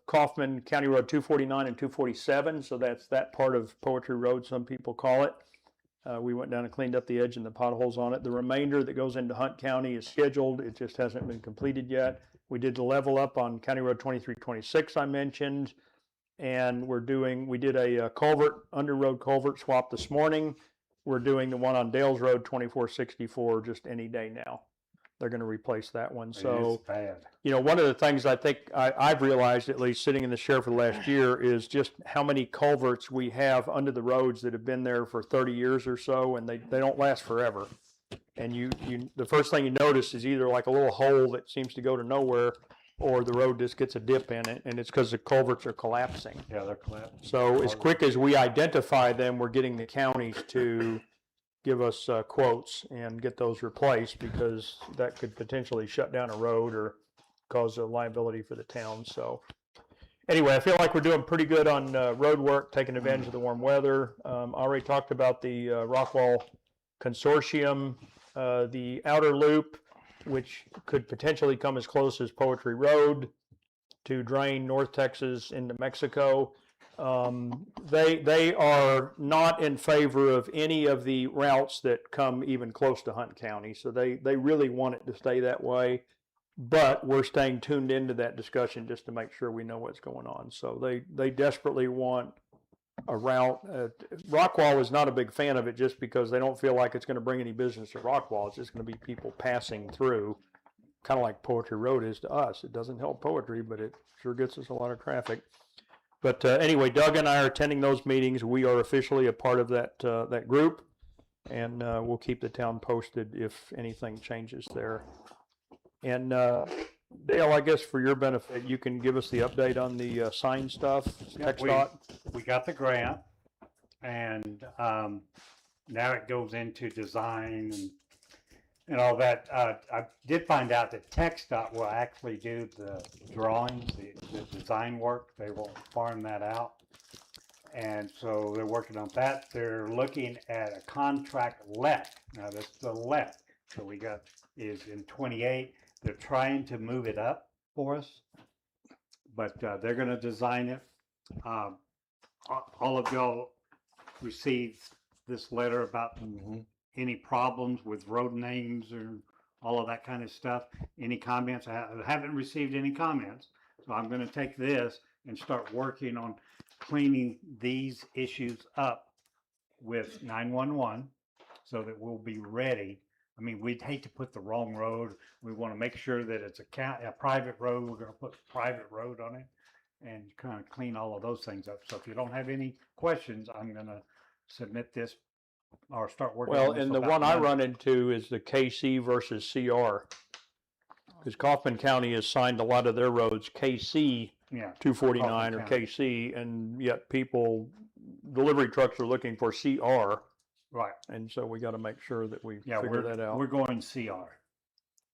Kaufman County Road 249 and 247. So that's that part of Poetry Road, some people call it. We went down and cleaned up the edge and the potholes on it. The remainder that goes into Hunt County is scheduled. It just hasn't been completed yet. We did the level up on County Road 2326 I mentioned. And we did a culvert, under road culvert swap this morning. We're doing the one on Dales Road 2464 just any day now. They're going to replace that one. So It's bad. you know, one of the things I think I've realized, at least sitting in the chair for the last year, is just how many culverts we have under the roads that have been there for 30 years or so, and they don't last forever. And the first thing you notice is either like a little hole that seems to go to nowhere, or the road just gets a dip in it, and it's because the culverts are collapsing. Yeah, they're collapsing. So as quick as we identify them, we're getting the counties to give us quotes and get those replaced, because that could potentially shut down a road or cause a liability for the town. So anyway, I feel like we're doing pretty good on road work, taking advantage of the warm weather. I already talked about the Rockwall Consortium, the outer loop, which could potentially come as close as Poetry Road to drain North Texas into Mexico. They are not in favor of any of the routes that come even close to Hunt County. So they really want it to stay that way. But we're staying tuned into that discussion just to make sure we know what's going on. So they desperately want a route. Rockwall is not a big fan of it just because they don't feel like it's going to bring any business to Rockwall. It's just going to be people passing through, kind of like Poetry Road is to us. It doesn't help poetry, but it sure gets us a lot of traffic. But anyway, Doug and I are attending those meetings. We are officially a part of that group, and we'll keep the town posted if anything changes there. And Dale, I guess for your benefit, you can give us the update on the sign stuff, TxDOT. We got the grant, and now it goes into design and all that. I did find out that TxDOT will actually do the drawings, the design work. They will farm that out. And so they're working on that. They're looking at a contract let. Now that's the let. So we got is in 28. They're trying to move it up for us, but they're going to design it. All of y'all received this letter about any problems with road names or all of that kind of stuff. Any comments? I haven't received any comments. So I'm going to take this and start working on cleaning these issues up with 911 so that we'll be ready. I mean, we'd hate to put the wrong road. We want to make sure that it's a private road. We're going to put private road on it. and kind of clean all of those things up. So if you don't have any questions, I'm gonna submit this or start working Well, on this and the about one I Monday. run into is the KC versus CR. Because Kaufman County has signed a lot of their roads KC Yeah, 249 or Kaufman County. KC, and yet delivery trucks are looking for CR. right. And so we got to make sure that we Yeah, figure that out. we're going CR.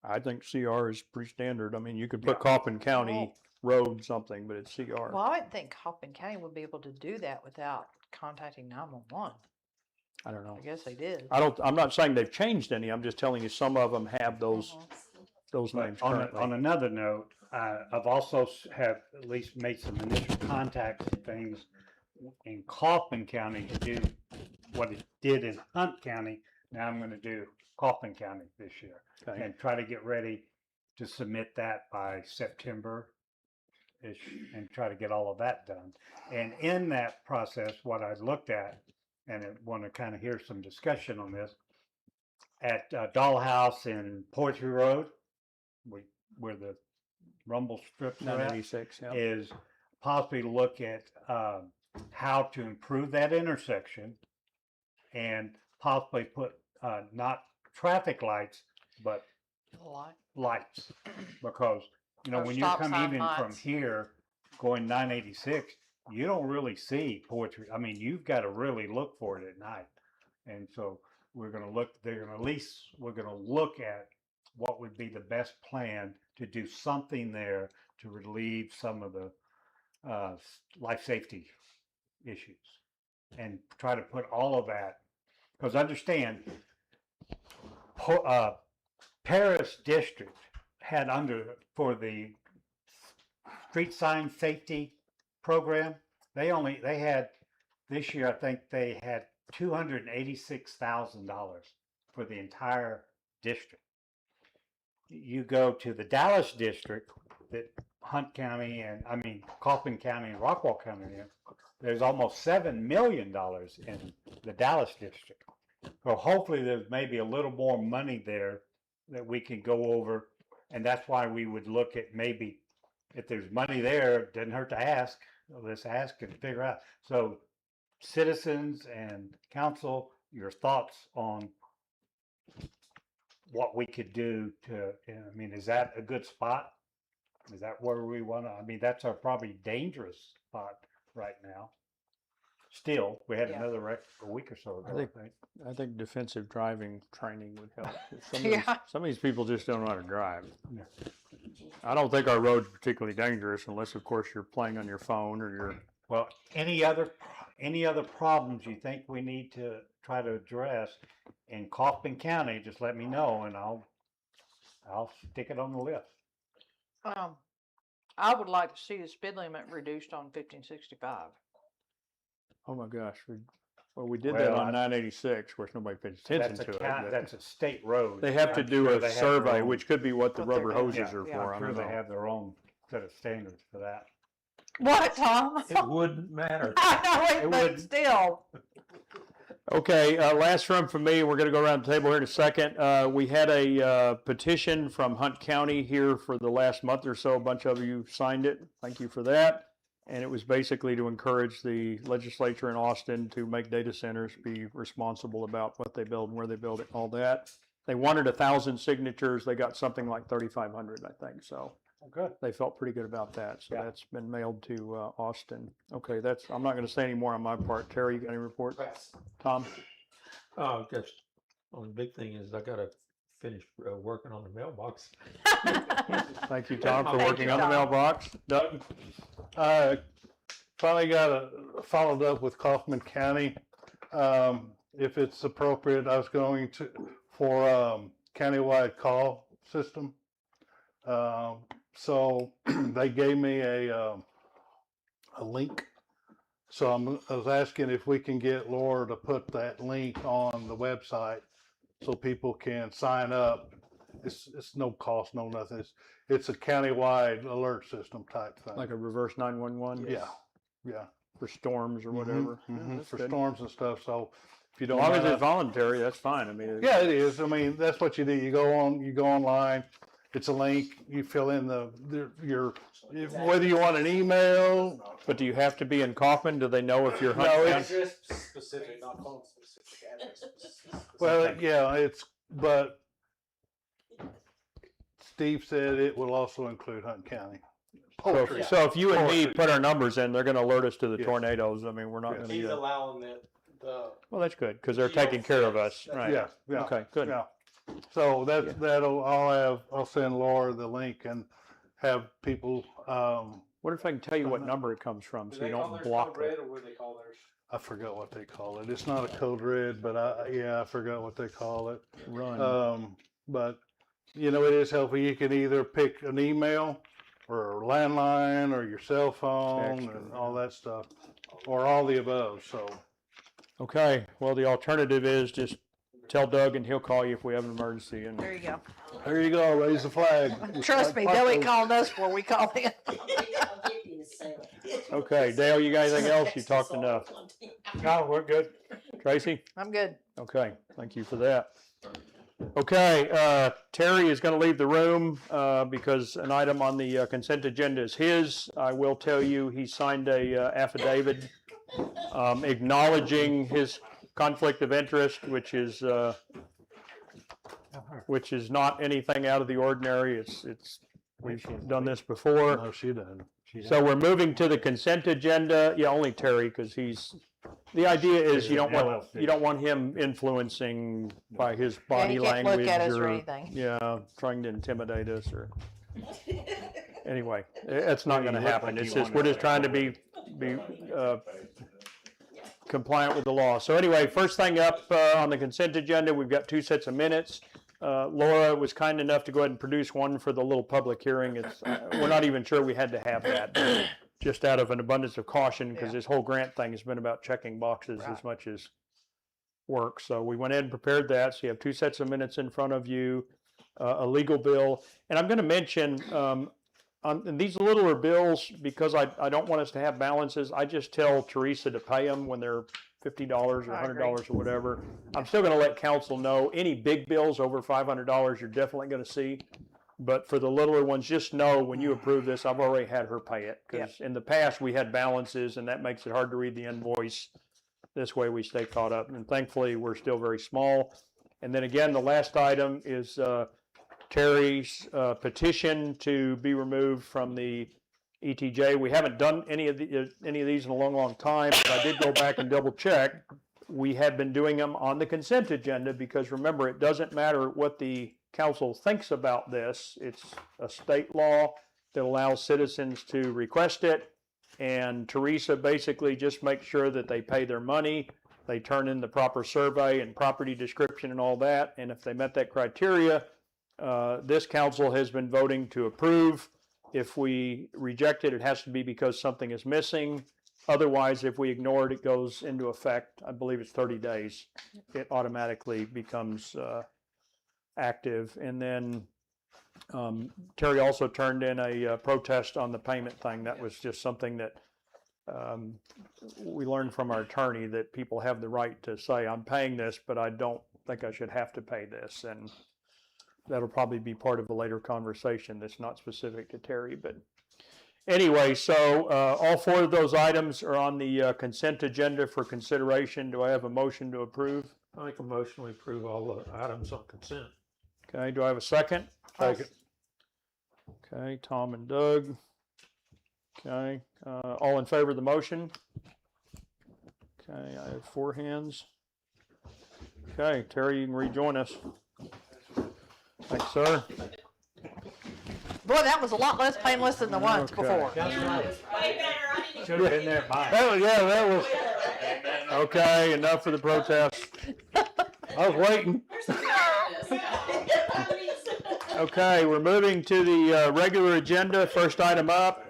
I think CR is pretty standard. I mean, you could put Yeah. Kaufman County Road something, but it's CR. Well, I would think Coppin County would be able to do that without contacting 911. I don't know. I guess they did. I'm not saying they've changed any. I'm just telling you some of them have those But names on, currently. on another note, I've also have at least made some initial contacts and things in Kaufman County to do what it did in Hunt County. Now I'm going to do Kaufman County this year Okay. and try to get ready to submit that by September ish and try to get all of that done. And in that process, what I looked at, and I want to kind of hear some discussion on this, at Dollhouse in Poetry Road, where the rumble strips are at, 986, yeah. is possibly look at how to improve that intersection and possibly put not traffic lights, but lights. Because, Or when you stop come sign even from lights. here going 986, you don't really see poetry. I mean, you've got to really look for it at night. And so we're going to look at what would be the best plan to do something there to relieve some of the life safety issues and try to put all of that, because understand, Paris District had for the street sign safety program, they had this year, I think they had $286,000 for the entire district. You go to the Dallas district that Kaufman County and Rockwall County, there's almost $7 million in the Dallas district. So hopefully there's maybe a little more money there that we can go over. And that's why we would look at maybe if there's money there, it doesn't hurt to ask. Let's ask and figure out. So citizens and council, your thoughts on what we could do is that a good spot? Is that where we want to, that's our probably dangerous spot right now. Still, we had Yeah. another wreck a week or so ago, I think. I think defensive driving training would help. Yeah. Some of these people just don't know how to drive. Yeah. I don't think our road's particularly dangerous unless, of course, you're playing on your phone or you're. Well, any other problems you think we need to try to address in Kaufman County, just let me know and I'll stick it on the list. I would like to see the speed limit reduced on 1565. Oh my gosh, we did that Well, on 986, of course, nobody pays attention to it. but That's a state road. They have to I'm do sure a they have their survey, own- which could be what the What they're rubber doing. hoses Yeah, are yeah, for. I I'm sure don't they know. have their own set of standards for that. What, Tom? It wouldn't matter. I know It it, but would- still. Okay, last one from me. We're going to go around the table here in a second. We had a petition from Hunt County here for the last month or so. A bunch of you signed it. Thank you for that. And it was basically to encourage the legislature in Austin to make data centers be responsible about what they build and where they build it, all that. They wanted 1,000 signatures. They got something like 3,500, I think. So Good. they felt pretty good about that. So Yeah. that's been mailed to Austin. Okay, I'm not going to say any more on my part. Terry, you got any report? Tom? Just the big thing is I gotta finish working on the mailbox. Thank you, Tom, for Thank working you, on the Tom. mailbox. Doug? Finally followed up with Kaufman County. If it's appropriate, I was going for countywide call system. So they gave me a link. So I was asking if we can get Laura to put that link on the website so people can sign up. It's no cost, no nothing. It's a countywide alert system type thing. Like a reverse 911? Yeah. For storms or whatever? Yeah, that's For good. storms and stuff. So if you As don't long as mind, it's voluntary, that's fine. I mean, yeah, it is. I mean, that's what you do. You go online. It's a link. You fill in whether you want an email. But do you have to be in Kaufman? Do they know if you're No, Hunt it's- County? Address specific, not phone specific, address specific. Well, yeah, but Steve said it will also include Hunt County. So if you and me Poultry. put our numbers in, they're gonna alert us to the Yes. tornadoes. I mean, we're not Yes. gonna He's do that. allowing the Well, that's good, because they're taking care of us, right? Yeah, yeah. Okay, good. Yeah. So I'll send Laura the link and have people, What if I can tell you what number it comes from, so you don't theirs block code red, it? or what do they call theirs? I forgot what they call it. It's not a code red, but I forgot what they call it. Run. But it is helpful. You can either pick an email or a landline or your cell phone Text and or- all that stuff, or all the above. So Okay, well, the alternative is just tell Doug and he'll call you if we have an emergency. And There you go. there you go. Raise the flag. Trust me, they'll be calling us before we call them. Okay, Dale, you got anything else? You talked enough. No, we're good. Tracy? I'm good. Okay, thank you for that. Okay, Terry is going to leave the room because an item on the consent agenda is his. I will tell you, he signed a affidavit acknowledging his conflict of interest, which is not anything out of the ordinary. We've done this before. No, she doesn't. So we're moving to the consent agenda. Yeah, only Terry, because the idea is you don't want him influencing by his body he can't language look at us or anything. Yeah, trying to intimidate us or. Anyway, that's not going to happen. It's just, we're just trying to be compliant with the law. So anyway, first thing up on the consent agenda, we've got 2 sets of minutes. Laura was kind enough to go ahead and produce one for the little public hearing. We're not even sure we had to have that, just out of an abundance of caution, because this whole grant thing has been about checking boxes as much as work. So we went ahead and prepared that. So you have 2 sets of minutes in front of you, a legal bill. And I'm going to mention, on these littler bills, because I don't want us to have balances, I just tell Teresa to pay them when they're $50 or $100 or whatever. I'm still going to let council know any big bills over $500 you're definitely going to see. But for the littler ones, just know when you approve this, I've already had her pay it. Because in the past, we had balances, and that makes it hard to read the invoice. This way, we stay caught up. And thankfully, we're still very small. And then again, the last item is Terry's petition to be removed from the ETJ. We haven't done any of these in a long, long time, but I did go back and double check. We have been doing them on the consent agenda because remember, it doesn't matter what the council thinks about this. It's a state law that allows citizens to request it. And Teresa basically just makes sure that they pay their money. They turn in the proper survey and property description and all that. And if they met that criteria, this council has been voting to approve. If we reject it, it has to be because something is missing. Otherwise, if we ignore it, it goes into effect. I believe it's 30 days. It automatically becomes active. And then Terry also turned in a protest on the payment thing. That was just something that we learned from our attorney, that people have the right to say, I'm paying this, but I don't think I should have to pay this. And that'll probably be part of a later conversation that's not specific to Terry. But anyway, so all 4 of those items are on the consent agenda for consideration. Do I have a motion to approve? I make a motion to approve all the items on consent. Okay, do I have a second? Second. Okay, Tom and Doug. Okay, all in favor of the motion? Okay, I have 4 hands. Okay, Terry, you can rejoin us. Thanks, sir. Boy, that was a lot less painless than the ones before. Should have been there by. That was. Okay, enough for the protest. I was waiting. Okay, we're moving to the regular agenda. First item up,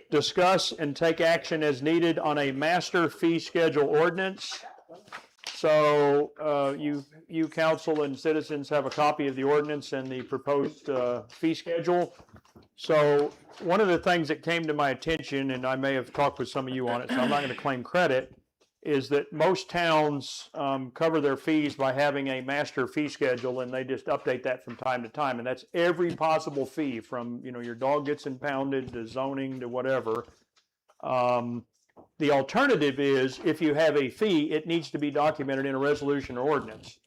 discuss and take action as needed on a master fee schedule ordinance. So you council and citizens have a copy of the ordinance and the proposed fee schedule. So one of the things that came to my attention, and I may have talked with some of you on it, so I'm not going to claim credit, is that most towns cover their fees by having a master fee schedule, and they just update that from time to time. And that's every possible fee, from, you know, your dog gets impounded to zoning to whatever. The alternative is, if you have a fee, it needs to be documented in a resolution or ordinance.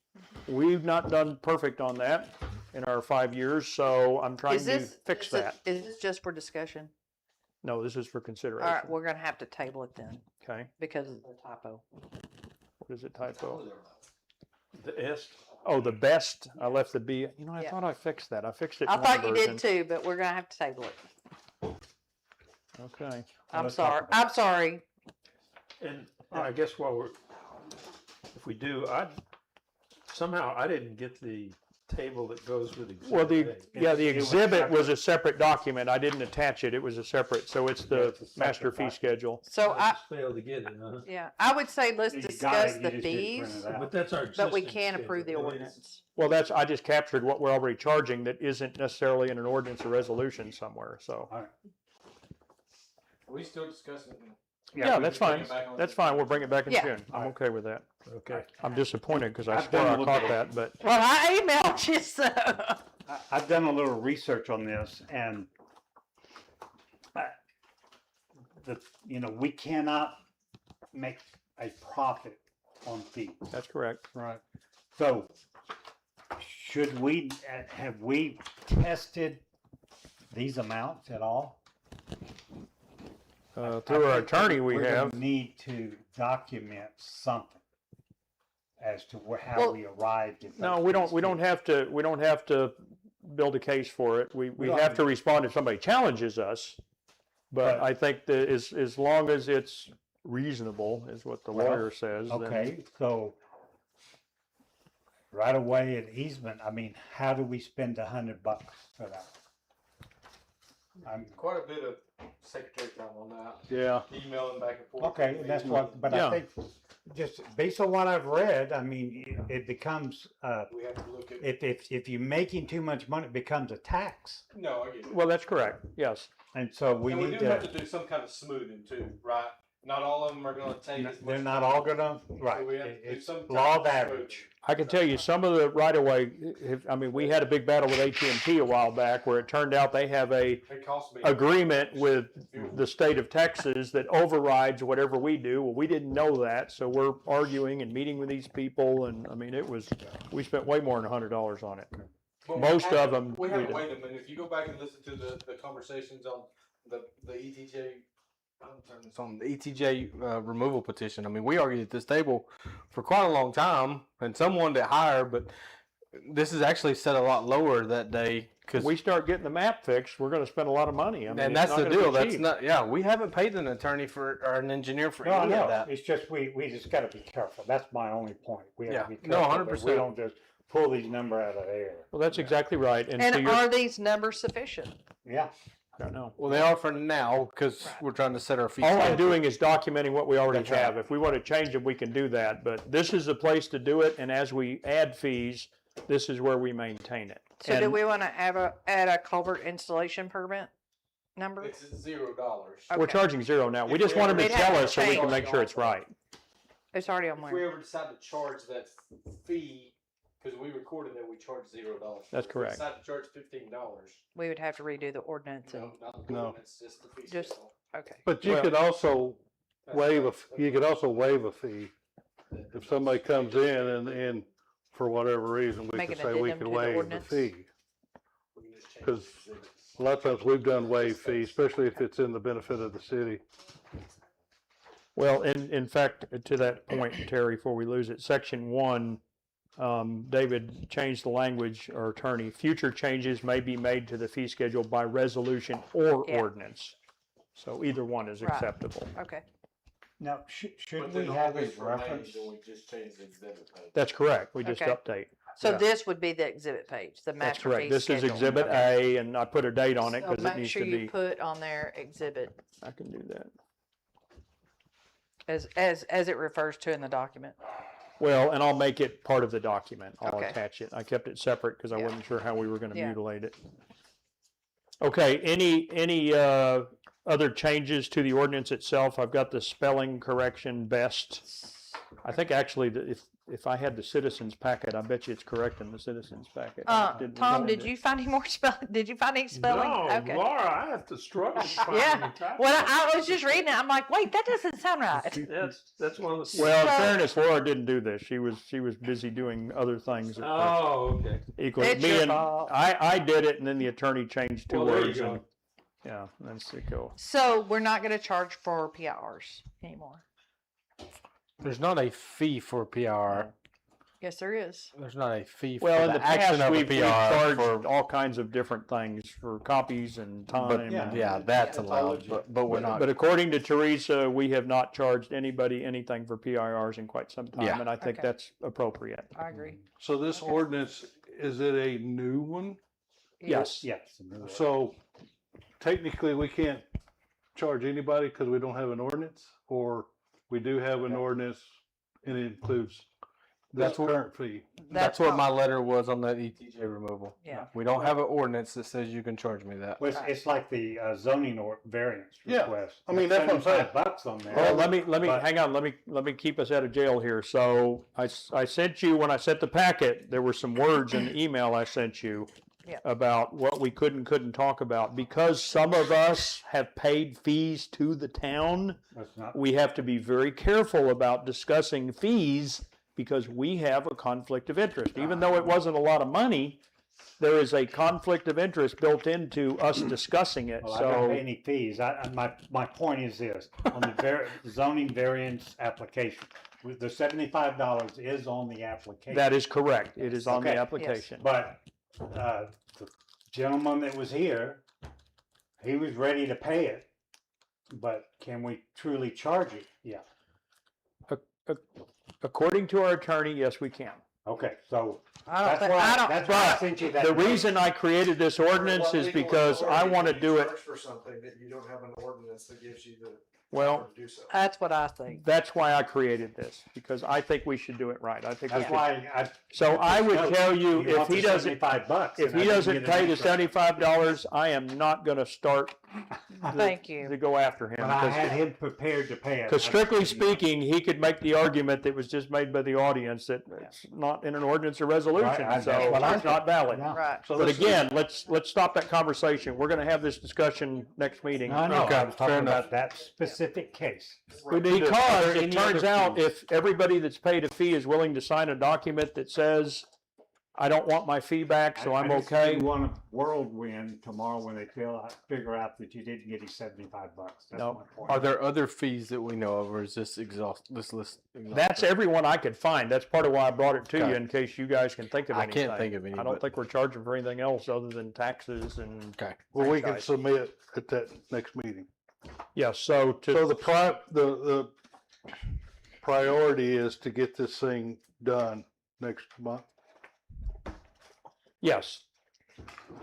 We've not done perfect on that in our 5 years, so I'm trying to fix that. Is this just for discussion? No, this is for All consideration. right, we're gonna have to table it then Okay, because of the typo. what is it typo? The est. Oh, the best, I left the B. You know, I Yeah. thought I fixed that. I fixed it in I one thought you version. did too, but we're gonna have to table it. Okay. I'm sorry. I'm sorry. And I guess if we do, somehow I didn't get the table that goes with exhibit. Well, the A. exhibit was a separate document. I didn't attach it. It was a separate, so it's the it's a separate master fee document. schedule. So I, just failed to get it, huh? yeah, I would say let's You got discuss it, the you just didn't print fees, it out. But that's our but we existing can approve the schedule. ordinance. Well, I just captured what we're already charging that isn't necessarily in an ordinance or resolution somewhere, so. Are we still discussing it? Yeah, we that's just bring fine. it back on That's the- fine. We'll bring it back in Yeah. June. I'm okay with that. Okay. I'm disappointed because I I've swear done a I little caught bit. that, but Well, I emailed you, so. I've done a little research on this, and we cannot make a profit on fees. that's correct. Right. So, have we tested these amounts at all? Through I our think attorney, we we're gonna have. Need to document something as to how Well, we arrived at. No, those we don't fees. have to build a case for it. We don't have have to respond if somebody challenges us. But But- I think that as long as it's reasonable, is what the Well, lawyer says. then- Okay, so right away at easement, I mean, how do we spend $100 for that? Quite a bit of secretary time on that, Yeah, emailing back and forth. Okay, that's what, but Yeah. I think, just based on what I've read, I mean, it becomes, We have to look at, if you're making too much money, it becomes a tax. no, I get it. well, that's correct. Yes. And so we And we need do have to, to do some kind of smoothing too, right? Not all of them are gonna take as much. they're not all gonna, right, we have to do it's some law type of of average. I can tell you some of the right of way, I mean, we had a big battle with AT&T a while back where it turned out they have a It costs me. agreement with the state of Texas that overrides whatever we do. Well, we didn't know that, so we're arguing and meeting with these people, and I mean, we spent way more than $100 on it. But most of them We we haven't don't. weighed them, and if you go back and listen to the conversations on the ETJ. It's on the ETJ removal petition. I mean, we argued at this table for quite a long time, and some wanted it higher, but this is actually set a lot lower that day because We start getting the map fixed, we're gonna spend a lot of money. I mean, and it's that's not the gonna be deal. That's cheap. not. Yeah, we haven't paid an attorney for or an engineer for No, I any know, of that. it's just, we just gotta be careful, that's my only point. We have to Yeah. be No, careful, that 100%. we don't just pull these numbers out of the air. Well, that's exactly right, and to And your, are these numbers sufficient? Yeah. I don't know. Well, they are for now because we're trying to set our feet. All I'm doing is documenting what we already That's right. have. If we wanna change them, we can do that, but this is the place to do it, and as we add fees, this is where we maintain it. So do And we want to add a culvert installation permit number? It's $0. We're Okay. charging zero now. We If just we want them ever- to We'd have tell to us so we can change make sure it's right. It's already on If we there. ever decide to charge that fee, because we recorded that we charged $0. That's If correct. we decide to charge $15, We would have to redo the ordinance and, no, not the No. ordinance, just the fee Just- schedule. okay. But you Well- could also That's waive right. you could also waive a fee. If somebody comes in and for whatever reason, we Make could an say we addendum could to the waive the ordinance? fee. We can just change 'Cause the exhibits. A lot of times we've done waive fees, especially if it's in the benefit of the city. Well, in fact, to that point, Terry, before we lose it, section 1, David changed the language, our attorney, future changes may be made to the fee schedule by resolution or Yeah. ordinance. So either one is Right. acceptable. Okay. Now, should But we then have all this this remains reference? when we just change the exhibit page. That's correct. We just Okay. update. So Yeah. this would be the exhibit page, the That's master correct. fee This is schedule. exhibit Okay. A, and I put a date on it So because it make needs sure to you be, put on there exhibit I can do that. as it refers to in the document. Well, and I'll make it part of the document. I'll Okay. attach it. I kept it separate because I Yeah. wasn't sure how we were going to Yeah. mutilate it. Okay, any other changes to the ordinance itself, I've got the spelling correction best. I think actually that if I had the citizens packet, I bet you it's correct in the citizens packet. I didn't Tom, find did it. you find any more spelling? Did you find any spelling? No, Okay. Laura, I have to struggle to find Yeah. any type Well, of- I was just reading it. I'm like, wait, that doesn't sound right. That's one of the. Well, in So- fairness, Laura didn't do this. She was busy doing other things. that were Oh, okay. equally. It's Me your and fault. I did it, and then the attorney changed two Well, there you words. go. And, yeah, that's the go. So we're not going to charge for PRs anymore. There's not a fee for PR. Yes, there is. There's not a fee Well, for in the the action past, of a we've PR. charged for, all kinds of different things for copies and time. but and- yeah, that's allowed. But we're not. But according to Teresa, we have not charged anybody anything for PIRs in quite some time, Yeah. and I think Okay. that's appropriate. I agree. So this ordinance, is it a new one? Yes. Yes. So technically, we can't charge anybody because we don't have an ordinance, or we do have an ordinance and it includes this That's what- current fee. That's what my letter was on that ETJ removal. Yeah. We don't have an ordinance that says you can charge me that. Well, it's like the zoning or variance Yeah. request. I mean, that's what I'm saying. $75 on there. Well, let me But- hang on. Let me keep us out of jail here. So I sent you when I sent the packet. There were some words in the email I sent you Yeah. about what we could and couldn't talk about because some of us have paid fees to the town. That's not, We have to be very careful about discussing fees because we have a conflict of interest. Even though it wasn't a lot of money, there is a conflict of interest built into us discussing it. well, I don't pay So any fees. My point is this, on the zoning variance application, with the $75 is on the application. that is correct. It is on the Okay. application. But the gentleman that was here, he was ready to pay it. But can we truly charge it? Yeah. According to our attorney, yes, we can. Okay, so I don't that's think, why, I don't, that's why I sent you that. The note. reason I created this ordinance is because I want to do it, For something that you don't have an ordinance that gives you the well, power to do so. that's what I think. that's why I created this, because I think we should do it right. I think we That's should. why I. So I would No, tell you, if want he the doesn't, $75, if and I he didn't doesn't get an pay the extra. $75, I am not gonna start Thank you. to go after him. But I had him prepared to pay it. Because strictly speaking, he could make the argument that was just made by the audience that it's not in an ordinance or resolution, Right, so that's what I it's not valid. Yeah. Right. So But this is- again, let's stop that conversation. We're gonna have this discussion next meeting. I know, Okay, I was talking fair enough. about that specific case. Because Any it turns other out fees? if everybody that's paid a fee is willing to sign a document that says, I don't want my fee back, so I'm I just okay. didn't want a whirlwind tomorrow when they figure out that you didn't get your $75. That's No. my point. Are there other fees that we know of, or is this this list? That's everyone I could find. That's part of why I brought it to you Okay. in case you guys can think of I anything. can't think of any, I don't but- think we're charging for anything else other than taxes and, Okay. Well, we can franchise. submit at that next meeting. yeah, so So to, the priority is to get this thing done next month. yes.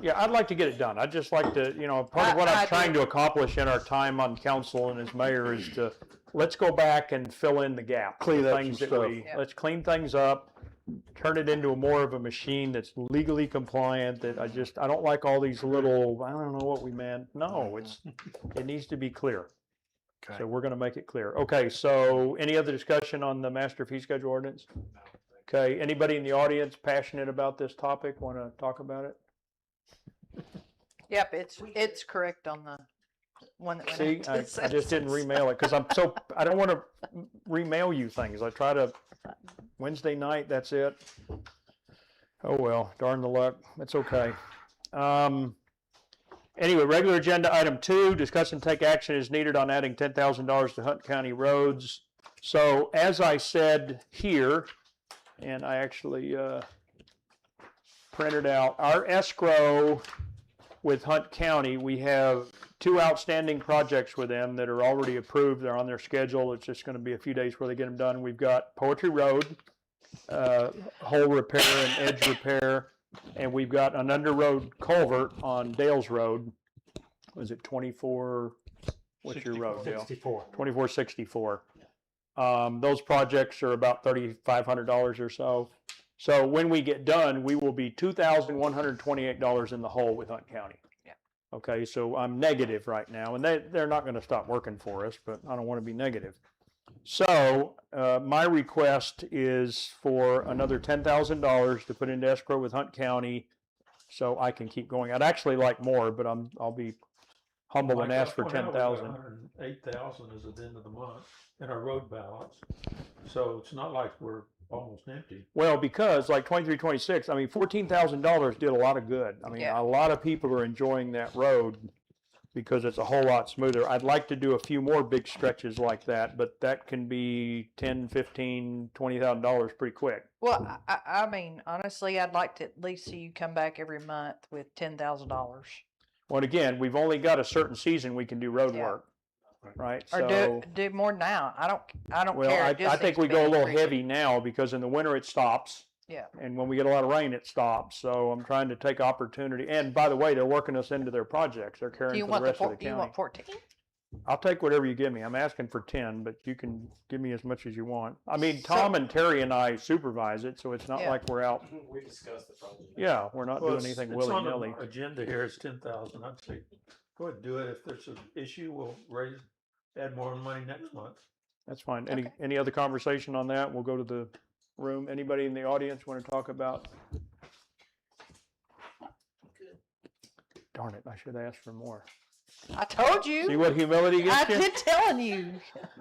Yeah, I'd like to get it done. I'd just like to, part of what I I'm trying do. to accomplish in our time on council and as mayor is to, let's go back and fill in the gap. Clean the up things some that stuff. Yeah. Let's clean things up, turn it into more of a machine that's legally compliant, that I don't like all these little, I don't know what we meant. No, it needs to be clear. Okay. So we're gonna make it clear. Okay, so any other discussion on the master fee schedule ordinance? Okay, anybody in the audience passionate about this topic, wanna talk about it? Yep, it's correct on the one that went See, out to I the just didn't citizens. remail it, cause I don't wanna remail you things. I try to, Wednesday night, that's it. Oh, well, darn the luck. It's okay. Anyway, regular agenda item 2, discuss and take action as needed on adding $10,000 to Hunt County roads. So as I said here, and I actually printed out, our escrow with Hunt County, we have 2 outstanding projects with them that are already approved. They're on their schedule. It's just going to be a few days before they get them done. We've got Poetry Road, hole repair and edge repair, and we've got an under road culvert on Dales Road. Was it 24? What's your road, Dale? 64. 2464. Those projects are about $3,500 or so. So when we get done, we will be $2,128 in the hole with Hunt County. Yeah. Okay, so I'm negative right now, and they're not gonna stop working for us, but I don't wanna be negative. So, my request is for another $10,000 to put into escrow with Hunt County so I can keep going. I'd actually like more, but I'll be humble and ask for 10,000. 108,000 is at the end of the month in our road balance, so it's not like we're almost empty. Well, because like 23, 26, I mean, $14,000 did a lot of good. I mean, Yeah. a lot of people are enjoying that road because it's a whole lot smoother. I'd like to do a few more big stretches like that, but that can be $10, $15, $20,000 pretty quick. Well, I mean, honestly, I'd like to at least see you come back every month with $10,000. Well, and again, we've only got a certain season we can do road Yeah. work, right? Or So, do more now. I don't well, care. I It just think needs to we be go a little increasing. heavy now because in the winter it stops. Yeah. And when we get a lot of rain, it stops. So I'm trying to take opportunity. And by the way, they're working us into their projects. They're Do carrying you for the want rest of the do you county. want 14? I'll take whatever you give me. I'm asking for 10, but you can give me as much as you want. I mean, So- Tom and Terry and I supervise it, so it's not Yeah. like we're out. We discussed the project. Yeah, we're not doing Well, anything it's on willy-nilly. the agenda here, it's 10,000. I'd say, go ahead and do it. If there's an issue, we'll add more money next month. That's fine. Okay. Any other conversation on that? We'll go to the room. Anybody in the audience want to talk about? Darn it, I should have asked for more. I told See you. what humility I gets you? been telling you.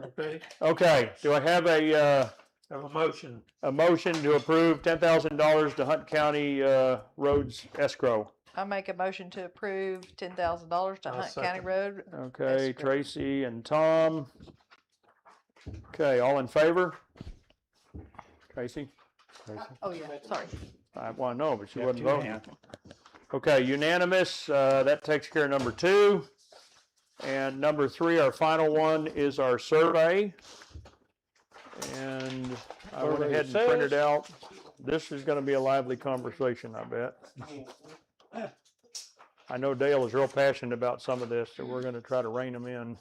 Okay, Okay, do I have have a motion. a motion to approve $10,000 to Hunt County roads escrow? I make a motion to approve $10,000 to I'll Hunt County second. Road. Okay, Escrow. Tracy and Tom. Okay, all in favor? Tracy? Oh, yeah, sorry. I want to know, but she You have wasn't two voting. hands. Okay, unanimous. That takes care of number 2. And number 3, our final one, is our survey. And I went Survey ahead and printed says- out. This is going to be a lively conversation, I bet. I know Dale is real passionate about some of this, so we're going to try to rein him in.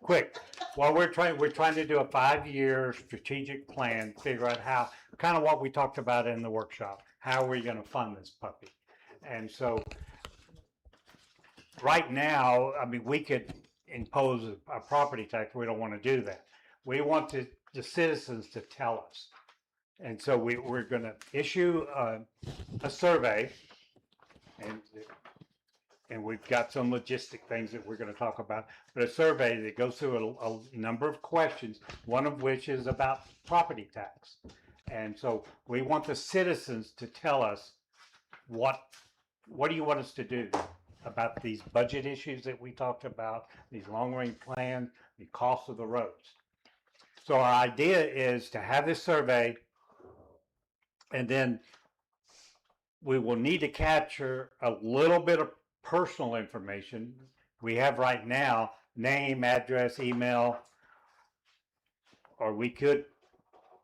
Quick, well, we're trying to do a 5-year strategic plan, figure out how, kind of what we talked about in the workshop. How are we gonna fund this puppy? And so, right now, I mean, we could impose a property tax. We don't want to do that. We want the citizens to tell us. And so we're gonna issue a survey, and we've got some logistic things that we're going to talk about, but a survey that goes through a number of questions, one of which is about property tax. And so we want the citizens to tell us what do you want us to do about these budget issues that we talked about, these long-range plans, the cost of the roads. So our idea is to have this survey, and then we will need to capture a little bit of personal information we have right now, name, address, email, or we could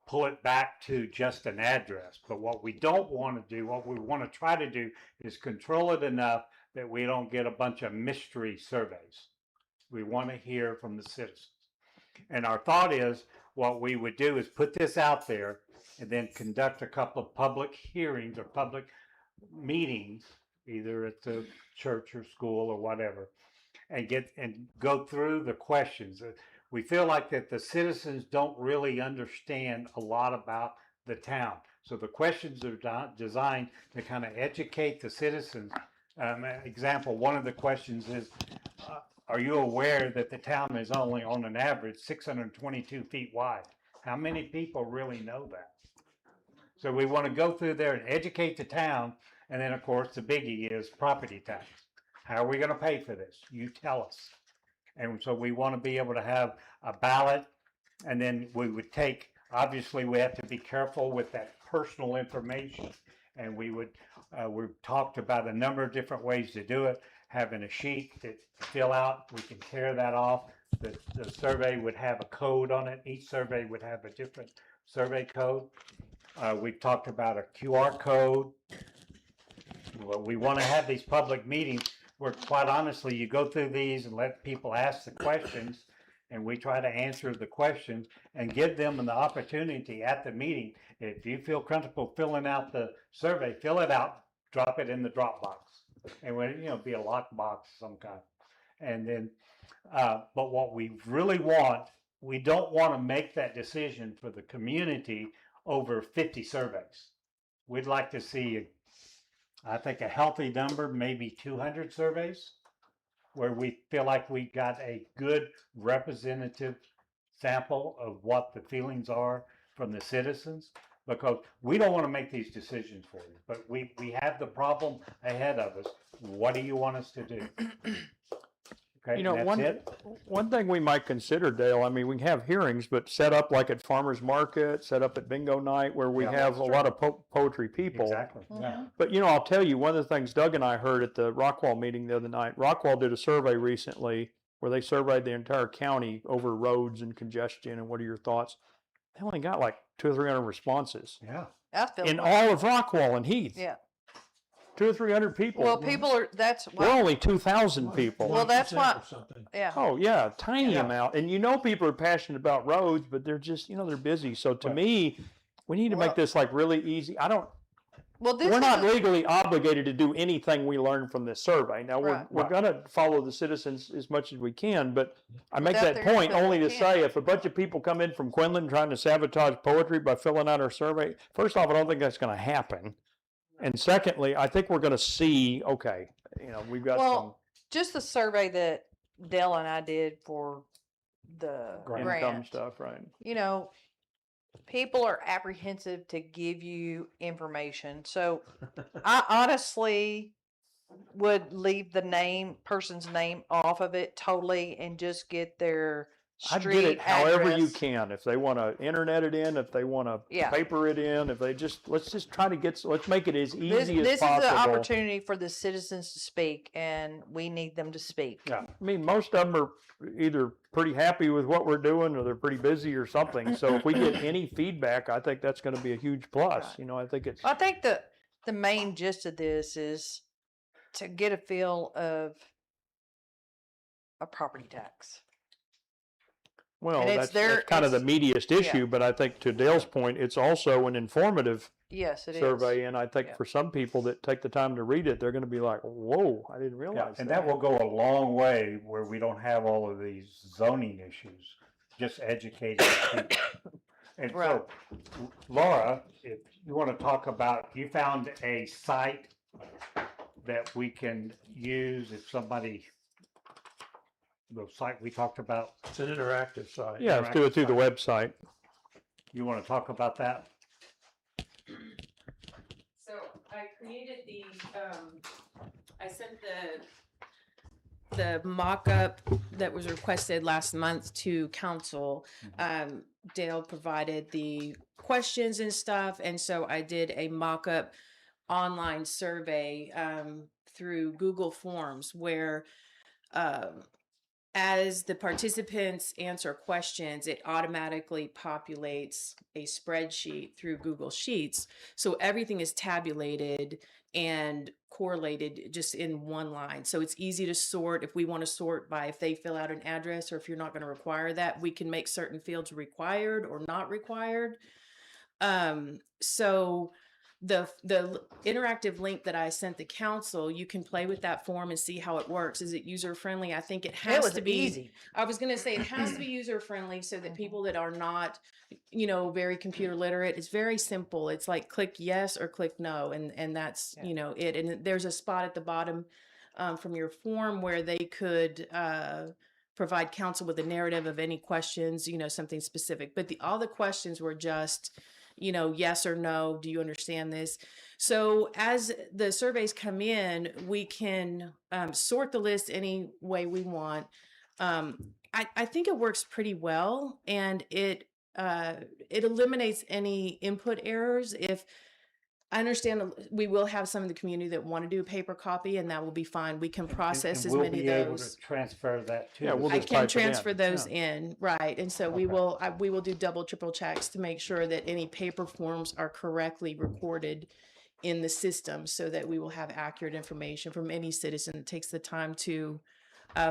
pull it back to just an address. But what we don't want to do, what we want to try to do, is control it enough that we don't get a bunch of mystery surveys. We want to hear from the citizens. And our thought is, what we would do is put this out there and then conduct a couple of public hearings or public meetings, either at the church or school or whatever, and go through the questions. We feel like that the citizens don't really understand a lot about the town. So the questions are designed to kind of educate the citizens. Example, one of the questions is, are you aware that the town is only on an average 622 feet wide? How many people really know that? So we want to go through there and educate the town. And then, of course, the biggie is property tax. How are we going to pay for this? You tell us. And so we want to be able to have a ballot, and then we would take, obviously we have to be careful with that personal information. And we've talked about a number of different ways to do it. Having a sheet to fill out, we can tear that off. The survey would have a code on it. Each survey would have a different survey code. We've talked about a QR code. Well, we want to have these public meetings where, quite honestly, you go through these and let people ask the questions, and we try to answer the questions and give them an opportunity at the meeting. If you feel comfortable filling out the survey, fill it out, drop it in the Dropbox. and when, you know, be a lockbox of some kind. And then, but what we really want, we don't want to make that decision for the community over 50 surveys. We'd like to see, I think, a healthy number, maybe 200 surveys, where we feel like we got a good representative sample of what the feelings are from the citizens, because we don't want to make these decisions for you, but we have the problem ahead of us. What do you want us to do? Okay, You know, that's it. one thing we might consider, Dale, I mean, we can have hearings, but set up like at farmer's market, set up at bingo night where we Yeah, have that's a lot of poetry people. Exactly, yeah. But you know, I'll tell you, one of the things Doug and I heard at the Rockwall meeting the other night, Rockwall did a survey recently where they surveyed the entire county over roads and congestion and what are your thoughts? They only got like 200 or 300 responses Yeah. I feel in like- all of Rockwall and Heath. Yeah. 200 or 300 people. Well, people are, that's We're why, only 2,000 people. Well, that's 1% why- or something. yeah. Oh yeah, tiny Yeah. amount. And you know people are passionate about roads, but they're just, you know, they're busy. So to Right. me, we need to Well- make this like really easy. Well, this We're is not a- legally obligated to do anything we learn from this survey. Now Right. we're gonna follow the citizens as much as we can, but I make Without that their point input, only we to can't. say if a bunch of people come in from Quinlan trying to sabotage poetry by filling out our survey, first off, I don't think that's gonna happen. And secondly, I think we're gonna see, okay, you know, we've got Well, just the survey that Dell and I did for the some income grant, stuff, right? you know, people are apprehensive to give you information. So I honestly would leave the person's name off of it totally and just get their I street get it however you address. can. If they want to internet it in, if they want to Yeah. paper it in, if they just, let's just try to let's make it as easy This as is possible. the opportunity for the citizens to speak, and we need them to speak. Yeah, I mean, most of them are either pretty happy with what we're doing or they're pretty busy or something. So if we get any feedback, I think that's going to be a huge plus. Right. You know, I think it's, I think the main gist of this is to get a feel of a property tax. well, and it's that's, their- that's kind of the it's- meatiest issue, but I think to Dale's point, it's also an informative Yes, it is. survey. And I think Yeah. for some people that take the time to read it, they're going to be like, whoa, I didn't Yeah, realize and that will go a long way where we don't have all of these zoning issues, just educating people. And so, Laura, if you want to talk about, you found a site that we can use if somebody, the site we talked about, It's an interactive site. Yeah, let's do it through the website. you want to talk about that? So I created I sent the mock-up that was requested last month to council. Dale provided the questions and stuff, and so I did a mock-up online survey through Google Forms where as the participants answer questions, it automatically populates a spreadsheet through Google Sheets. So everything is tabulated and correlated just in one line. So it's easy to sort. If we want to sort by if they fill out an address or if you're not going to require that, we can make certain fields required or not required. So the interactive link that I sent the council, you can play with that form and see how it works. Is it user friendly? I think it has was to be easy. I was going to say it has to be user friendly so that people that are not, you know, very computer literate, it's very simple. It's like click yes or click no. And that's, Yeah. you know, it. And there's a spot at the bottom from your form where they could provide council with a narrative of any questions, you know, something specific. But all the questions were just, you know, yes or no, do you understand this? So as the surveys come in, we can sort the list any way we want. I think it works pretty well, and it eliminates any input errors. If I understand, we will have some in the community that want to do a paper copy, and that will be fine. We can process And as we'll many be of able those. to transfer that to. Yeah, the we'll I just can type it in. transfer those Yeah. in, right? And so we will do double, triple checks to make sure that any paper forms are correctly recorded in the system, so that we will have accurate information from any citizen that takes the time to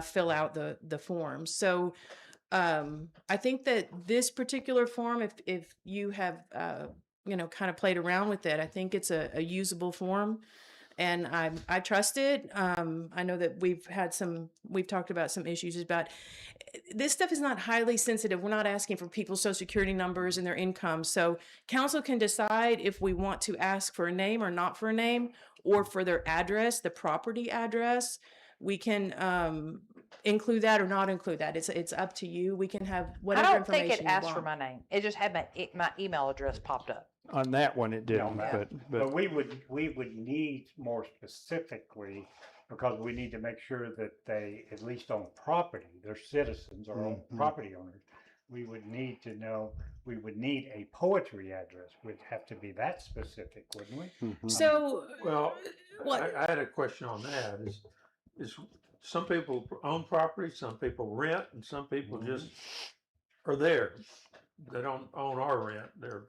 fill out the forms. So I think that this particular form, if you have you know, kind of played around with it, I think it's a usable form. and I trust it. I know that we've talked about some issues about this stuff is not highly sensitive. We're not asking for people's social security numbers and their income. So council can decide if we want to ask for a name or not for a name, or for their address, the property address. We can include that or not include that. It's up to you. We can have I whatever don't information think it you asked for want. my name. It just had my email address popped up. On that one, it didn't, No, but But we would need more specifically, because we need to make sure that they at least own property, they're citizens or own property owners. We would need to know, we would need a poetry address. Would have to be that specific, wouldn't we? So, Well, what? I had a question on that. Is some people own property, some people rent, and some people just are there. They don't own or rent. They're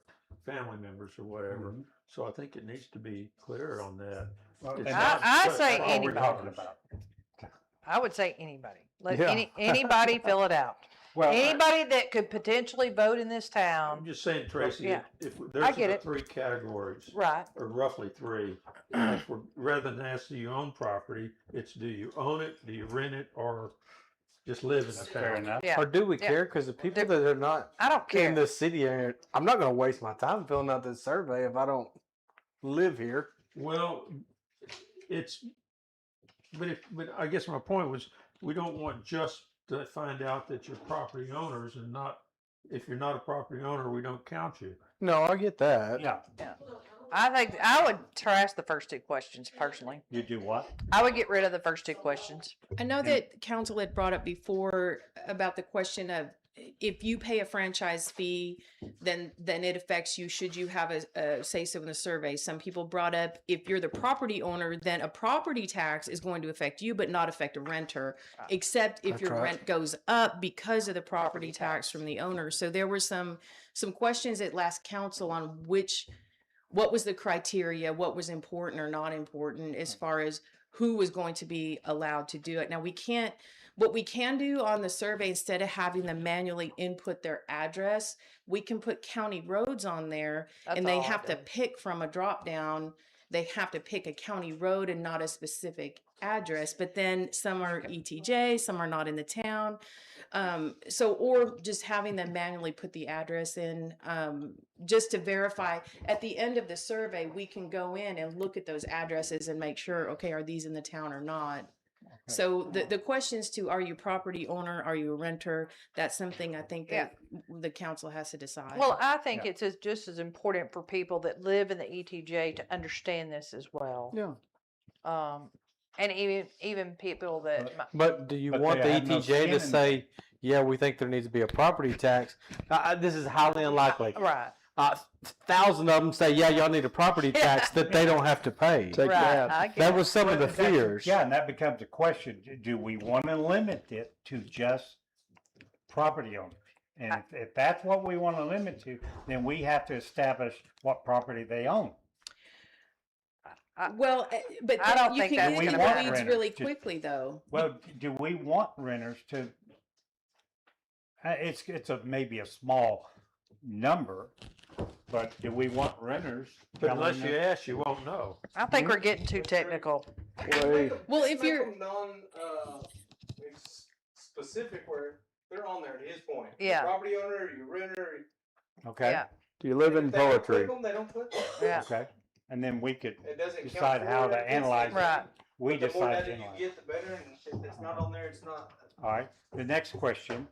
family members or whatever. So I think it needs to be clear on that. Well, It's and not I just say That's what we're anybody. talking about. I would say anybody. Let Yeah. anybody fill it out. Well, Anybody that could potentially vote in this I'm town. just saying, Tracy, Yeah. if I there's get the it. 3 categories, Right. or roughly 3, if we're, rather than ask, do you own property, it's do you own it, do you rent it, or just live in the fair town? enough. Yeah. Or do we Yeah. care? Because the people that are not I don't care. in the city area, I'm not going to waste my time filling out this survey if I don't live here. Well, but I guess my point was, we don't want just to find out that you're property owners and not, if you're not a property owner, we don't count you. No, I get that. Yeah, I think I would trash the first 2 questions personally. you do what? I would get rid of the first 2 questions. I know that council had brought up before about the question of if you pay a franchise fee, then it affects you. Should you have a say so in the survey? Some people brought up if you're the property owner, then a property tax is going to affect you, but not affect a renter, except if That's your right. rent goes up because of the property tax from the owner. So there were some questions at last council on what was the criteria, what was important or not important as far as who was going to be allowed to do it. Now what we can do on the survey, instead of having them manually input their address, we can put county roads on there, That's and they all I have to did. pick from a drop down. They have to pick a county road and not a specific address, but then some are ETJ, some are not in the town. Or just having them manually put the address in, just to verify. At the end of the survey, we can go in and look at those addresses and make sure, okay, are these in the town or not? So the questions to, are you property owner, are you a renter? That's something I think that the council has to decide. Well, I think it's just as important for people that live in the ETJ to understand this as well. yeah. And even people that. But do you But want they the have no ETJ skin to in say, yeah, we think there needs to be a property tax? This is highly unlikely. Right. 1,000 of them say, yeah, y'all need a property tax that they don't have to pay. Take Right. that. I get That it. was some of the fears. Yeah, and that becomes a question. Do we want to limit it to just property owners? And if that's what we want to limit to, then we have to establish what property they own. Well, but I don't then you think can that's get into gonna the work. weeds really Just- quickly, though. Well, do we want renters to? It's maybe a small number, but do we want renters? But unless telling you us- ask, you won't know. I think we're getting too technical. Well, if you're specific where they're on there, to his point. Yeah. Property owner, you renter. Okay. Yeah. Do you live in If they don't click poetry? them, they don't click them. Yeah. Okay. And then we could It doesn't count decide how toward to it. It's- analyze it. Right. We The more decide to data you analyze. get, the better, and if it's not on there, it's not. All right. The next question.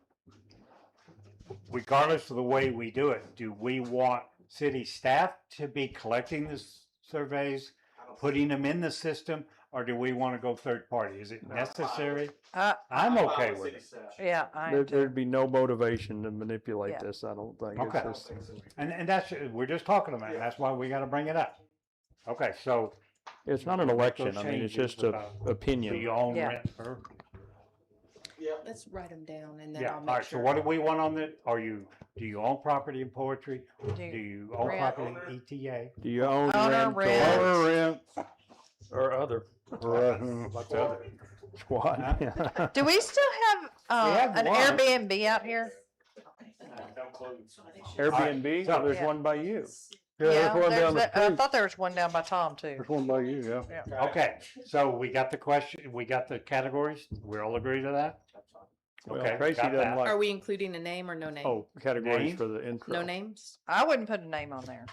Regardless of the way we do it, do we want city staff to be collecting the surveys, putting them in the system, or do we want to go third party? Is it necessary? I'm okay with it. Yeah. There'd be no motivation to manipulate Yeah. this, I don't think. Okay. It's just, And that's, we're just talking about it. That's why we got to bring it up. Okay, so. it's not an election, I mean, it's just a a opinion. Do you own Yeah. rent or? Let's write them down, and then Yeah, I'll all make right, so sure. what do we want on the, do you own property in poetry? Do Do you you own rent? property in ETA? Do you own Owner, rent rent. or Rent, or other? What's the other? Squad. Do we still have, have an one. Airbnb out here? Airbnb, So- there's Yeah. one by you. Yeah, there's one there's down the that- I street. thought there was one down by Tom too. There's one by you, yeah. Okay, so we got the question, we got the categories, we all agree to that? Well, Okay, Tracy got doesn't that. like, Are we including a name or no name? oh, categories Name? for the intro. No names? I wouldn't put a name on there.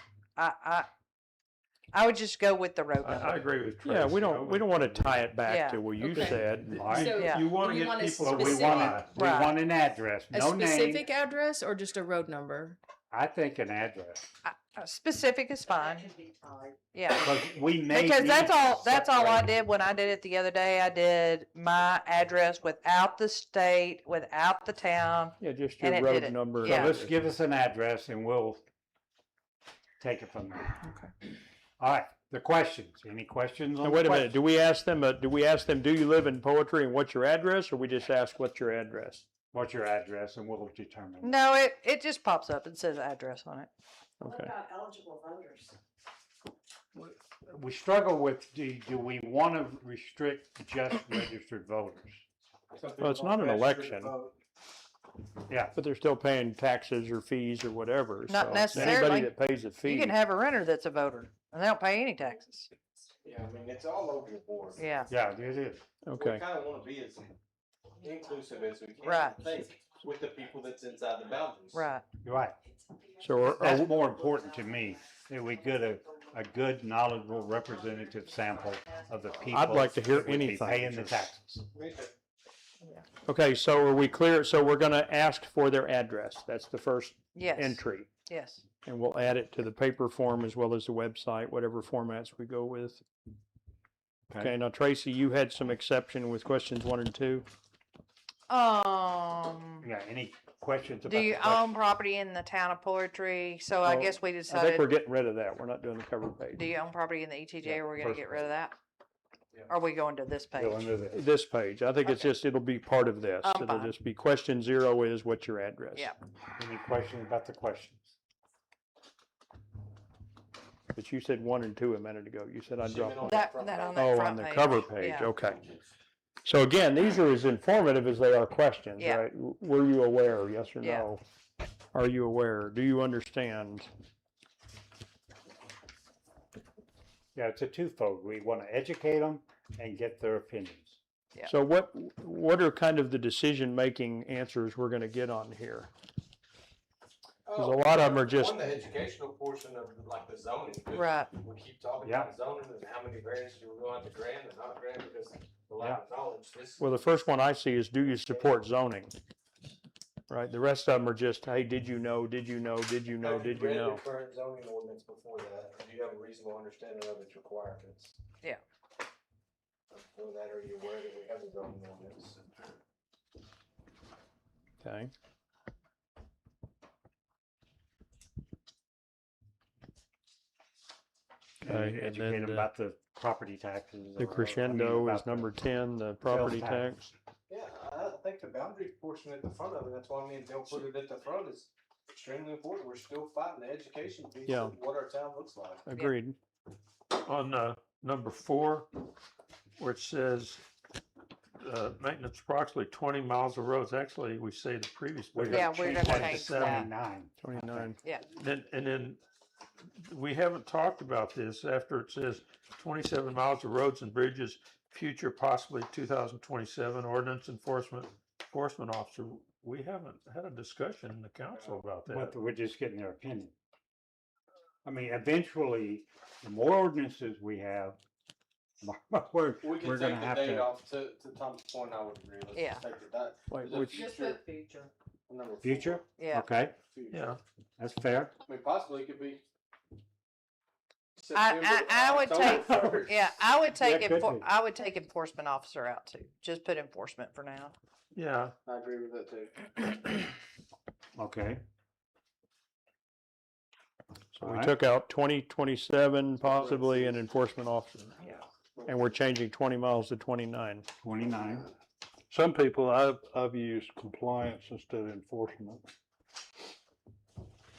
I would just go with the road I number. agree with Tracy. Yeah, we I don't would- want to tie it back Yeah. to what you Okay. said. All right. So Yeah. You want do to you get want a people. But we specific- we Right. want an address, A no name. specific address or just a road number? I think an address. Specific is fine. Yeah. Because we may. Because need that's all I separate- did when I did it the other day. I did my address without the state, without the town. Yeah, just And your it did road it. number. and So Yeah. let's give us an address and we'll take it from there. Okay. All right, the questions. Any questions on Now, the wait a minute, questions? do we ask them, do you live in Poetry and what's your address, or we just ask what's your address? What's your address and we'll determine. No, it just pops up and says address on it. Okay. eligible voters? We struggle with, do we want to restrict just registered voters? Well, it's not an election, Yeah, but they're still paying taxes or fees or whatever. Not so necessarily. Anybody that pays a You fee. can have a renter that's a voter and they don't pay any taxes. Yeah, I mean, it's all over the board. Yeah. yeah, it is. Okay. We kind of want to be as inclusive as we can. Right. I think, with the people that's inside the boundaries. Right. You're right. So are That's we- more important to me, that we get a good knowledgeable representative sample of the people. I'd like to hear that would be anything. Paying the taxes. okay, so are we clear? So we're gonna ask for their address. That's the first Yes. entry. Yes. And we'll add it to the paper form as well as the website, whatever formats we go with. Okay, now Tracy, you had some exception with questions 1 and 2. Yeah, any questions about? Do you the question? own property in the town of Poetry? So I Well, guess we I think decided, we're getting rid of that. We're not doing the cover page. do you own property in the ETJ? Or are we gonna first get rid of that? Or are we going to this Go page? into this. This page, I think it's Okay. just, it'll be part of this. I'm It'll fine. just be question 0 is what's your address? Yeah. Any questions about the questions? But you said 1 and 2 a minute ago. You said I'd drop one. That on that Oh, front on the page. cover page, Yeah. okay. So again, these are as informative as they are questions, Yeah. right? Were you aware, yes or Yeah. no? Are you aware? Do you understand? Yeah, it's a twofold. We want to educate them and get their opinions. Yeah. So what are kind of the decision-making answers we're gonna get on here? Because a lot of them are just, On the educational portion of like the zoning. 'cause Right. We keep talking Yeah. about zoning and how many variances we're going to grant and not grant because of the lack of knowledge. This, well, the first one I see is, do you support zoning? Right, the rest of them are just, hey, did you know, did you know, did you know, have you did you read know? the current zoning ordinance before that? Or do you have a reasonable understanding of its requirements? Yeah. Before that, are you aware that we have a zoning ordinance? Okay. And Okay, and educate then them the- about the property taxes. The or, I mean, crescendo is about the number 10, the property tax. tax. Yeah, I think the boundary portion at the front of it, that's why me and Bill put it at the front, is extremely important. We're still fighting the education piece Yeah. of what our town looks like. Agreed. On number 4, where it says maintenance approximately 20 miles of roads, actually, we say the previous. We're page, Yeah, gonna we're change gonna that to change that. 29. 29. Then we haven't talked about this after it says 27 miles of roads and bridges, future possibly 2027 ordinance enforcement officer. We haven't had a discussion in the council about that. But we're just getting their opinion. I mean, eventually, the more ordinances we have, we're We can gonna take the have date to. off to Tom's point, I would agree. Let's Yeah. just take the date. Wait, The which, future- number 4. Future? Yeah. Okay, Future. Yeah, that's fair. I mean, possibly it could be. I would take, yeah, I would take, Yeah, could be. I would take enforcement officer out too. Just put enforcement for now. yeah. I agree with that too. Okay. so we Alright. took out 2027 possibly an enforcement officer. Yeah. And we're changing 20 miles to 29. 29. Some people, I've used compliance instead of enforcement.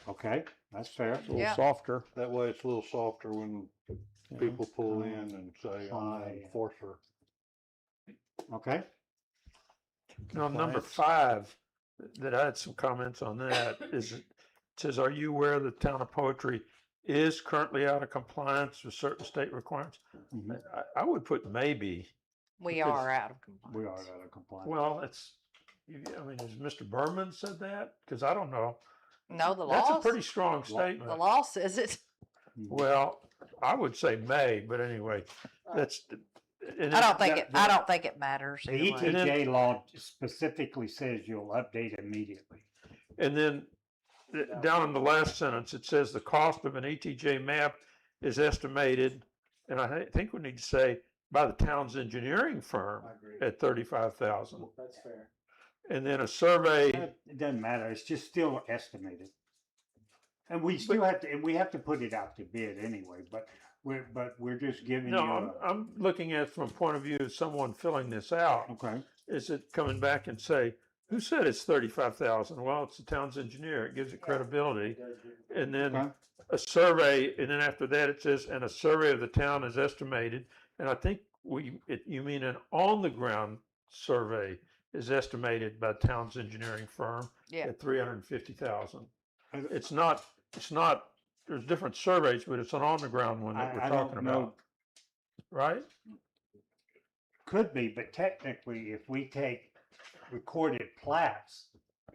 Okay, that's fair. It's a little Yeah. softer. That way it's a little softer when Yeah. people pull in and say, I'm an Fine. enforcer. Okay. Now, number Compliance. 5, that I had some comments on that, is it says, are you aware the town of Poetry is currently out of compliance with certain state requirements. I would put maybe. We Because- are out of compliance. We are out of compliance. Well, it's, I mean, has Mr. Berman said that? Because I don't know. No, the That's a law, pretty strong the statement. law says it. Well, I would say may, but anyway, that's. I don't think it matters. The either way. ETJ law specifically says you'll update immediately. And then down in the last sentence, it says the cost of an ETJ map is estimated, and I think we need to say by the town's engineering firm agree. at 35,000. That's fair. And then a survey, It doesn't matter, it's just still estimated. And we still have to, and we have to put it out to bid anyway, but we're just giving you no, I'm looking at it from a point of view of someone filling this out. okay. Is it coming back and say, who said it's 35,000? Well, it's the town's engineer. It gives it credibility. And then Okay. a survey, and then after that it says, and a survey of the town is estimated. And I think you mean an on-the-ground survey is estimated by the town's engineering firm Yeah. at 350,000. It's not, there's different surveys, but it's an on-the-ground one that we're I talking don't know, about, right? could be, but technically, if we take recorded plats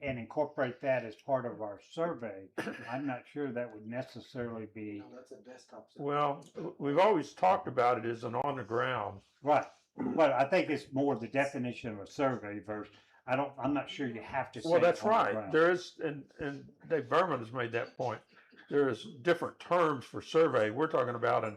and incorporate that as part of our survey, I'm not sure that would necessarily be, That's a desktop. Well, we've always talked about it as an on-the-ground. right. But I think it's more the definition of a survey versus, I'm not sure you have to say. Well, that's on the right. ground. There is, and Dave Berman has made that point. There is different terms for survey. We're talking about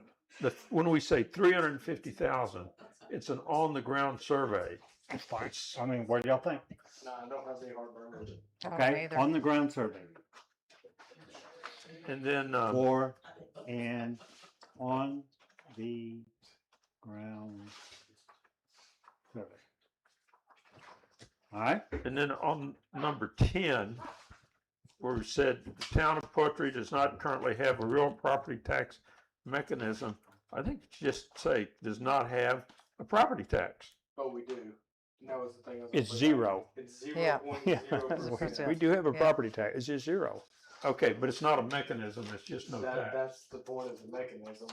when we say 350,000, it's an on-the-ground survey. It's fine. I mean, what do y'all think? No, I don't have any heartburn with it. I don't Okay, either. on the ground survey, And then, or and on the ground survey. All right, and then on number 10, where we said the town of Poetry does not currently have a real property tax mechanism, I think just say does not have a property tax. But we do. That was the thing. It's zero. It's Yeah. 0.0%. We do have a Yeah. property tax, it's just zero. Okay, but it's not a mechanism, it's just no tax. That's the point of the mechanism.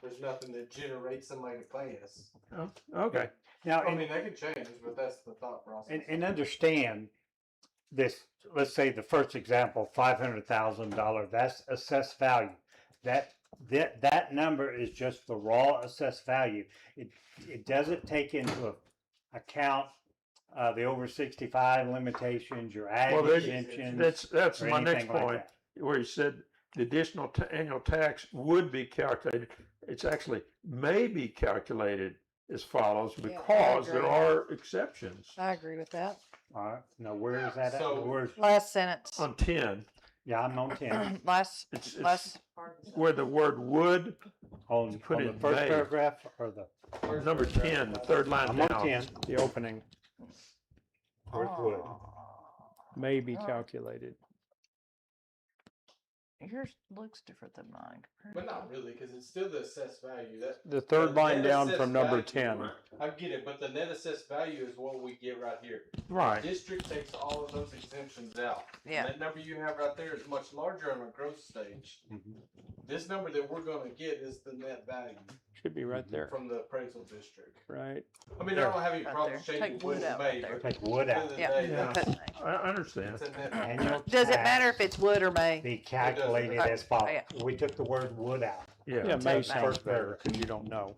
There's nothing that generates somebody to pay us. Oh, okay. now, I mean, that could change, but that's the thought process. and understand this, let's say the first example, $500,000, that's assessed value. That number is just the raw assessed value. It doesn't take into account the over 65 limitations, your ag Well, exemptions. that's or my next anything like point, that. where you said the additional annual tax would be calculated. It's actually may be calculated as follows because there agree. are exceptions. I agree with that. All right, now where is that at? So- Where's, Last sentence. On 10, yeah, I'm on 10. it's Last. where the word would, On, put on the in first May. paragraph or the, number 10, the third line I'm on down. 10. The opening Where's wood? may be calculated. Yours looks different than mine. But not really, because it's still the assessed value. The third line net down assessed from number value, 10. I get it, but the net assessed value is what we get right here. Right. District takes all of those exemptions out. Yeah. That number you have right there is much larger on a growth stage. This number that we're gonna get is the net value Should be right there, from the appraisal district. right? I mean, I don't have any Right problems there. changing Take wood wood and out right May, there. but Take wood at the out. end of the Yeah. day, Yeah. Put May. I understand. it's a net. Annual Does it matter tax if it's wood or May? be calculated Okay. as follows? Yeah. We took the word wood out. Yeah, Yeah. May's May. first better, because you don't know.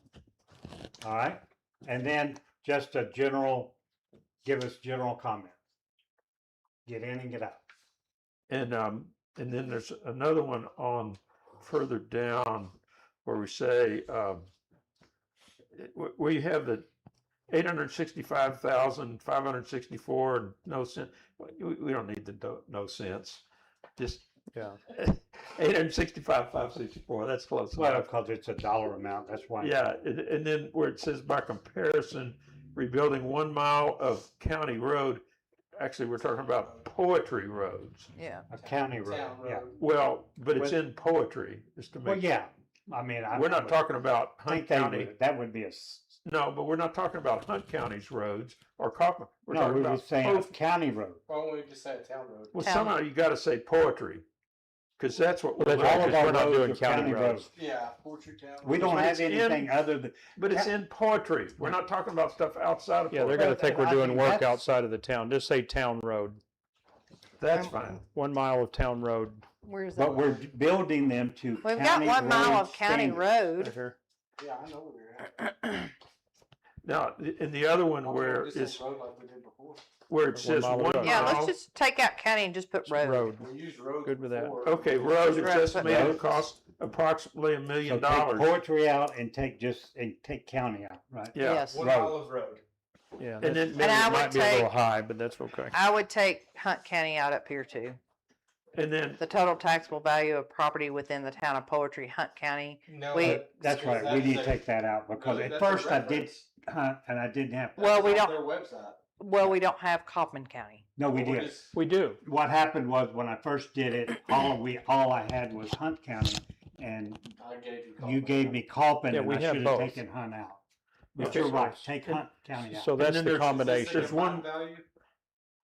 All right, and then just a general, give us general comment. Get in and get out. And then there's another one on further down where we say, where you have the 865,564 and no cent. We don't need the no cents. Just Yeah. 865,564. That's close Well, enough. because it's a dollar amount, that's why. Yeah, and then where it says by comparison, rebuilding 1 mile of county road. Actually, we're talking about Poetry roads. Yeah. A county road, Town yeah. road. Well, but it's in Poetry, just to Well, make. yeah, I mean, I. We're not talking about I Hunt think they County. would, that would be No, but we're not talking about Hunt County's roads or Kaufman. We're no, talking we were about saying a both. county road. Why don't we just say a town road? Well, Town. somehow you got to say Poetry, Cause that's what. But we're all of our we're not roads doing are county roads. Yeah, Portrait County. We don't But have it's in- anything other than, But it's in poetry. We're not talking about stuff outside of Yeah, they're poetry. gonna think we're I doing think work that's- outside of the town. Just say town road, That's fine. 1 mile of town road. Where's that? but we're building them to We've got county 1 mile road of county standards. Right road. here. Yeah, I know where you're at. Now, in the other one where Just say it's, road like we did before. where it says mile of 1 road. Yeah, mile. let's just take out county and just put road. Road. We used road. Good with that. before. Okay, road is Road. estimated to Road. cost approximately $1 So million. take poetry out and take county out, right? Yeah, Yes. 1 Road. mile of road. Yeah, And that then- I would might be a little take- high, but that's okay. I would take Hunt County out up here too. and then, The total taxable value of property within the town of Poetry, Hunt County. No, We- That's right, we need to take that out, because No, at that's a first I did reference. hunt and I didn't have, Well, we That's don't- on Their website. Well, we don't have Kaufman County. no, we We're did. just- We do. What happened was when I first did it, all I had was Hunt County, and I gave you. you gave me Coppin, Yeah, and we I have should have both. taken Hunt out. But Okay, you're so- right, take Hunt County out. So that's then the there's- combination. there's one- Value?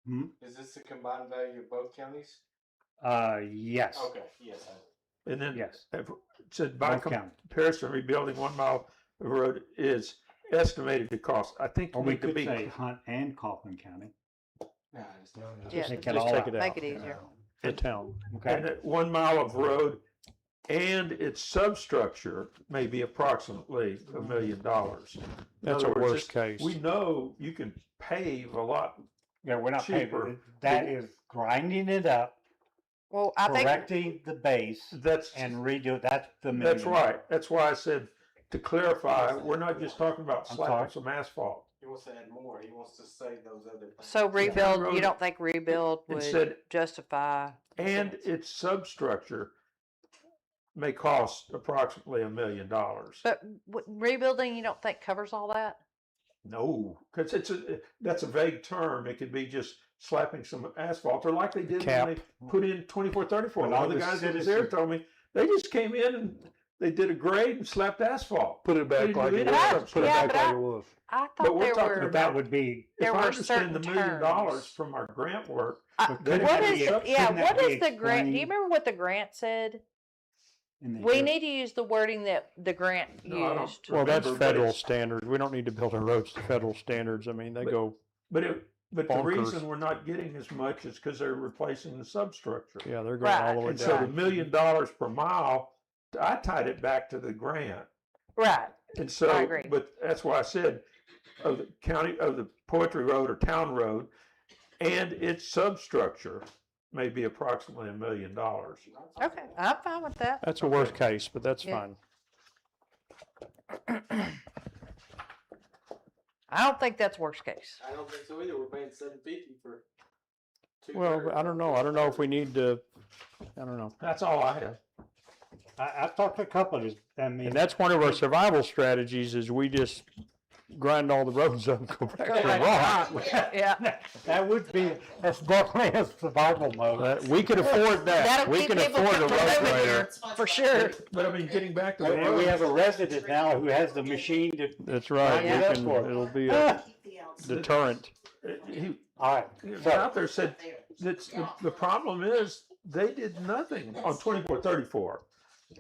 Hmm? Is this the combined value of both counties? Yes, Okay, yes. and then yes, it said by both counties. comparison, rebuilding 1 mile of road is estimated to cost, I think Or you we need to could be. say Hunt and Coffin County. Nah, it's not. Yeah. Take it Just all take out. it out. Make it easier. The town. Okay, And that 1 mile of road and its substructure may be approximately $1 million. In That's other a words, worst case. We know you can pave a lot. yeah, we're not cheaper. paving, that is grinding it up, Well, I think, correcting the base, That's, and redo, that's the million. that's right. That's why I said, to clarify, we're not just talking about I'm slapping sorry. some asphalt. He wants to add more. He wants to say those other things. so rebuild, road- you don't think rebuild It would said, justify? and its substructure may cost approximately $1 million. But rebuilding, you don't think covers all that? No, because that's a vague term. It could be just slapping some asphalt, or like they did Cap. when they put in 2434. But One all of the the guys that was citizens- there told me they just came in and they did a grade and slapped asphalt. Put it back They like didn't it do was. anything. Put it Yeah, back but like it was. I But thought we're there talking were, But about- that would be, there If I were understand the certain $1 million terms. from our grant work, I- Couldn't what that is, be- yeah, couldn't that what be is the grant? Do you explained remember what the grant said? in the- We need to use the wording that the grant No, I don't. used. Well, that's Remember, but federal it's- standards. We don't need to build our roads to federal standards. I mean, they But- go, but the Bonkers. reason we're not getting as much is because they're replacing the substructure. yeah, they're going all the way And so the down. $1 million per mile, I tied it back to the grant. Right. And so, I agree. but that's why I said of the county, of the Poetry Road or Town Road and its substructure may be approximately $1 million. Okay, I'm fine with that. That's a worst case, but that's Yeah. fine. I don't think that's worst case. I don't think so either. We're paying $750 for. Well, I don't know. I don't know if we need to, I don't know. That's all I have. I've talked to a couple of these, I mean. And that's one of our survival strategies is we just grind all the roads up and go back to rock. Yeah. That would be, that's definitely a survival mode. We can afford that. That'll We keep can people afford a coming road over grader. here, for sure. But I mean, getting back to the And we have road, a resident now who has the machine to. That's right. Yeah. We That's can, for it. it'll be a Keep the outside. deterrent. he All right, was out there said, that's, the problem is they did nothing on 2434.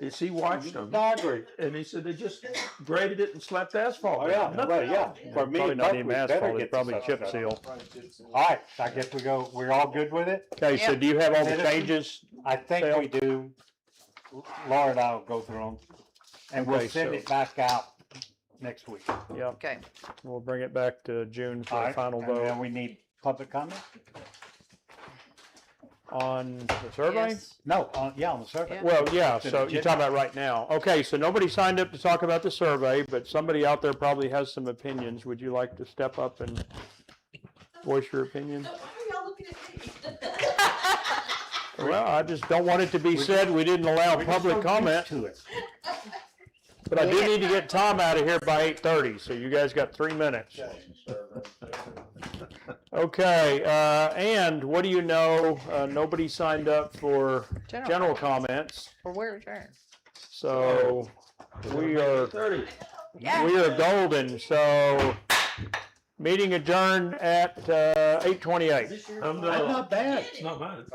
Is he watched them no, I agree. and he said they just graded it and slapped asphalt. Oh, yeah, Nothing. well, yeah, for me, Probably not Buck, even we better asphalt, get it's probably this chip stuff seal. done. All right, I guess we're all good with it? Okay, so Yep. do you have all the Citizens? changes? I think Phil? we do. Laura and I will go through them, and we'll Okay, send so- it back out next week. Yeah, Okay. we'll bring it back to June All for the right, final and then vote we need public comment? on the survey. Yes. No, on the survey. Yeah. Well, yeah, To so the you're talking about right now. Okay, so nobody signed up to talk about the survey, but somebody out there probably has some opinions. Would you like to step up and voice your opinion? Well, I just don't want it to be said we didn't allow We're just so public used comment, to it. but I do need to get Tom out of here by 8:30, so you guys got 3 minutes. Okay, and what do you know? Nobody signed up for general comments, Or we're adjourned. so we are 30. we are golden. So meeting adjourned at 8:28. I'm That's done. not bad. It's not mine.